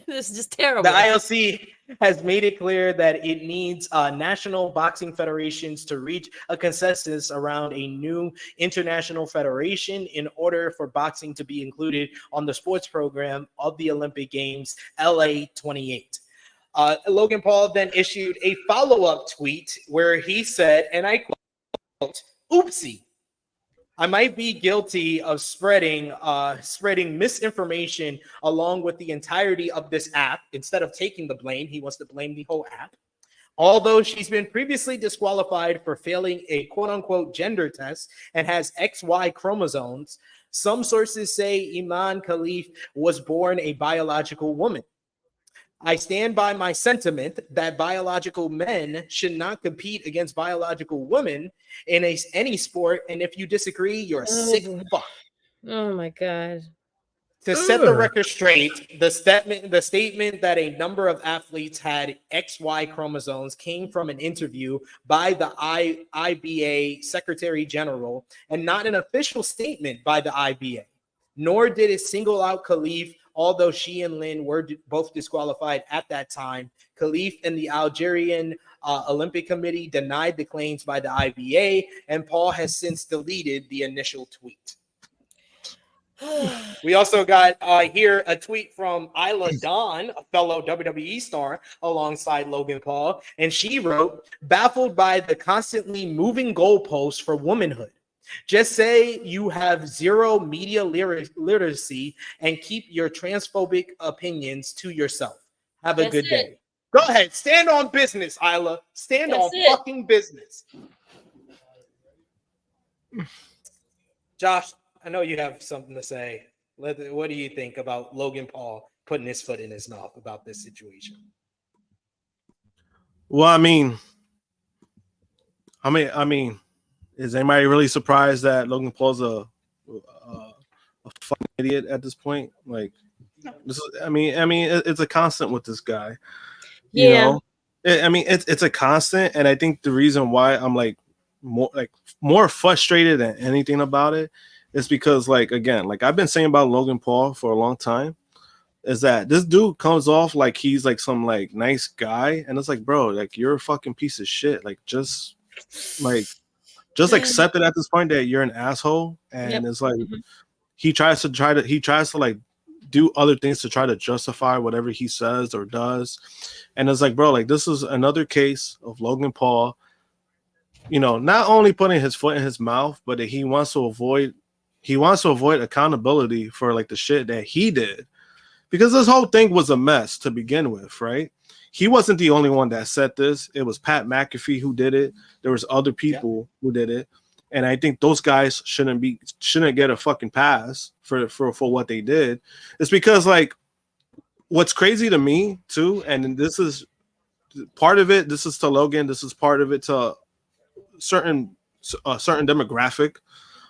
S6: This is just terrible.
S4: The IOC has made it clear that it needs national boxing federations to reach a consensus around a new international federation in order for boxing to be included on the sports program of the Olympic Games LA 28. Logan Paul then issued a follow-up tweet where he said, and I quote, "Oopsie. I might be guilty of spreading misinformation along with the entirety of this app. Instead of taking the blame, he wants to blame the whole app. Although she's been previously disqualified for failing a quote-unquote gender test and has XY chromosomes, some sources say Iman Khalif was born a biological woman. I stand by my sentiment that biological men should not compete against biological women in any sport, and if you disagree, you're a sick fuck."
S6: Oh my God.
S4: To set the record straight, the statement that a number of athletes had XY chromosomes came from an interview by the IBA Secretary General and not an official statement by the IBA. Nor did it single out Khalif, although she and Lin were both disqualified at that time. Khalif and the Algerian Olympic Committee denied the claims by the IBA, and Paul has since deleted the initial tweet. We also got here a tweet from Isla Dawn, a fellow WWE star, alongside Logan Paul, and she wrote, "Baffled by the constantly moving goalposts for womanhood. Just say you have zero media literacy and keep your transphobic opinions to yourself. Have a good day." Go ahead. Stand on business, Isla. Stand on fucking business. Josh, I know you have something to say. What do you think about Logan Paul putting his foot in his mouth about this situation?
S7: Well, I mean, is anybody really surprised that Logan Paul's a fucking idiot at this point? Like, this is, it's a constant with this guy. You know? It's a constant, and I think the reason why I'm more frustrated than anything about it is because, again, I've been saying about Logan Paul for a long time, is that this dude comes off like he's some nice guy, and it's bro, you're a fucking piece of shit. Just accept it at this point that you're an asshole, and it's he tries to do other things to try to justify whatever he says or does, and it's bro, this is another case of Logan Paul, not only putting his foot in his mouth, but that he wants to avoid accountability for the shit that he did, because this whole thing was a mess to begin with, right? He wasn't the only one that said this. It was Pat McAfee who did it. There was other people who did it. And I think those guys shouldn't get a fucking pass for what they did. It's because, like, what's crazy to me too, and this is part of it. This is to Logan. This is part of it to certain demographic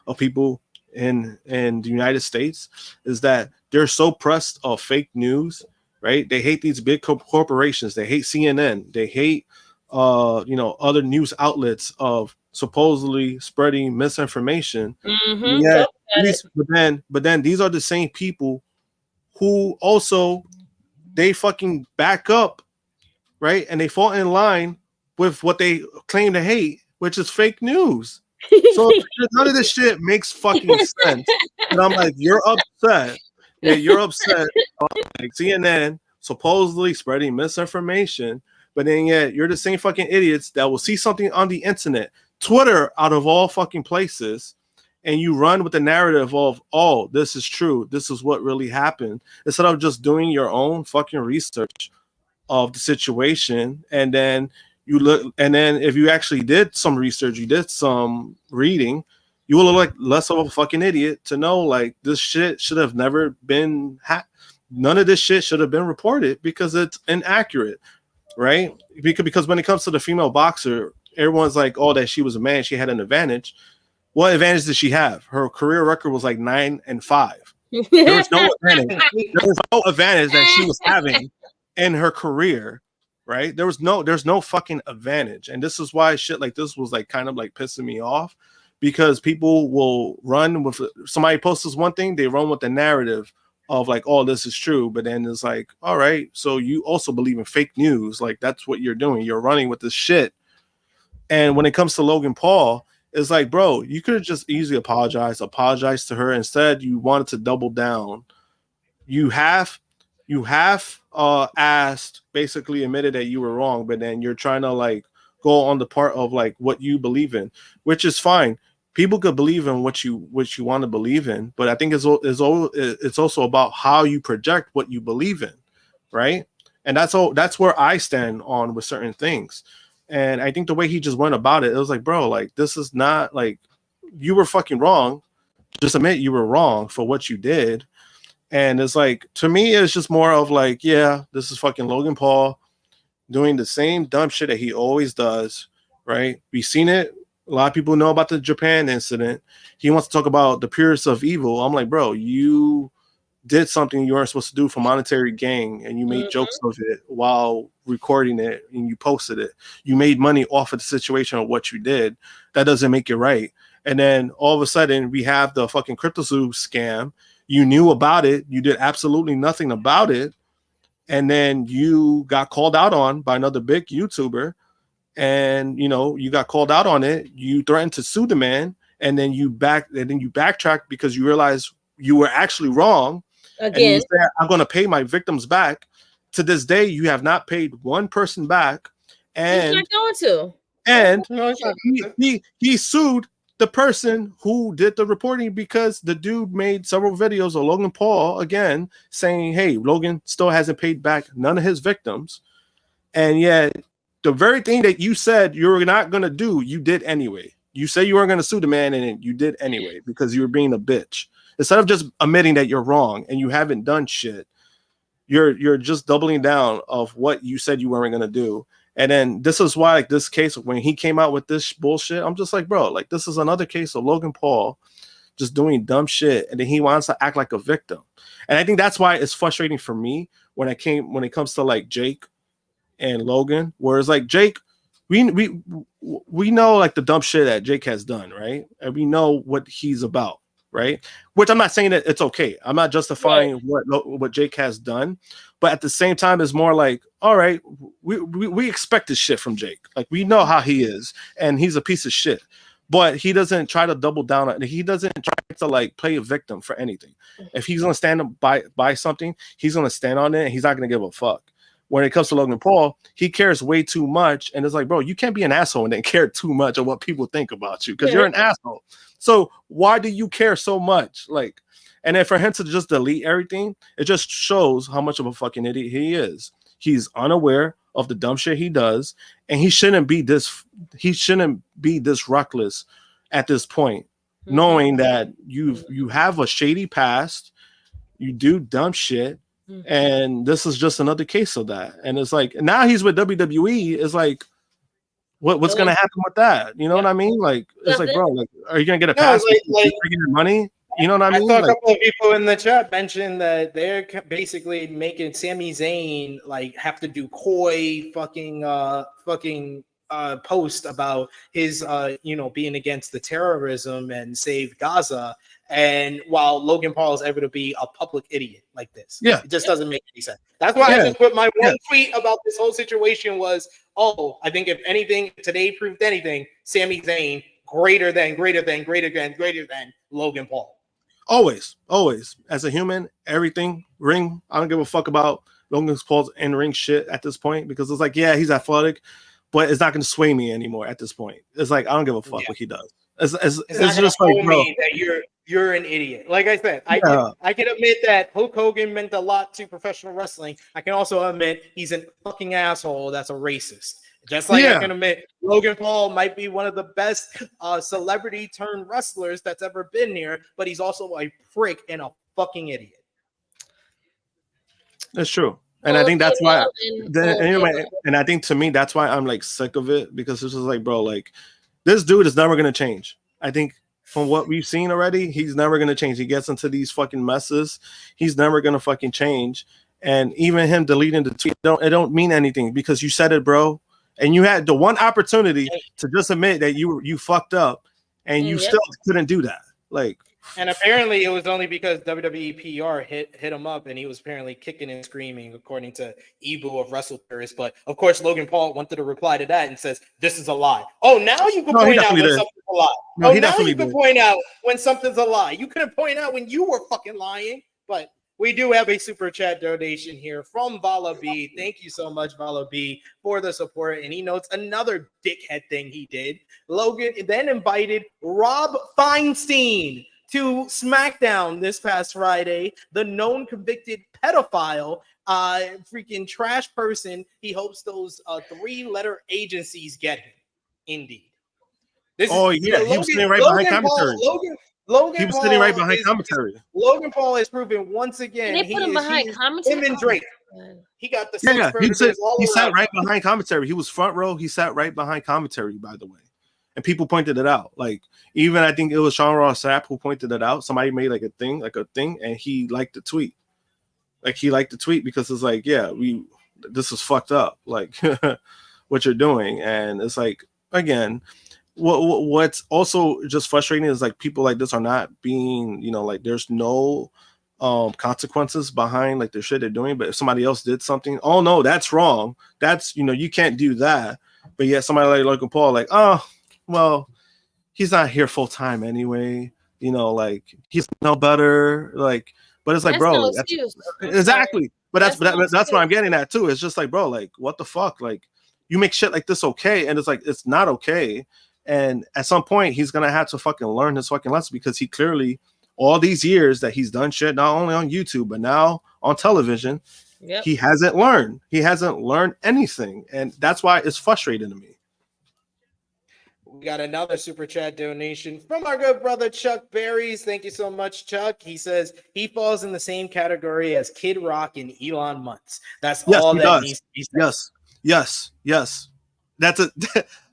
S7: of people in the United States, is that they're so pressed of fake news, right? They hate these big corporations. They hate CNN. They hate other news outlets of supposedly spreading misinformation. Yeah, but then these are the same people who also they fucking back up, right? And they fall in line with what they claim to hate, which is fake news. So none of this shit makes fucking sense. And I'm like, you're upset. Yeah, you're upset. Like CNN supposedly spreading misinformation, but then yet you're the same fucking idiots that will see something on the internet, Twitter out of all fucking places, and you run with the narrative of, oh, this is true, this is what really happened, instead of just doing your own fucking research of the situation. And then you look, and then if you actually did some research, you did some reading, you will look like less of a fucking idiot to know, like, this shit should have never been none of this shit should have been reported because it's inaccurate, right? Because when it comes to the female boxer, everyone's like, oh, that she was a man, she had an advantage. What advantage did she have? Her career record was like 9-5. There was no advantage. There was no advantage that she was having in her career, right? There's no fucking advantage. And this is why shit like this was like kind of like pissing me off, because people will run with, somebody posts this one thing, they run with the narrative of like, oh, this is true. But then it's like, all right, so you also believe in fake news. Like, that's what you're doing. You're running with this shit. And when it comes to Logan Paul, it's like, bro, you could have just easily apologize to her. Instead, you wanted to double down. You have asked, basically admitted that you were wrong, but then you're trying to like go on the part of like what you believe in, which is fine. People could believe in what you want to believe in, but I think it's also about how you project what you believe in, right? And that's where I stand on with certain things. And I think the way he just went about it, it was like, bro, like, this is not like, you were fucking wrong. Just admit you were wrong for what you did. And it's like, to me, it's just more of like, yeah, this is fucking Logan Paul doing the same dumb shit that he always does, right? We've seen it. A lot of people know about the Japan incident. He wants to talk about the purest of evil. I'm like, bro, you did something you weren't supposed to do for monetary gain, and you made jokes of it while recording it, and you posted it. You made money off of the situation of what you did. That doesn't make it right. And then all of a sudden we have the fucking CryptoZoo scam. You knew about it. You did absolutely nothing about it. And then you got called out on by another big YouTuber, and you got called out on it. You threatened to sue the man, and then you backtrack because you realize you were actually wrong. Again, and you said, I'm going to pay my victims back. To this day, you have not paid one person back, and
S6: he's not going to.
S7: And he sued the person who did the reporting because the dude made several videos of Logan Paul again saying, hey, Logan still hasn't paid back none of his victims. And yet the very thing that you said you were not going to do, you did anyway. You said you weren't going to sue the man, and you did anyway because you were being a bitch. Instead of just admitting that you're wrong and you haven't done shit, you're just doubling down of what you said you weren't going to do. And then this is why, like, this case, when he came out with this bullshit, I'm just like, bro, like, this is another case of Logan Paul just doing dumb shit, and then he wants to act like a victim. And I think that's why it's frustrating for me when it comes to like Jake and Logan, where it's like Jake, we know like the dumb shit that Jake has done, right? And we know what he's about, right? Which I'm not saying that it's okay. I'm not justifying what Jake has done, but at the same time, it's more like, all right, we expect this shit from Jake. Like, we know how he is, and he's a piece of shit. But he doesn't try to double down on it. He doesn't try to like play a victim for anything. If he's gonna stand up by something, he's gonna stand on it, and he's not gonna give a fuck. When it comes to Logan Paul, he cares way too much, and it's like, bro, you can't be an asshole and then care too much of what people think about you because you're an asshole. So why do you care so much? Like, And then for him to just delete everything, it just shows how much of a fucking idiot he is. He's unaware of the dumb shit he does, and he shouldn't be this reckless at this point, knowing that you have a shady past, you do dumb shit, and this is just another case of that. And it's like now he's with WWE. It's like what's gonna happen with that? You know what I mean? Like it's like, bro, like are you gonna get a pass? Like your money? You know what I mean?
S4: I saw a couple of people in the chat mention that they're basically making Sami Zayn like have to do coy fucking post about his being against the terrorism and save Gaza, and while Logan Paul is able to be a public idiot like this. It just doesn't make any sense. That's why I just put my one tweet about this whole situation was, I think if anything today proved anything, Sami Zayn greater than Logan Paul.
S7: Always as a human, everything ring. I don't give a fuck about Logan Paul's in ring shit at this point, because it's like, yeah, he's athletic, but it's not going to sway me anymore at this point. It's like I don't give a fuck what he does. It's just like, bro,
S4: that you're an idiot. Like I said, I can admit that Hulk Hogan meant a lot to professional wrestling. I can also admit he's a fucking asshole that's a racist. Just like I can admit Logan Paul might be one of the best celebrity turned wrestlers that's ever been here, but he's also a prick and a fucking idiot.
S7: That's true. And I think that's why, and I think to me, that's why I'm like sick of it, because it's just like, bro, like this dude is never going to change. I think from what we've seen already, he's never going to change. He gets into these fucking messes. He's never going to fucking change. And even him deleting the tweet, it don't mean anything, because you said it, bro. And you had the one opportunity to just admit that you fucked up, and you still couldn't do that. Like,
S4: and apparently it was only because WWE PR hit him up, and he was apparently kicking and screaming, according to Ebu of Wrestle Tourist. But of course, Logan Paul wanted to reply to that and says, "This is a lie." Oh, now you can point out when something's a lie.
S7: No,
S4: now you can point out when something's a lie. You couldn't point out when you were fucking lying, but. We do have a super chat donation here from Vala B. Thank you so much, Vala B, for the support. And he notes another dickhead thing he did. Logan then invited Rob Feinstein to SmackDown this past Friday. The known convicted pedophile, freaking trash person. He hopes those 3-letter agencies get him. Indeed.
S7: He was sitting right behind commentary. He was sitting right behind commentary.
S4: Logan Paul has proven once again.
S6: They put him behind commentary.
S4: Him and Drake. He got the
S7: he sat right behind commentary. He was front row. He sat right behind commentary, by the way. And people pointed it out. Like, even I think it was Sean Ross Sapp who pointed it out. Somebody made like a thing, and he liked the tweet. Like, he liked the tweet because it's like, this is fucked up. Like, what you're doing. And it's like, again, what's also just frustrating is like people like this are not being, like there's no consequences behind like the shit they're doing. But if somebody else did something, oh no, that's wrong. That's, you can't do that. But yet somebody like Logan Paul, like, oh, well, he's not here full time anyway. Like he's no better. Like, but it's like,
S6: that's
S7: bro,
S6: no excuse.
S7: Exactly. But that's what I'm getting at too. It's just like, bro, like what the fuck? Like you make shit like this okay, and it's like it's not okay. And at some point, he's going to have to fucking learn his fucking lesson, because he clearly, all these years that he's done shit, not only on YouTube, but now on television, he hasn't learned. He hasn't learned anything. And that's why it's frustrating to me.
S4: We got another super chat donation from our good brother, Chuck Berries. Thank you so much, Chuck. He says he falls in the same category as Kid Rock and Elon Musk. That's all that needs to be said.
S7: Yes.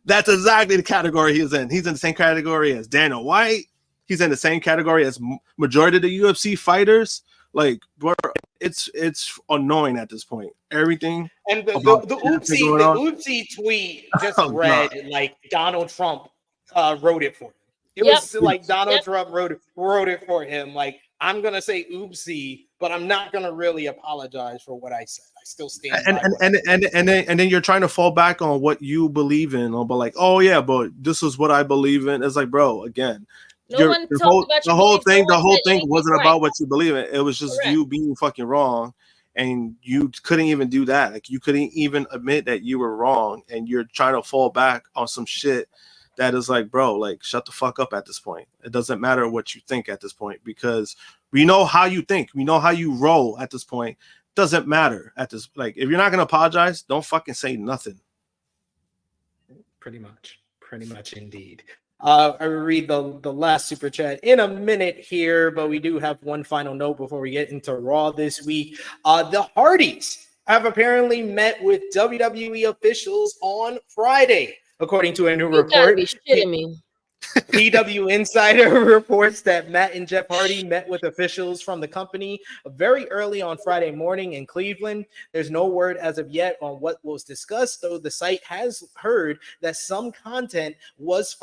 S7: That's exactly the category he's in. He's in the same category as Dana White. He's in the same category as majority of the UFC fighters. Like, bro, it's annoying at this point. Everything.
S4: And the oopsie tweet just read like Donald Trump wrote it for him. It was like Donald Trump wrote it for him. Like, I'm gonna say oopsie, but I'm not gonna really apologize for what I said. I still stand.
S7: And then you're trying to fall back on what you believe in, but like, oh yeah, but this is what I believe in. It's like, bro, again, the whole thing wasn't about what you believe in. It was just you being fucking wrong, and you couldn't even do that. Like, you couldn't even admit that you were wrong, and you're trying to fall back on some shit that is like, bro, like, shut the fuck up at this point. It doesn't matter what you think at this point, because We know how you think. We know how you roll at this point. Doesn't matter at this. Like, if you're not gonna apologize, don't fucking say nothing.
S4: Pretty much indeed. I will read the last super chat in a minute here, but we do have one final note before we get into Raw this week. The Hardys have apparently met with WWE officials on Friday, according to a new report.
S6: You gotta be shitting me.
S4: PW Insider reports that Matt and Jeff Hardy met with officials from the company very early on Friday morning in Cleveland. There's no word as of yet on what was discussed, though the site has heard that some content was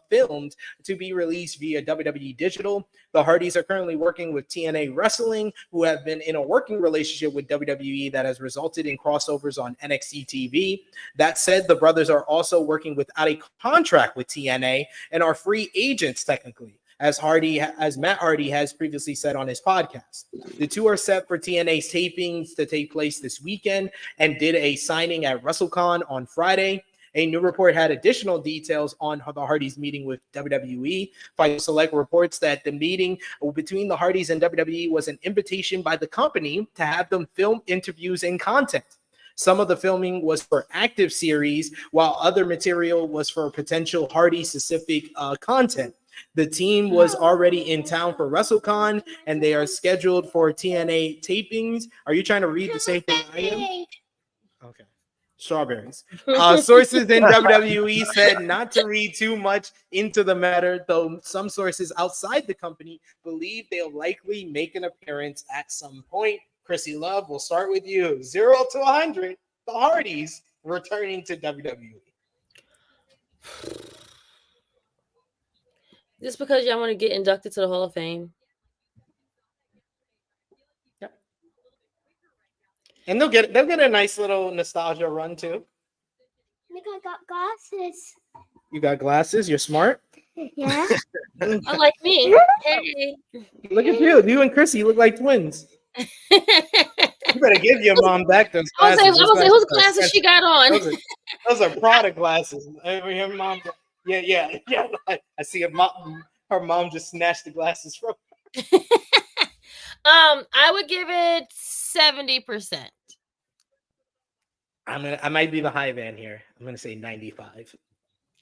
S4: filmed to be released via WWE Digital. The Hardys are currently working with TNA Wrestling, who have been in a working relationship with WWE that has resulted in crossovers on NXT TV. That said, the brothers are also working without a contract with TNA and are free agents technically, as Matt Hardy has previously said on his podcast. The two are set for TNA's tapings to take place this weekend and did a signing at WrestleCon on Friday. A new report had additional details on the Hardys meeting with WWE. Fight Select reports that the meeting between the Hardys and WWE was an invitation by the company to have them film interviews and content. Some of the filming was for active series, while other material was for potential Hardy-specific content. The team was already in town for WrestleCon, and they are scheduled for TNA tapings. Are you trying to read the same thing I am? Okay. Strawberries. Sources in WWE said not to read too much into the matter, though some sources outside the company believe they'll likely make an appearance at some point. Krssi Love, we'll start with you. 0 to 100, the Hardys returning to WWE.
S6: Just because y'all want to get inducted to the Hall of Fame.
S4: Yep. And they'll get a nice little nostalgia run too.
S5: Nick, I got glasses.
S4: You got glasses? You're smart?
S5: Yeah.
S6: Unlike me. Hey.
S4: Look at you. You and Krssi look like twins. You better give your mom back those glasses.
S6: I was like, whose glasses she got on?
S4: Those are Prada glasses. Your mom, yeah. I see her mom just snatched the glasses from her.
S6: I would give it 70%.
S4: I might be the high van here. I'm gonna say 95.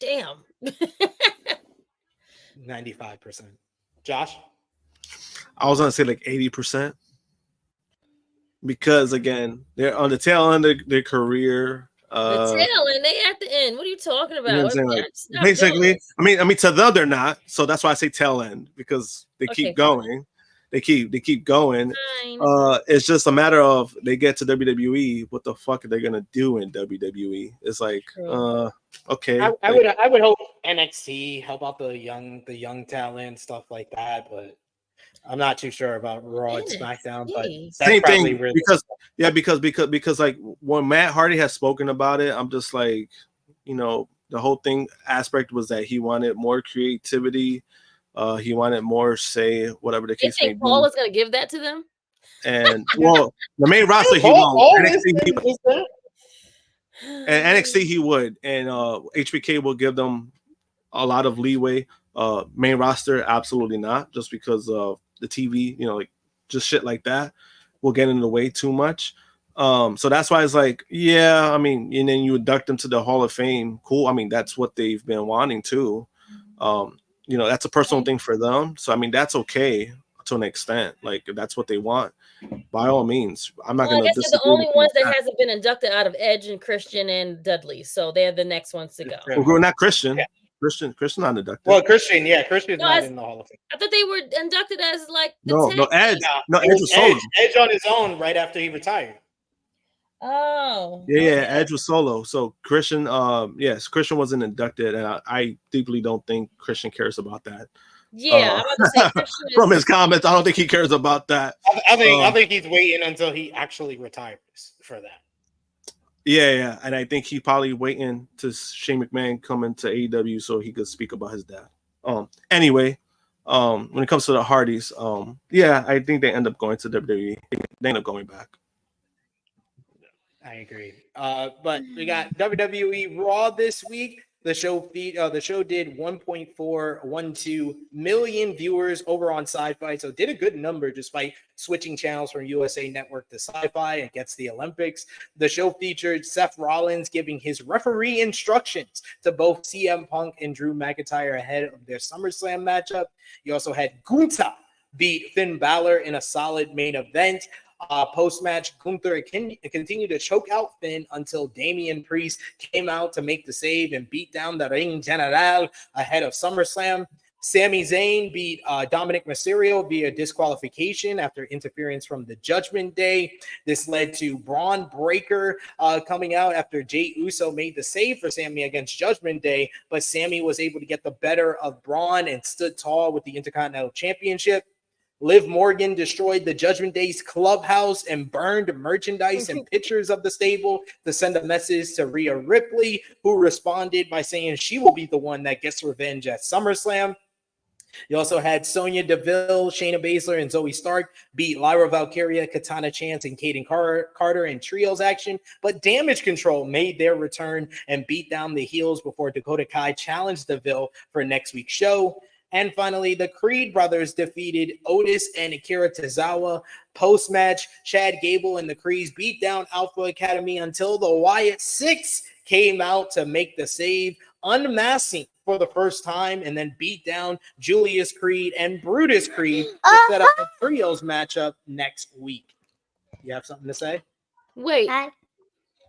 S6: Damn.
S4: 95%. Josh?
S7: I was gonna say like 80%. Because again, they're on the tail end of their career.
S6: The tail end, they at the end. What are you talking about?
S7: You know what I'm saying? Like, basically, I mean, to them they're not. So that's why I say tail end, because they keep going. They keep going. It's just a matter of they get to WWE. What the fuck are they gonna do in WWE? It's like, okay.
S4: I would hope NXT help out the young talent, stuff like that, but I'm not too sure about Raw and SmackDown, but
S7: same thing because like when Matt Hardy has spoken about it, I'm just like, the whole thing aspect was that he wanted more creativity, he wanted more say, whatever the case may be.
S6: Paul is gonna give that to them,
S7: and well, the main roster he won't. NXT he would, and HBK will give them a lot of leeway. Main roster, absolutely not, just because of the TV, like just shit like that will get in the way too much. So that's why it's like, I mean, and then you induct them to the Hall of Fame. Cool. I mean, that's what they've been wanting to. That's a personal thing for them. So I mean, that's okay to an extent. Like if that's what they want, by all means. I'm not gonna disagree.
S6: The only ones that hasn't been inducted out of Edge and Christian and Dudley, so they're the next ones to go.
S7: We're not Christian. Yeah. Christian not inducted.
S4: Well, Christian's not in the Hall of Fame.
S6: I thought they were inducted as like
S7: Edge. No, Edge was solo.
S4: Edge on his own right after he retired.
S6: Oh.
S7: Yeah, Edge was solo. So Christian, Christian wasn't inducted, and I deeply don't think Christian cares about that.
S6: Yeah, I'm about to say
S7: from his comments, I don't think he cares about that.
S4: I think he's waiting until he actually retires for that.
S7: Yeah, and I think he probably waiting to Shane McMahon come into AEW so he could speak about his dad. Anyway, when it comes to the Hardys, I think they end up going to WWE. They end up going back.
S4: I agree. But we got WWE Raw this week. The show did 1.412 million viewers over on Sci-Fi, so did a good number despite switching channels from USA Network to Sci-Fi against the Olympics. The show featured Seth Rollins giving his referee instructions to both CM Punk and Drew McIntyre ahead of their SummerSlam matchup. You also had Gunther beat Finn Balor in a solid main event. Post-match, Gunther continued to choke out Finn until Damian Priest came out to make the save and beat down the Ring General ahead of SummerSlam. Sami Zayn beat Dominic Mysterio via disqualification after interference from the Judgment Day. This led to Braun Breaker coming out after Jey Uso made the save for Sami against Judgment Day, but Sami was able to get the better of Braun and stood tall with the Intercontinental Championship. Liv Morgan destroyed the Judgment Day's clubhouse and burned merchandise and pictures of the stable to send a message to Rhea Ripley, who responded by saying she will be the one that gets revenge at SummerSlam. You also had Sonya Deville, Shayna Baszler, and Zoe Stark beat Lyra Valkyria, Katana Chance, and Kaden Carter in trios action, but Damage Control made their return and beat down the heels before Dakota Kai challenged Deville for next week's show. And finally, the Creed brothers defeated Otis and Akira Tozawa. Post-match, Chad Gable and the Creeds beat down Alpha Academy until the Wyatt Six came out to make the save, unmasking for the first time, and then beat down Julius Creed and Brutus Creed to set up a trios matchup next week. You have something to say?
S6: Wait.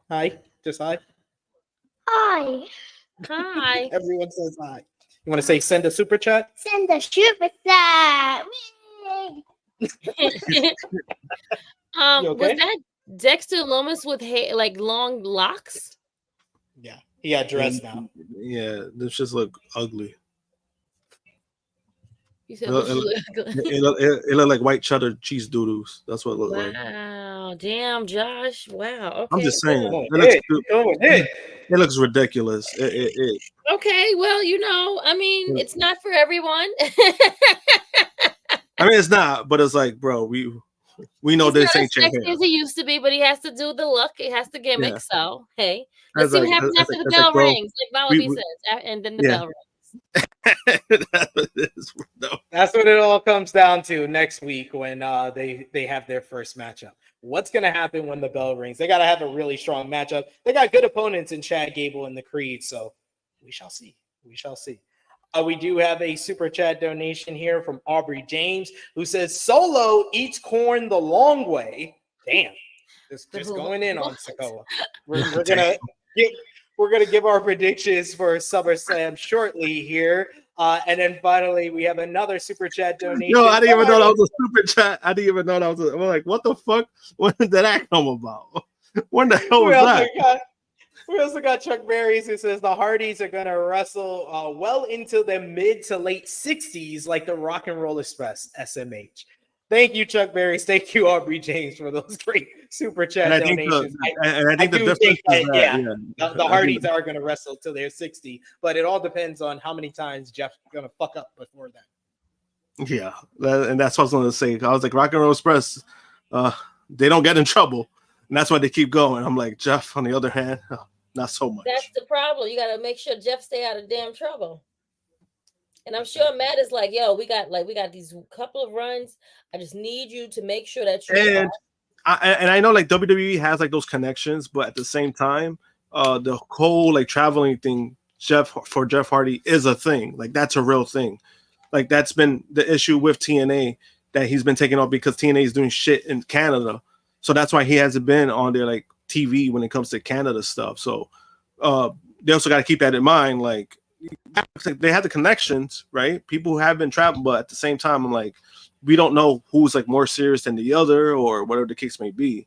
S4: Hi. Just hi.
S5: Hi.
S6: Hi.
S4: Everyone says hi. You want to say send a super chat?
S5: Send a super chat.
S4: You okay?
S6: Was that Dexter Lomas with hair, like long locks?
S4: Yeah, he got dressed now.
S7: Yeah, this just look ugly.
S6: You said
S7: it looked like white cheddar cheese doodles. That's what it looked like.
S6: Wow, damn, Josh. Wow. Okay.
S7: I'm just saying. It looks ridiculous.
S6: Okay, well, I mean, it's not for everyone.
S7: I mean, it's not, but it's like, bro, we know this ain't your hair.
S6: As he used to be, but he has to do the look. He has to gimmick. So, hey, let's see what happens after the bell rings, like Malaby says, and then the bell rings.
S4: That's what it all comes down to next week when they have their first matchup. What's going to happen when the bell rings? They got to have a really strong matchup. They got good opponents in Chad Gable and the Creed, so we shall see. We shall see. We do have a super chat donation here from Aubrey James, who says Solo eats corn the long way. Damn, just going in on Sikoa. We're gonna give our predictions for SummerSlam shortly here. And then finally, we have another super chat donation.
S7: No, I didn't even know that was a super chat. I didn't even know that was. I'm like, what the fuck? When did that come about? When the hell was that?
S4: We also got Chuck Berries who says the Hardys are going to wrestle well into the mid to late 60s like the Rock and Roll Express, SMH. Thank you, Chuck Berries. Thank you, Aubrey James, for those great super chat donations. I think the Hardys are going to wrestle till they're 60, but it all depends on how many times Jeff's going to fuck up before then.
S7: Yeah, and that's what I was going to say. I was like, Rock and Roll Express, they don't get in trouble, and that's why they keep going. I'm like, Jeff, on the other hand, not so much.
S6: That's the problem. You got to make sure Jeff stay out of damn trouble. And I'm sure Matt is like, yo, we got these couple of runs. I just need you to make sure that you
S7: I know like WWE has like those connections, but at the same time, the whole like traveling thing, Jeff Hardy is a thing. Like that's a real thing. Like that's been the issue with TNA that he's been taking off because TNA is doing shit in Canada. So that's why he hasn't been on their like TV when it comes to Canada stuff. So they also got to keep that in mind. Like they have the connections, right? People who have been traveling, but at the same time, I'm like, we don't know who's like more serious than the other or whatever the case may be.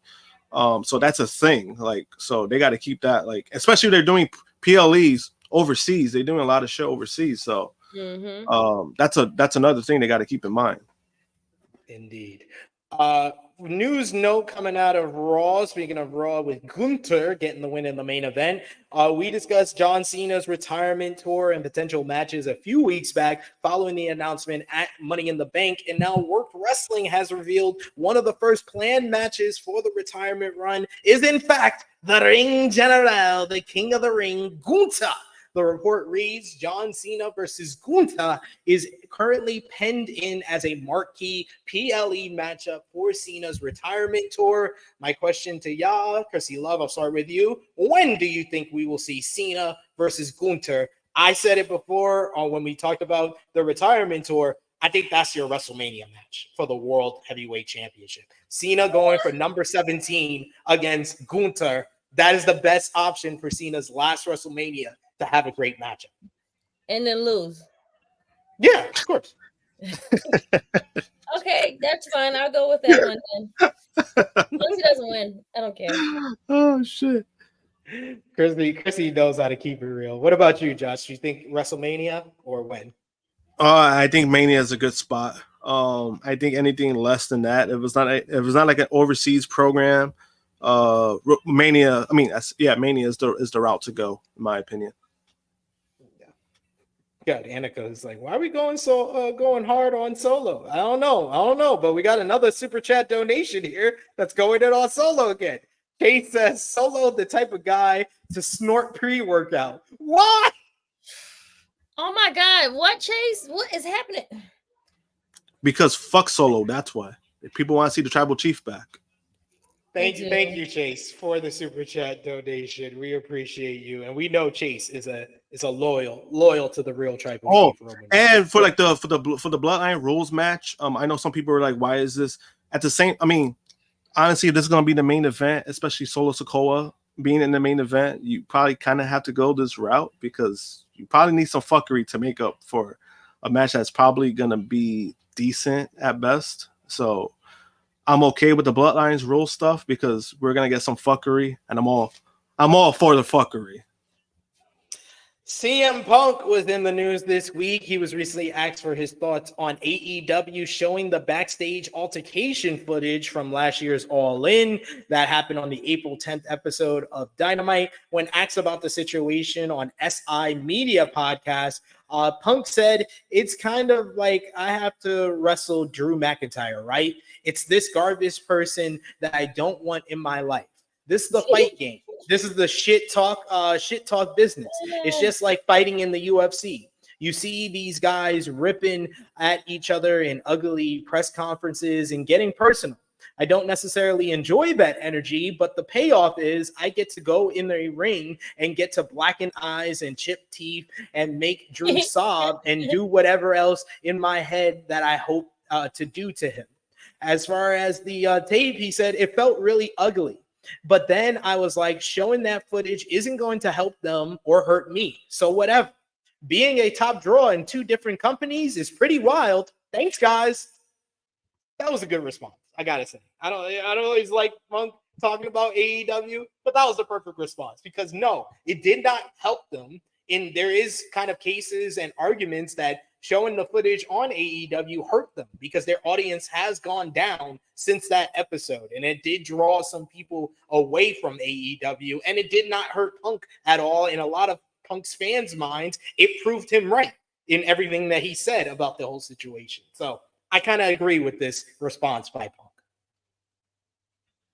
S7: So that's a thing. Like, so they got to keep that, like, especially if they're doing PLEs overseas. They're doing a lot of shit overseas. So that's another thing they got to keep in mind.
S4: Indeed. News note coming out of Raw, speaking of Raw, with Gunther getting the win in the main event. We discussed John Cena's retirement tour and potential matches a few weeks back following the announcement at Money in the Bank. And now Work Wrestling has revealed one of the first planned matches for the retirement run is, in fact, the Ring General, the King of the Ring, Gunther, The report reads John Cena versus Gunther is currently penned in as a marquee PLE matchup for Cena's retirement tour. My question to y'all, Krssi Love, I'll start with you. When do you think we will see Cena versus Gunther? I said it before when we talked about the retirement tour. I think that's your WrestleMania match for the World Heavyweight Championship. Cena going for number 17 against Gunther. That is the best option for Cena's last WrestleMania to have a great matchup.
S6: And then lose.
S4: Yeah, of course.
S6: Okay, that's fine. I'll go with that one then. As long as he doesn't win, I don't care.
S7: Oh, shit.
S4: Krssi knows how to keep it real. What about you, Josh? Do you think WrestleMania or when?
S7: I think Mania is a good spot. I think anything less than that, if it's not like an overseas program, Mania. I mean, Mania is the route to go, in my opinion.
S4: Yeah, Annika is like, why are we going hard on Solo? I don't know, but we got another super chat donation here that's going in on Solo again. Kate says Solo the type of guy to snort pre-workout. What?
S6: Oh my God! What, Chase? What is happening?
S7: Because fuck Solo. That's why. If people want to see the Tribal Chief back.
S4: Thank you, Chase, for the super chat donation. We appreciate you, and we know Chase is a loyal to the real Tribal Chief.
S7: And for the Bloodline rules match, I know some people are like, why is this at the same? I mean, honestly, if this is gonna be the main event, especially Solo Sikoa being in the main event, you probably kind of have to go this route because you probably need some fuckery to make up for a match that's probably gonna be decent at best. So I'm okay with the Bloodlines rule stuff because we're gonna get some fuckery, and I'm all for the fuckery.
S4: CM Punk was in the news this week. He was recently asked for his thoughts on AEW showing the backstage altercation footage from last year's All In that happened on the April 10th episode of Dynamite. When asked about the situation on SI Media podcast, Punk said, it's kind of like I have to wrestle Drew McIntyre, right? It's this garbage person that I don't want in my life. This is the fight game. This is the shit talk business. It's just like fighting in the UFC. You see these guys ripping at each other in ugly press conferences and getting personal. I don't necessarily enjoy that energy, but the payoff is I get to go in the ring and get to blacken eyes and chip teeth and make Drew sob and do whatever else in my head that I hope to do to him. As far as the tape, he said it felt really ugly. But then I was like, showing that footage isn't going to help them or hurt me. So whatever. Being a top draw in two different companies is pretty wild. Thanks, guys. That was a good response. I gotta say. I don't always like Punk talking about AEW, but that was the perfect response because no, it did not help them. And there is kind of cases and arguments that showing the footage on AEW hurt them because their audience has gone down since that episode. And it did draw some people away from AEW, and it did not hurt Punk at all. In a lot of Punk's fans' minds, it proved him right in everything that he said about the whole situation. So I kind of agree with this response by Punk.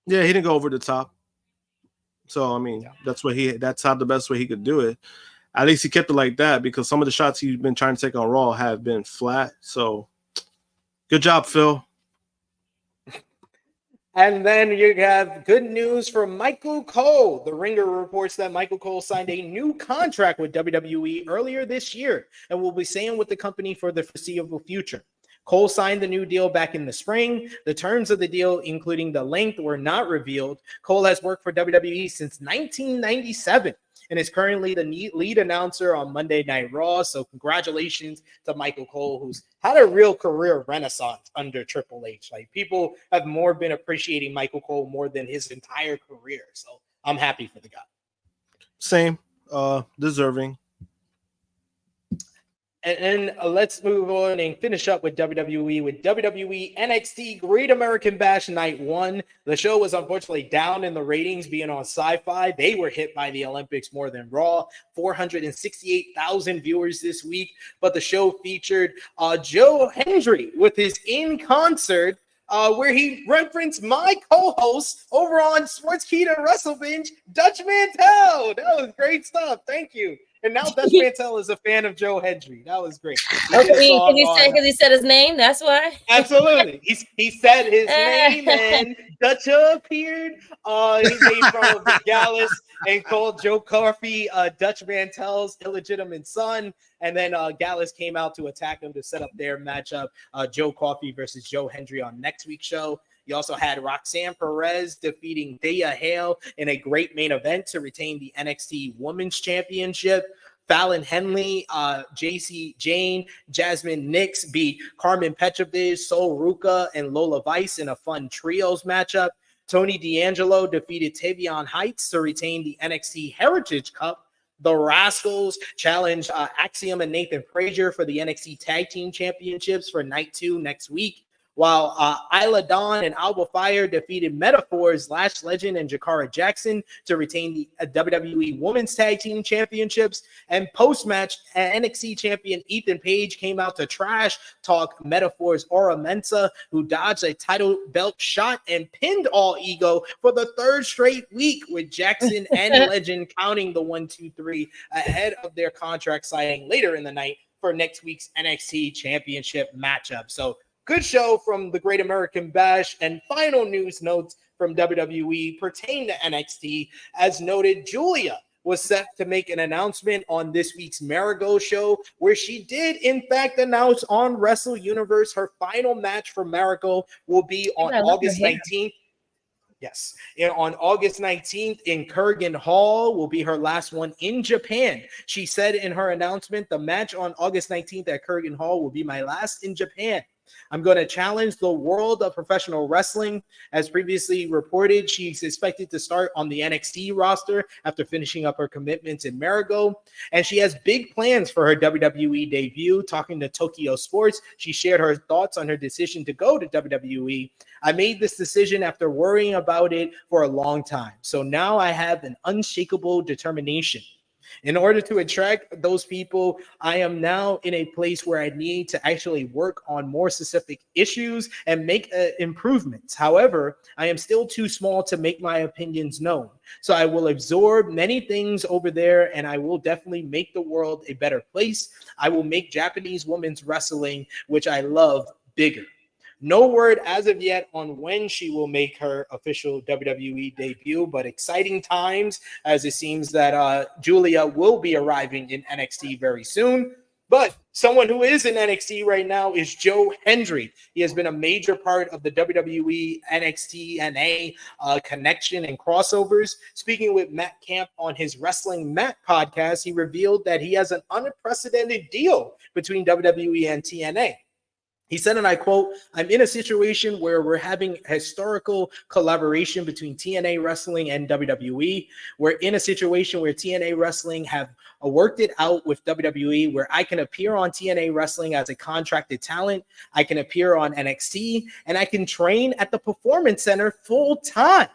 S7: Yeah, he didn't go over the top. So, I mean, that's how the best way he could do it. At least he kept it like that because some of the shots he's been trying to take on Raw have been flat. So, good job, Phil.
S4: And then you have good news from Michael Cole. The Ringer reports that Michael Cole signed a new contract with WWE earlier this year and will be staying with the company for the foreseeable future. Cole signed the new deal back in the spring. The terms of the deal, including the length, were not revealed. Cole has worked for WWE since 1997. And is currently the lead announcer on Monday Night Raw. So congratulations to Michael Cole, who's had a real career renaissance under Triple H. Like, people have been appreciating Michael Cole more than his entire career. So I'm happy for the guy.
S7: Same, deserving.
S4: And let's move on and finish up with WWE with WWE NXT Great American Bash Night 1. The show was unfortunately down in the ratings being on Sci-Fi. They were hit by the Olympics more than Raw. 468,000 viewers this week. But the show featured Joe Hendry with his In Concert where he referenced my co-host over on Sportskeeda Wrestle Binge, Dutch Mantel. That was great stuff. Thank you. And now Dutch Mantel is a fan of Joe Hendry. That was great.
S6: Because he said his name. That's why.
S4: Absolutely. He said his name, and Dutch appeared. He made fun of Gallus and called Joe Coffey Dutch Mantel's illegitimate son. And then Gallus came out to attack him to set up their matchup, Joe Coffey versus Joe Hendry on next week's show. You also had Roxanne Perez defeating Thea Hale in a great main event to retain the NXT Women's Championship. Fallon Henley, JC Jane, Jasmine Nix beat Carmen Petrovich, Sol Ruka, and Lola Vice in a fun trios matchup. Tony D'Angelo defeated Tavion Heights to retain the NXT Heritage Cup. The Rascals challenged Axiom and Nathan Frazier for the NXT Tag Team Championships for Night 2 next week. While Isla Dawn and Alba Fire defeated Metaphors, Lash Legend, and Jakara Jackson to retain the WWE Women's Tag Team Championships. And post-match, NXT champion Ethan Page came out to trash talk Metaphors Aura Mensa, who dodged a title belt shot and pinned All Ego for the third straight week, with Jackson and Legend counting the 1, 2, 3 ahead of their contract signing later in the night for next week's NXT Championship matchup. So, good show from the Great American Bash. And final news notes from WWE pertain to NXT. As noted, Julia was set to make an announcement on this week's Marigold show, where she did, in fact, announce on Wrestle Universe her final match for Marigold will be on August 19th. Yes, and on August 19th in Kurgan Hall will be her last one in Japan. She said in her announcement, the match on August 19th at Kurgan Hall will be my last in Japan. I'm going to challenge the world of professional wrestling. As previously reported, she's expected to start on the NXT roster after finishing up her commitments in Marigold. And she has big plans for her WWE debut. Talking to Tokyo Sports, she shared her thoughts on her decision to go to WWE. I made this decision after worrying about it for a long time. So now I have an unshakable determination. In order to attract those people, I am now in a place where I need to actually work on more specific issues and make improvements. However, I am still too small to make my opinions known. So I will absorb many things over there, and I will definitely make the world a better place. I will make Japanese women's wrestling, which I love, bigger. No word as of yet on when she will make her official WWE debut, but exciting times, as it seems that Julia will be arriving in NXT very soon. But someone who is in NXT right now is Joe Hendry. He has been a major part of the WWE NXT NA connection and crossovers. Speaking with Matt Camp on his Wrestling Matt podcast, he revealed that he has an unprecedented deal between WWE and TNA. He said, and I quote, I'm in a situation where we're having historical collaboration between TNA Wrestling and WWE. We're in a situation where TNA Wrestling have worked it out with WWE, where I can appear on TNA Wrestling as a contracted talent. I can appear on NXT, and I can train at the Performance Center full time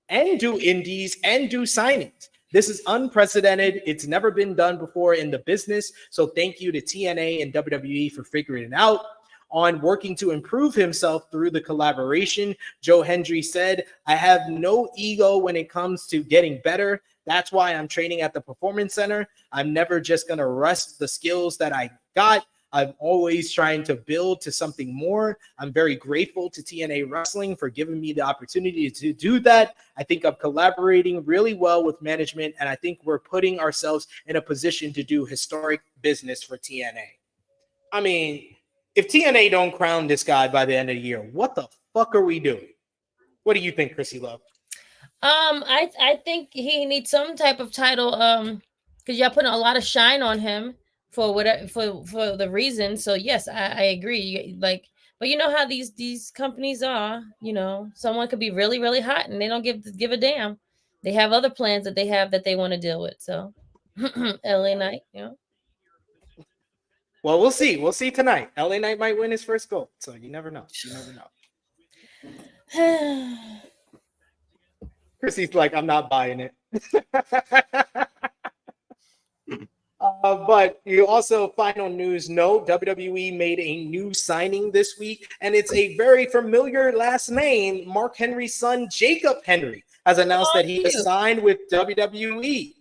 S4: and do indies and do signings. This is unprecedented. It's never been done before in the business. So thank you to TNA and WWE for figuring it out. On working to improve himself through the collaboration, Joe Hendry said, I have no ego when it comes to getting better. That's why I'm training at the Performance Center. I'm never just going to rest the skills that I got. I'm always trying to build to something more. I'm very grateful to TNA Wrestling for giving me the opportunity to do that. I think I'm collaborating really well with management, and I think we're putting ourselves in a position to do historic business for TNA. I mean, if TNA don't crown this guy by the end of the year, what the fuck are we doing? What do you think, Krssi Love?
S6: I think he needs some type of title, because y'all putting a lot of shine on him for whatever for the reason. So yes, I agree. Like, but you know how these companies are. You know, someone could be really, really hot and they don't give a damn. They have other plans that they want to deal with. So LA Knight, you know.
S4: Well, we'll see. We'll see tonight. LA Knight might win his first gold. So you never know. You never know. Chrissy's like, I'm not buying it. But you also, final news note, WWE made a new signing this week, and it's a very familiar last name, Mark Henry's son, Jacob Henry, has announced that he is signed with WWE.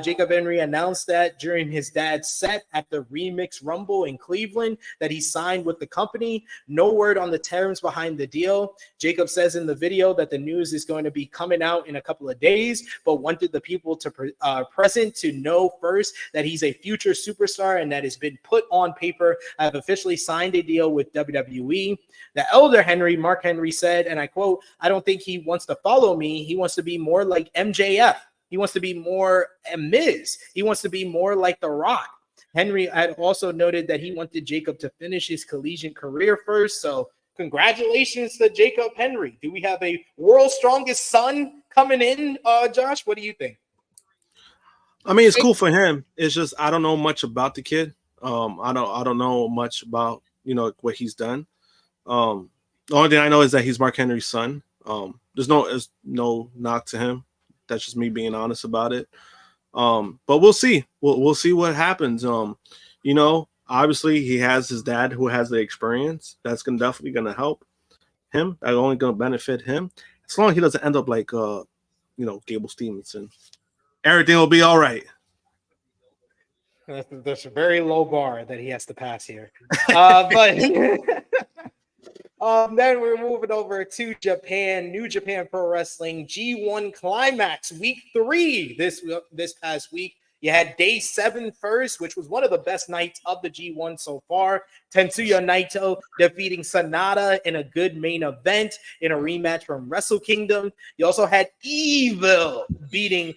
S4: Jacob Henry announced that during his dad's set at the Remix Rumble in Cleveland that he signed with the company. No word on the terms behind the deal. Jacob says in the video that the news is going to be coming out in a couple of days, but wanted the people to present to know first that he's a future superstar and that has been put on paper. I have officially signed a deal with WWE. The elder Henry, Mark Henry, said, and I quote, "I don't think he wants to follow me. He wants to be more like MJF. He wants to be more Miz. He wants to be more like The Rock." Henry had also noted that he wanted Jacob to finish his collegiate career first. So congratulations to Jacob Henry. Do we have a world's strongest son coming in, Josh? What do you think?
S7: I mean, it's cool for him. It's just I don't know much about the kid. I don't know much about what he's done. The only thing I know is that he's Mark Henry's son. There's no knock to him. That's just me being honest about it. But we'll see. We'll see what happens. Obviously he has his dad who has the experience. That's definitely gonna help him. That's only gonna benefit him. As long as he doesn't end up like Gable Stevenson. Everything will be all right.
S4: That's a very low bar that he has to pass here. But then we're moving over to Japan. New Japan Pro Wrestling G1 Climax Week 3 this past week. You had day 7 first, which was one of the best nights of the G1 so far. Tetsuya Naito defeating Sonata in a good main event in a rematch from Wrestle Kingdom. You also had Evil beating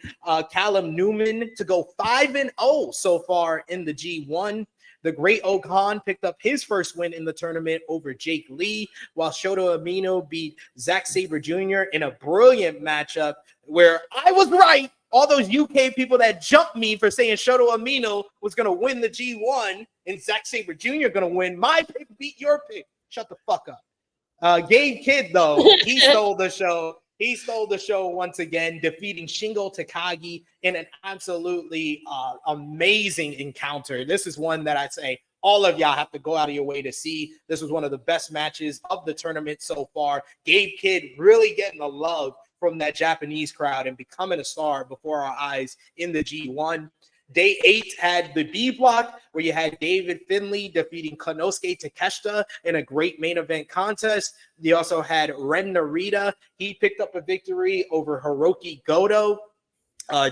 S4: Callum Newman to go 5-0 so far in the G1. The Great Khan picked up his first win in the tournament over Jake Lee, while Shota Umino beat Zack Sabre Jr. in a brilliant matchup where I was right. All those UK people that jumped me for saying Shota Umino was going to win the G1 and Zack Sabre Jr. going to win. My pick beat your pick. Shut the fuck up. Gabe Kidd, though, he stole the show. He stole the show once again, defeating Shingo Takagi in an absolutely amazing encounter. This is one that I'd say all of y'all have to go out of your way to see. This was one of the best matches of the tournament so far. Gabe Kidd really getting the love from that Japanese crowd and becoming a star before our eyes in the G1. Day 8 had the B block, where you had David Finlay defeating Konosuke Takeshita in a great main event contest. You also had Ren Narita. He picked up a victory over Hiroki Goto.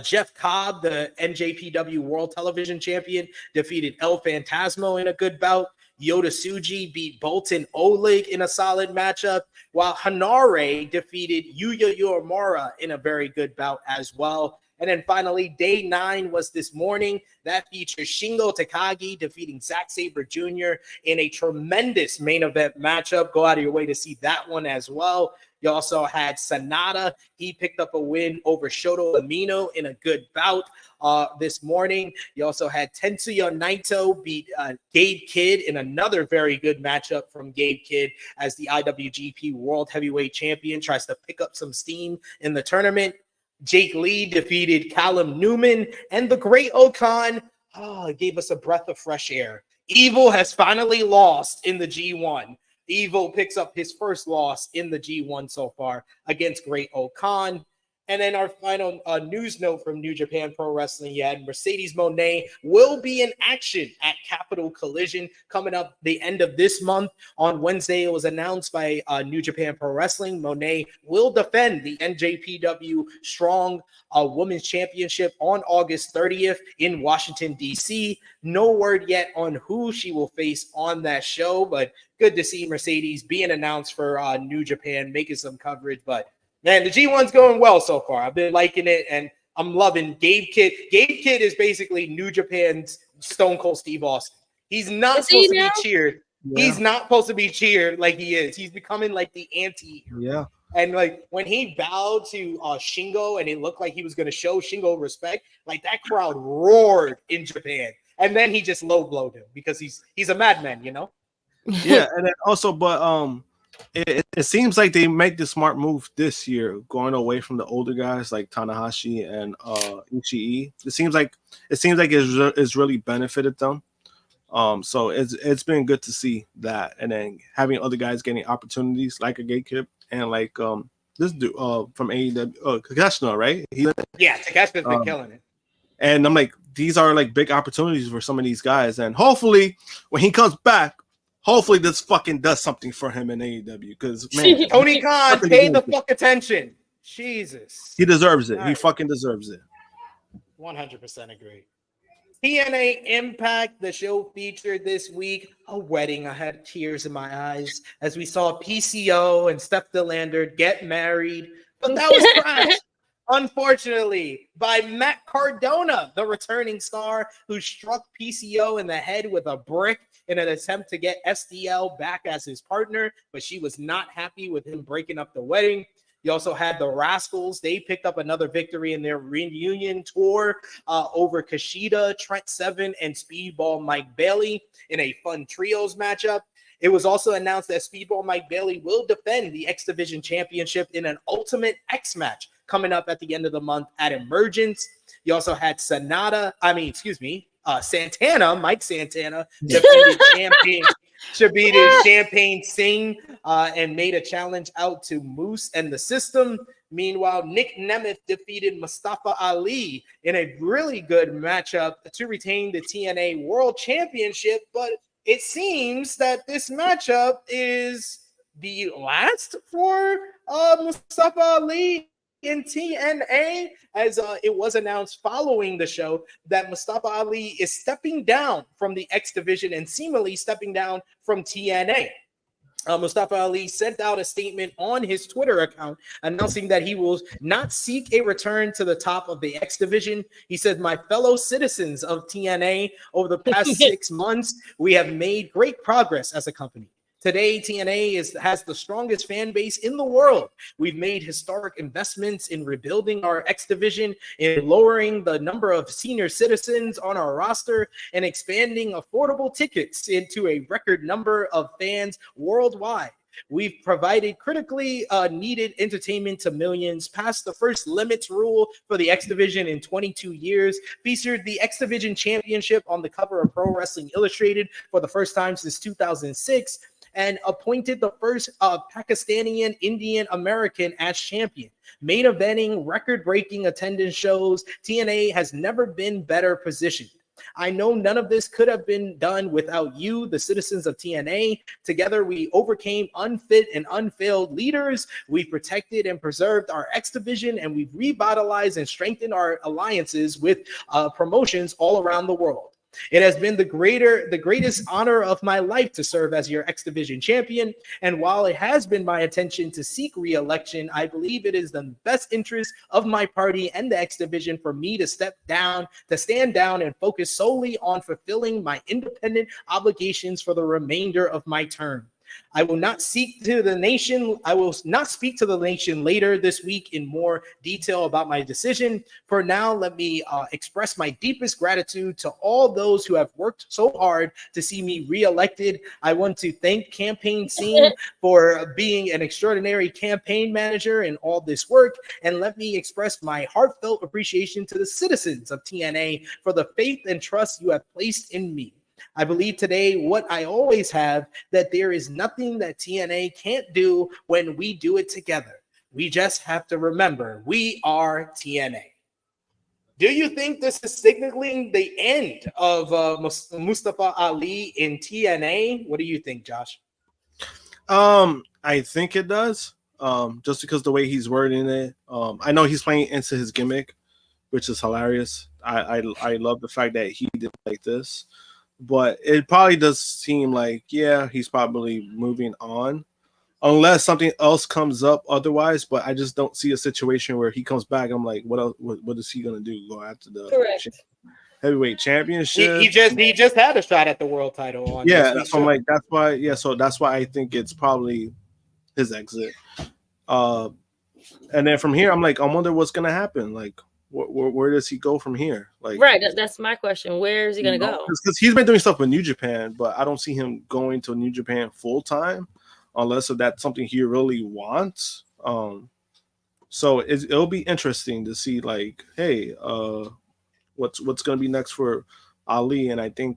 S4: Jeff Cobb, the NJPW World Television Champion, defeated El Phantasmo in a good bout. Yota Tsuji beat Bolton Oleg in a solid matchup, while Hanare defeated Yuya Uemura in a very good bout as well. And then finally, day 9 was this morning. That features Shingo Takagi defeating Zack Sabre Jr. in a tremendous main event matchup. Go out of your way to see that one as well. You also had Sonata. He picked up a win over Shota Umino in a good bout this morning. You also had Tetsuya Naito beat Gabe Kidd in another very good matchup from Gabe Kidd as the IWGP World Heavyweight Champion tries to pick up some steam in the tournament. Jake Lee defeated Callum Newman, and the Great Khan gave us a breath of fresh air. Evil has finally lost in the G1. Evil picks up his first loss in the G1 so far against Great Khan. And then our final news note from New Japan Pro Wrestling, you had Mercedes Moné will be in action at Capital Collision coming up the end of this month. On Wednesday, it was announced by New Japan Pro Wrestling. Moné will defend the NJPW Strong Women's Championship on August 30th in Washington, D.C. No word yet on who she will face on that show, but good to see Mercedes being announced for New Japan, making some coverage. But man, the G1's going well so far. I've been liking it, and I'm loving Gabe Kidd. Gabe Kidd is basically New Japan's Stone Cold Steve Austin. He's not supposed to be cheered. Yeah. He's not supposed to be cheered like he is. He's becoming like the anti-hero. Yeah. And like when he bowed to Shingo and it looked like he was going to show Shingo respect, like that crowd roared in Japan. And then he just low-blowed him because he's a madman, you know?
S7: Yeah, and then also, but it seems like they make the smart move this year, going away from the older guys like Tanahashi and Ishii. It seems like it's really benefited them. So it's been good to see that, and then having other guys getting opportunities like a Gabe Kidd and like this dude from AEW, Krssi, right?
S4: Takeshi's been killing it.
S7: And I'm like, these are like big opportunities for some of these guys. And hopefully when he comes back, hopefully this fucking does something for him in AEW. Because man,
S4: Tony Khan, pay the fuck attention. Jesus.
S7: He deserves it.
S4: All
S7: He
S4: right.
S7: fucking deserves it.
S4: 100% agree. TNA Impact, the show featured this week a wedding. I had tears in my eyes as we saw PCO and Steph DeLander get married, but that was crashed, unfortunately, by Matt Cardona, the returning star who struck PCO in the head with a brick in an attempt to get SDL back as his partner, but she was not happy with him breaking up the wedding. You also had the Rascals. They picked up another victory in their reunion tour over Kushida, Trent Seven, and Speedball Mike Bailey in a fun trios matchup. It was also announced that Speedball Mike Bailey will defend the X Division Championship in an Ultimate X match coming up at the end of the month at Emergence. You also had Santana, Mike Santana, defeated Champagne Singh and made a challenge out to Moose and the System. Meanwhile, Nick Nemeth defeated Mustafa Ali in a really good matchup to retain the TNA World Championship, but it seems that this matchup is the last for Mustafa Ali in TNA, as it was announced following the show that Mustafa Ali is stepping down from the X Division and seemingly stepping down from TNA. Mustafa Ali sent out a statement on his Twitter account announcing that he will not seek a return to the top of the X Division. He said, "My fellow citizens of TNA, over the past 6 months, we have made great progress as a company. Today, TNA has the strongest fan base in the world. We've made historic investments in rebuilding our X Division, in lowering the number of senior citizens on our roster, and expanding affordable tickets into a record number of fans worldwide. We've provided critically needed entertainment to millions, passed the first limits rule for the X Division in 22 years, featured the X Division Championship on the cover of Pro Wrestling Illustrated for the first time since 2006, and appointed the first Pakistani Indian American as champion. Main eventing, record-breaking attendance shows. TNA has never been better positioned. I know none of this could have been done without you, the citizens of TNA. Together, we overcame unfit and unfailed leaders. We protected and preserved our X Division, and we've revitalized and strengthened our alliances with promotions all around the world. It has been the greatest honor of my life to serve as your X Division champion. And while it has been my intention to seek re-election, I believe it is the best interest of my party and the X Division for me to stand down and focus solely on fulfilling my independent obligations for the remainder of my term. I will not speak to the nation later this week in more detail about my decision. For now, let me express my deepest gratitude to all those who have worked so hard to see me reelected. I want to thank Campaign Scene for being an extraordinary campaign manager in all this work. And let me express my heartfelt appreciation to the citizens of TNA for the faith and trust you have placed in me. I believe today what I always have, that there is nothing that TNA can't do when we do it together. We just have to remember we are TNA." Do you think this is signaling the end of Mustafa Ali in TNA? What do you think, Josh?
S7: I think it does. Just because the way he's wording it. I know he's playing into his gimmick, which is hilarious. I love the fact that he did like this. But it probably does seem like, yeah, he's probably moving on, unless something else comes up otherwise. But I just don't see a situation where he comes back. I'm like, what else? What is he gonna do? Go after the heavyweight championship?
S4: He just had a shot at the world title.
S7: That's I'm like, that's why. Yeah, so that's why I think it's probably his exit. And then from here, I'm like, I wonder what's gonna happen. Like, where does he go from here? Like,
S6: right, that's my question. Where is he gonna go?
S7: Because he's been doing stuff with New Japan, but I don't see him going to New Japan full time, unless if that's something he really wants. So it'll be interesting to see, like, hey, what's gonna be next for Ali? And I think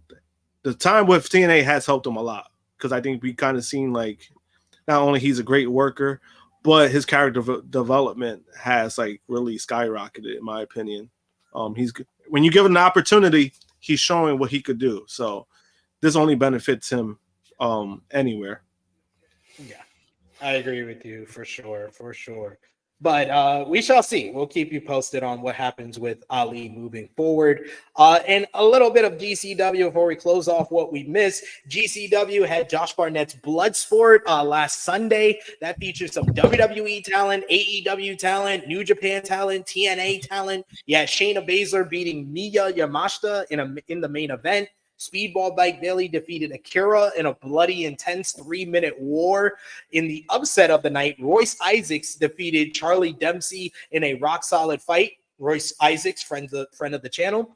S7: the time with TNA has helped him a lot, because I think we kind of seen like not only he's a great worker, but his character development has like really skyrocketed, in my opinion. He's when you give him an opportunity, he's showing what he could do. So this only benefits him anywhere.
S4: Yeah, I agree with you for sure. But we shall see. We'll keep you posted on what happens with Ali moving forward. And a little bit of GCW before we close off what we missed. GCW had Josh Barnett's Bloodsport last Sunday. That features some WWE talent, AEW talent, New Japan talent, TNA talent. Yeah, Shayna Baszler beating Miya Yamashita in the main event. Speedball Mike Bailey defeated Akira in a bloody, intense 3-minute war. In the upset of the night, Royce Isaacs defeated Charlie Dempsey in a rock-solid fight. Royce Isaacs, friend of the channel.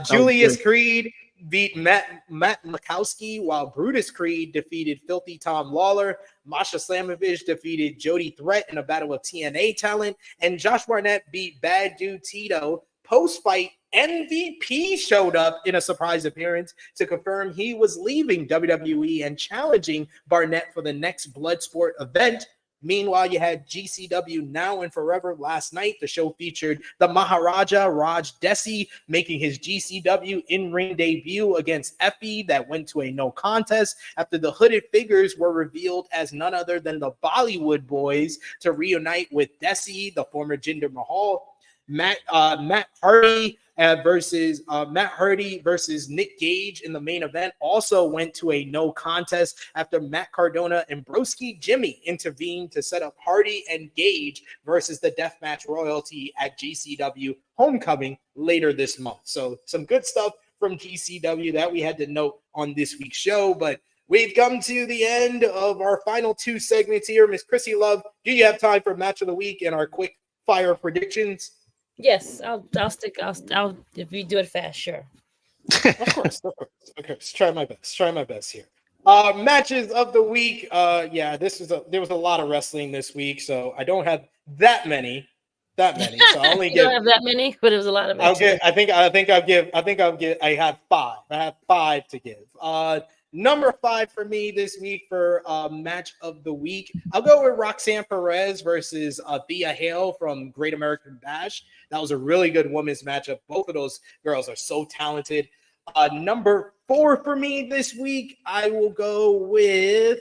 S4: Julius Creed beat Matt Makowski, while Brutus Creed defeated Filthy Tom Lawler. Masha Slamovich defeated Jody Threat in a battle of TNA talent. And Josh Barnett beat Bad Dude Tito. Post-fight, MVP showed up in a surprise appearance to confirm he was leaving WWE and challenging Barnett for the next Bloodsport event. Meanwhile, you had GCW Now and Forever last night. The show featured the Maharaja Raj Desi making his GCW in-ring debut against Effie that went to a no contest after the hooded figures were revealed as none other than the Bollywood Boys to reunite with Desi, the former Jinder Mahal. Matt Hardy versus Nick Gage in the main event also went to a no contest after Matt Cardona and Broski Jimmy intervened to set up Hardy and Gage versus the Deathmatch Royalty at GCW Homecoming later this month. So some good stuff from GCW that we had to note on this week's show, but we've come to the end of our final two segments here. Miss Krssi Love, do you have time for match of the week and our quick fire predictions?
S6: Yes, I'll if you do it fast, sure.
S4: Of course. Okay, let's try my best here. Matches of the week. There was a lot of wrestling this week, so I don't have that many. So I only
S6: don't have that many, but it was a lot of matches.
S4: I have five. I have five to give. Number 5 for me this week for match of the week. I'll go with Roxanne Perez versus Thea Hale from Great American Bash. That was a really good women's matchup. Both of those girls are so talented. Number 4 for me this week, I'm gonna go with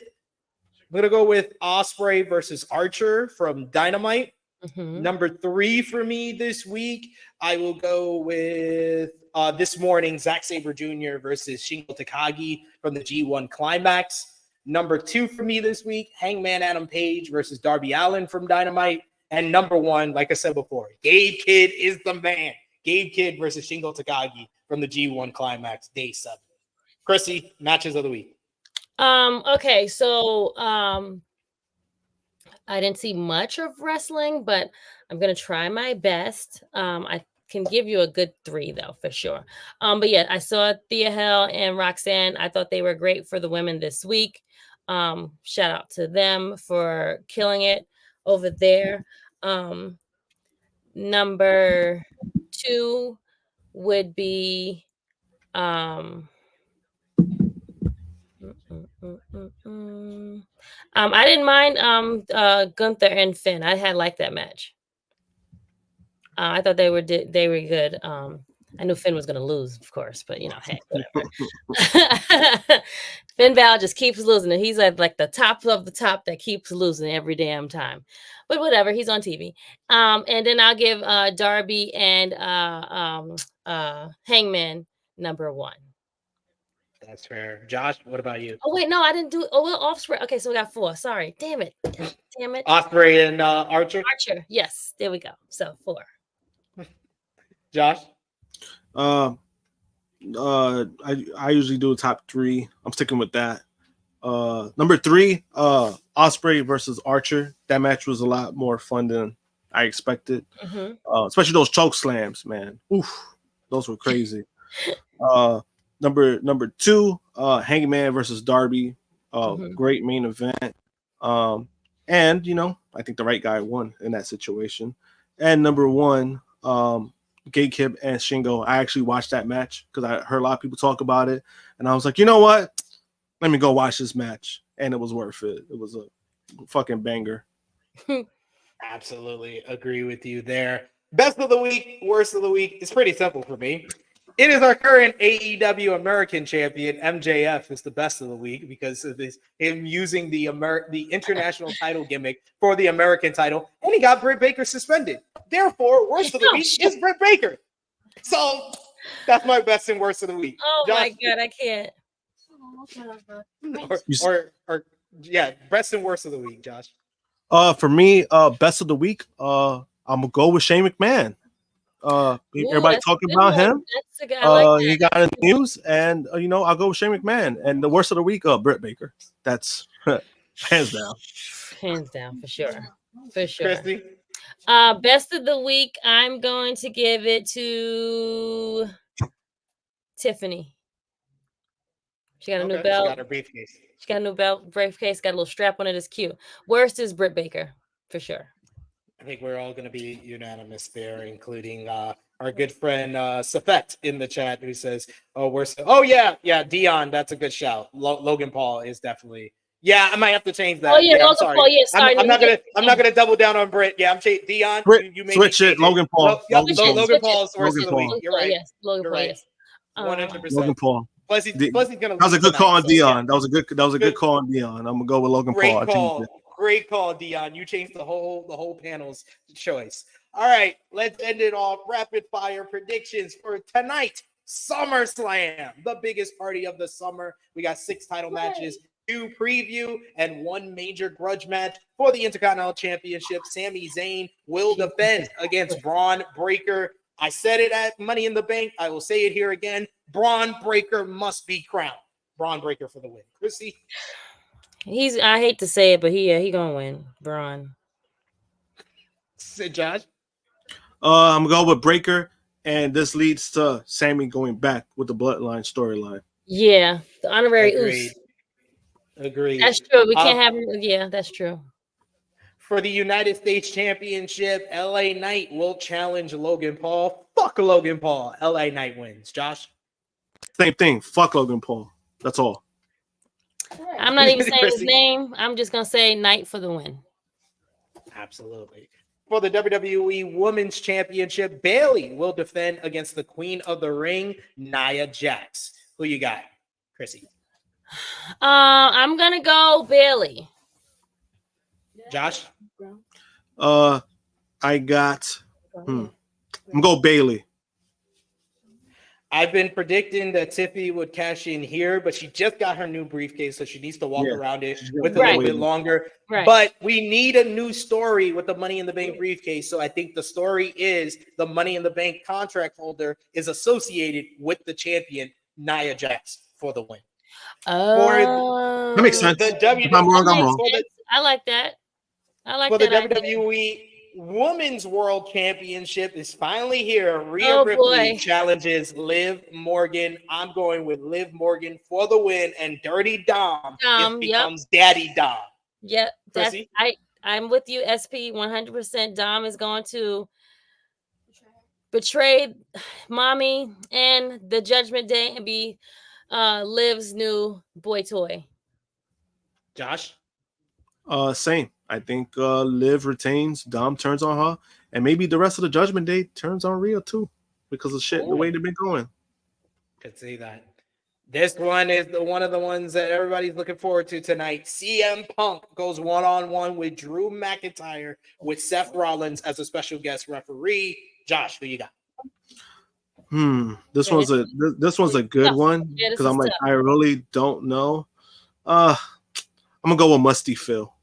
S4: Ospreay versus Archer from Dynamite. Mm-hmm. Number 3 for me this week, I will go with this morning, Zack Sabre Jr. versus Shingo Takagi from the G1 Climax. Number 2 for me this week, Hangman Adam Page versus Darby Allin from Dynamite. And number 1, like I said before, Gabe Kidd is the man. Gabe Kidd versus Shingo Takagi from the G1 Climax, day 7. Krssi, matches of the week.
S6: Okay, so I didn't see much of wrestling, but I'm gonna try my best. I can give you a good 3 though, for sure. But yeah, I saw Thea Hale and Roxanne. I thought they were great for the women this week. Shout out to them for killing it over there. Number 2 would be I didn't mind Gunther and Finn. I had liked that match. I thought they were good. I knew Finn was going to lose, of course, but hey, whatever. Finn Balor just keeps losing, and he's at like the top of the top that keeps losing every damn time. But whatever, he's on TV. And then I'll give Darby and Hangman number 1.
S4: That's fair. Josh, what about you?
S6: Oh wait, no, I didn't do. Oh well, Offspring. Okay, so we got 4. Sorry, damn it.
S4: Ospreay and Archer.
S6: Yes, there we go. So 4.
S4: Josh.
S7: I usually do a top 3. I'm sticking with that. Number 3, Ospreay versus Archer. That match was a lot more fun than I expected. Mm-hmm. Especially those choke slams, man. Oof, those were crazy. Number 2, Hangman versus Darby. Mm-hmm. Great main event. And I think the right guy won in that situation. And number 1, Gabe Kidd and Shingo. I actually watched that match because I heard a lot of people talk about it, and I was like, you know what? Let me go watch this match, and it was worth it. It was a fucking banger.
S4: Absolutely agree with you there. Best of the week, worst of the week. It's pretty simple for me. It is our current AEW American champion, MJF, is the best of the week because of him using the international title gimmick for the American title, and he got Britt Baker suspended. Therefore, worst of the week is Britt Baker. So that's my best and worst of the week.
S6: Oh
S4: Josh,
S6: my God, I can't.
S4: Yeah, best and worst of the week, Josh.
S7: For me, best of the week, I'm gonna go with Shane McMahon. Everybody talking about him.
S6: That's a good, I like that.
S7: He got in the news, and I'll go with Shane McMahon. And the worst of the week, Britt Baker. That's hands down.
S6: Hands down, for sure. For sure.
S4: Krssi?
S6: Best of the week, I'm going to give it to Tiffany. She got a new belt.
S4: She got her briefcase.
S6: She got a new belt, briefcase, got a little strap on it. It's cute. Worst is Britt Baker, for sure.
S4: I think we're all going to be unanimous there, including our good friend Seth in the chat, who says, yeah, Dion, that's a good shout. Logan Paul is definitely. Yeah, I might have to change that.
S6: Oh yeah, Logan
S4: sorry.
S6: Paul. Yeah, sorry.
S4: I'm not gonna double down on Britt. Yeah, I'm Dion. You made
S7: switch it. Logan Paul.
S4: Logan Paul's worst of the week. You're right.
S6: Yes, Logan Paul.
S4: Yes. 100%.
S7: Logan Paul.
S4: Plus he's gonna.
S7: That was a good call on Dion. That was a good call on Dion. I'm gonna go with Logan Paul.
S4: Great call, Dion. You changed the whole panel's choice. All right, let's end it off. Rapid fire predictions for tonight. SummerSlam, the biggest party of the summer. We got 6 title matches, 2 preview, and 1 major grudge match for the Intercontinental Championship. Sami Zayn will defend against Braun Breaker. I said it at Money in the Bank. I will say it here again. Braun Breaker must be crowned. Braun Breaker for the win. Krssi?
S6: I hate to say it, but he gonna win. Braun.
S4: Josh?
S7: I'm gonna go with Breaker, and this leads to Sami going back with the Bloodline storyline.
S6: Yeah, the honorary
S4: Agreed.
S6: That's true. We can't have him. Yeah, that's true.
S4: For the United States Championship, LA Knight will challenge Logan Paul. Fuck Logan Paul. LA Knight wins. Josh?
S7: Same thing. Fuck Logan Paul. That's all.
S6: I'm not even saying his name. I'm just gonna say Knight for the win.
S4: Absolutely. For the WWE Women's Championship, Bayley will defend against the Queen of the Ring, Nia Jax. Who you got, Krssi?
S6: I'm gonna go Bayley.
S4: Josh?
S7: I got. I'm gonna go Bayley.
S4: I've been predicting that Tiffy would cash in here, but she just got her new briefcase, so she needs to walk around it with a little bit longer.
S6: Right.
S4: But we need a new story with the Money in the Bank briefcase. So I think the story is the Money in the Bank contract holder is associated with the champion, Nia Jax, for the win.
S6: Oh,
S7: that makes sense.
S4: If
S7: I'm wrong.
S6: I like that.
S4: For the WWE Women's World Championship is finally here. Rhea Ripley challenges Liv Morgan. I'm going with Liv Morgan for the win, and Dirty Dom becomes Daddy Dom.
S6: Yep, I'm with you, SP. 100%. Dom is going to betray mommy and the Judgment Day and be Liv's new boy toy.
S4: Josh?
S7: Same. I think Liv retains, Dom turns on her, and maybe the rest of the Judgment Day turns on Rhea too, because of the way they've been going.
S4: Could see that. This one is one of the ones that everybody's looking forward to tonight. CM Punk goes one-on-one with Drew McIntyre with Seth Rollins as a special guest referee. Josh, who you got?
S7: This one's a good one because I'm like, I really don't know. I'm gonna go with Musty Phil.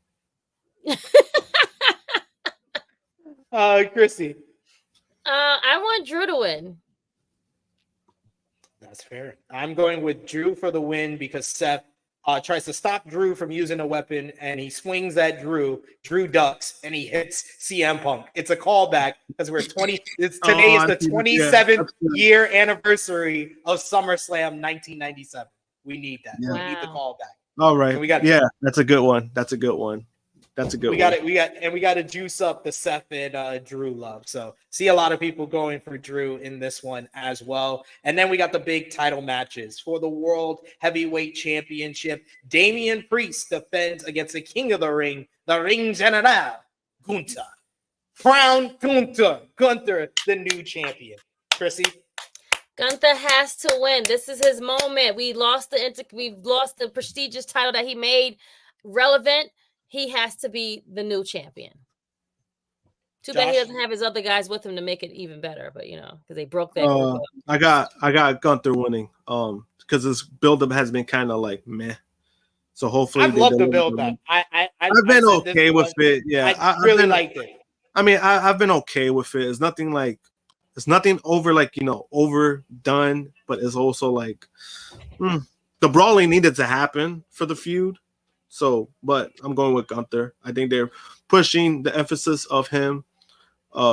S4: Krssi.
S6: I want Drew to win.
S4: That's fair. I'm going with Drew for the win because Seth tries to stop Drew from using a weapon, and he swings at Drew. Drew ducks, and he hits CM Punk. It's a callback because we're 20. Today is the 27th year anniversary of SummerSlam 1997. We need that.
S7: Yeah.
S4: We need the callback.
S7: All right. That's a good one. We got to juice up the Seth and Drew love. So see a lot of people going for Drew in this one as well. And then we got the big title matches for the World Heavyweight Championship. Damian Priest defends against the King of the Ring General,
S4: Gunther. Crown Gunther. Gunther, the new champion. Krssi?
S6: Gunther has to win. This is his moment. We've lost the prestigious title that he made relevant. He has to be the new champion. Too bad he doesn't have his other guys with him to make it even better, but because they broke that group up.
S7: I got Gunther winning. Because his build-up has been kind of like meh. So hopefully
S4: I've loved the build-up.
S7: I've been okay with it. Yeah,
S4: I really liked it.
S7: I mean, I've been okay with it. It's nothing over overdone, but it's also like the brawling needed to happen for the feud. So, but I'm going with Gunther. I think they're pushing the emphasis of him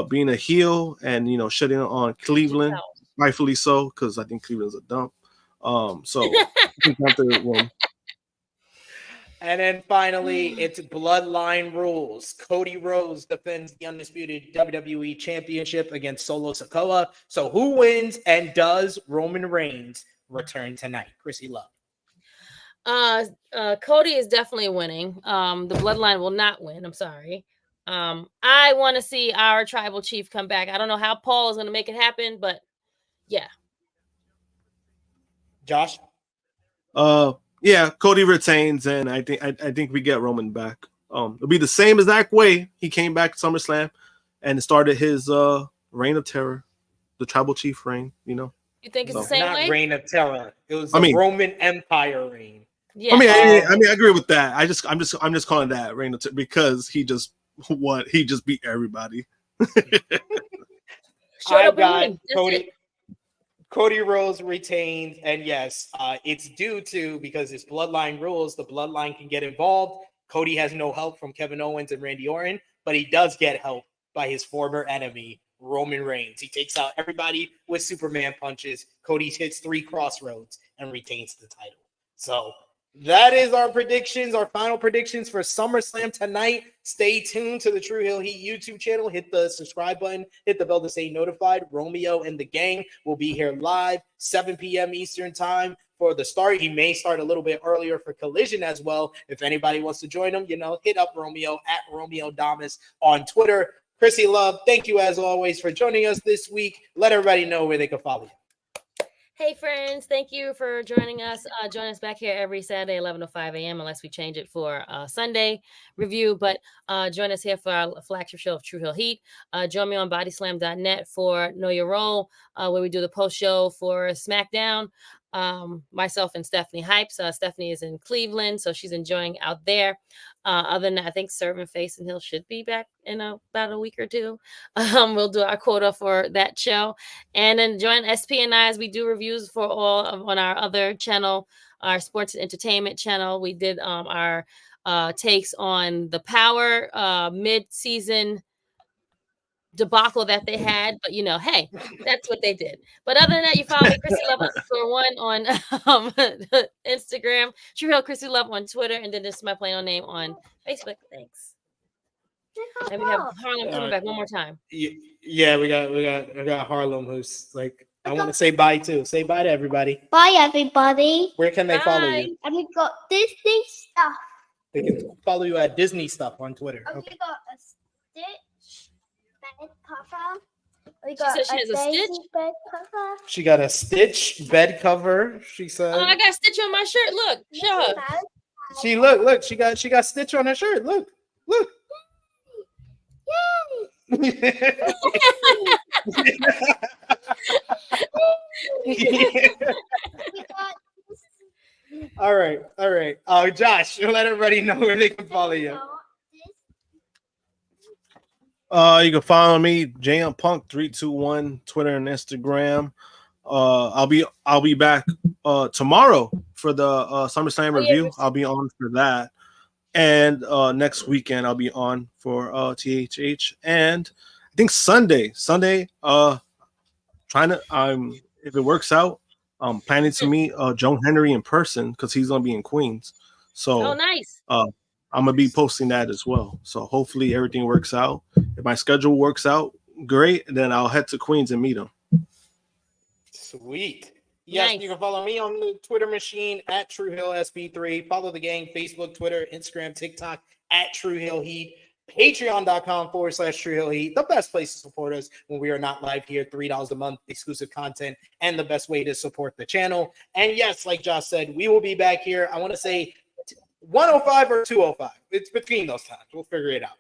S7: being a heel and shutting on Cleveland, rightfully so, because I think Cleveland's a dump. So I think Gunther won.
S4: And then finally, it's Bloodline rules. Cody Rhodes defends the undisputed WWE Championship against Solo Sikoa. So who wins, and does Roman Reigns return tonight? Krssi Love.
S6: Cody is definitely winning. The Bloodline will not win. I'm sorry. I want to see our tribal chief come back. I don't know how Paul is going to make it happen, but yeah.
S4: Josh?
S7: Yeah, Cody retains, and I think we get Roman back. It'll be the same exact way he came back to SummerSlam and started his reign of terror, the tribal chief reign.
S6: You think it's the same
S4: not
S6: way?
S4: Reign of terror. It was the Roman Empire reign.
S6: Yeah.
S7: I agree with that. I'm just calling that reign of terror because he just beat everybody.
S4: I've got Cody Rhodes retains, and yes, it's due to, because it's Bloodline rules, the Bloodline can get involved. Cody has no help from Kevin Owens and Randy Orton, but he does get help by his former enemy, Roman Reigns. He takes out everybody with Superman punches. Cody hits 3 crossroads and retains the title. So that is our predictions, our final predictions for SummerSlam tonight. Stay tuned to the Tru Heel Heat YouTube channel. Hit the subscribe button. Hit the bell to stay notified. Romeo and the gang will be here live, 7 p.m. Eastern time for the start. He may start a little bit earlier for Collision as well. If anybody wants to join him, hit up Romeo at Romeo Damas on Twitter. Krssi Love, thank you as always for joining us this week. Let everybody know where they can follow you.
S6: Hey friends, thank you for joining us. Join us back here every Saturday, 11:05 a.m. unless we change it for Sunday review. But join us here for our flagship show of Tru Heel Heat. Join me on bodyslam.net for Know Your Role, where we do the post show for SmackDown. Myself and Stephanie Hypes. Stephanie is in Cleveland, so she's enjoying out there. Other than that, I think Servant Face and Hill should be back in about a week or two. We'll do our quota for that show. And then join SP and I as we do reviews for on our other channel, our sports and entertainment channel. We did our takes on the Power mid-season debacle that they had, but hey, that's what they did. But other than that, you follow me, Krssi Love _1 on Instagram, Tru Heel Krssi Love on Twitter, and then this is my plain old name on Facebook. Thanks. And we have Harlem coming back one more time.
S4: Yeah, we got Harlem, who's like, I want to say bye too. Say bye to everybody.
S5: Bye, everybody.
S4: Where can they follow you?
S5: And we got Disney stuff.
S4: They can follow you at Disney Stuff on Twitter.
S5: And we got a Stitch bed cover. We
S6: She said she has a
S5: Daisy
S6: Stitch?
S5: bed cover.
S4: She got a Stitch bed cover. She said.
S6: Oh, I got a Stitch on my shirt. Look, show her.
S4: She look. She got Stitch on her shirt. Look.
S5: Yay!
S4: All right. Josh, you'll let everybody know where they can follow you.
S7: You can follow me, JMPunk321, Twitter and Instagram. I'll be back tomorrow for the SummerSlam review. I'll be on for that. And next weekend I'll be on for THH. And I think Sunday, if it works out, I'm planning to meet Joe Henry in person because he's gonna be in Queens. So
S6: nice.
S7: I'm gonna be posting that as well. So hopefully everything works out. If my schedule works out, great. Then I'll head to Queens and meet him.
S4: Sweet. Yes,
S6: Nice.
S4: You can follow me on the Twitter machine at Tru Heel SP3. Follow the gang, Facebook, Twitter, Instagram, TikTok at Tru Heel Heat. Patreon.com/Tru Heel Heat, the best place to support us when we are not live here. $3 a month, exclusive content, and the best way to support the channel. And yes, like Josh said, we will be back here. I want to say 105 or 205. It's between those times. We'll figure it out.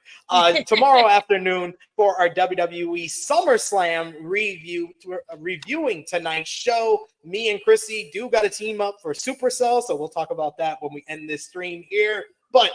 S4: Tomorrow afternoon for our WWE SummerSlam review, reviewing tonight's show. Me and Krssi do got a team up for Supercell, so we'll talk about that when we end this stream here. But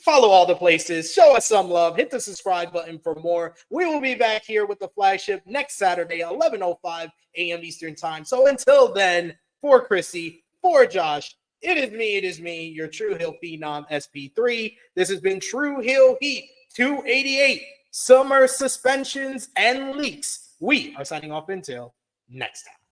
S4: follow all the places. Show us some love. Hit the subscribe button for more. We will be back here with the flagship next Saturday, 11:05 a.m. Eastern Time. So until then, for Krssi, for Josh, it is me, your Tru Heel Phenom SP3. This has been Tru Heel Heat 288, Summer Suspensions and Leaks. We are signing off until next time.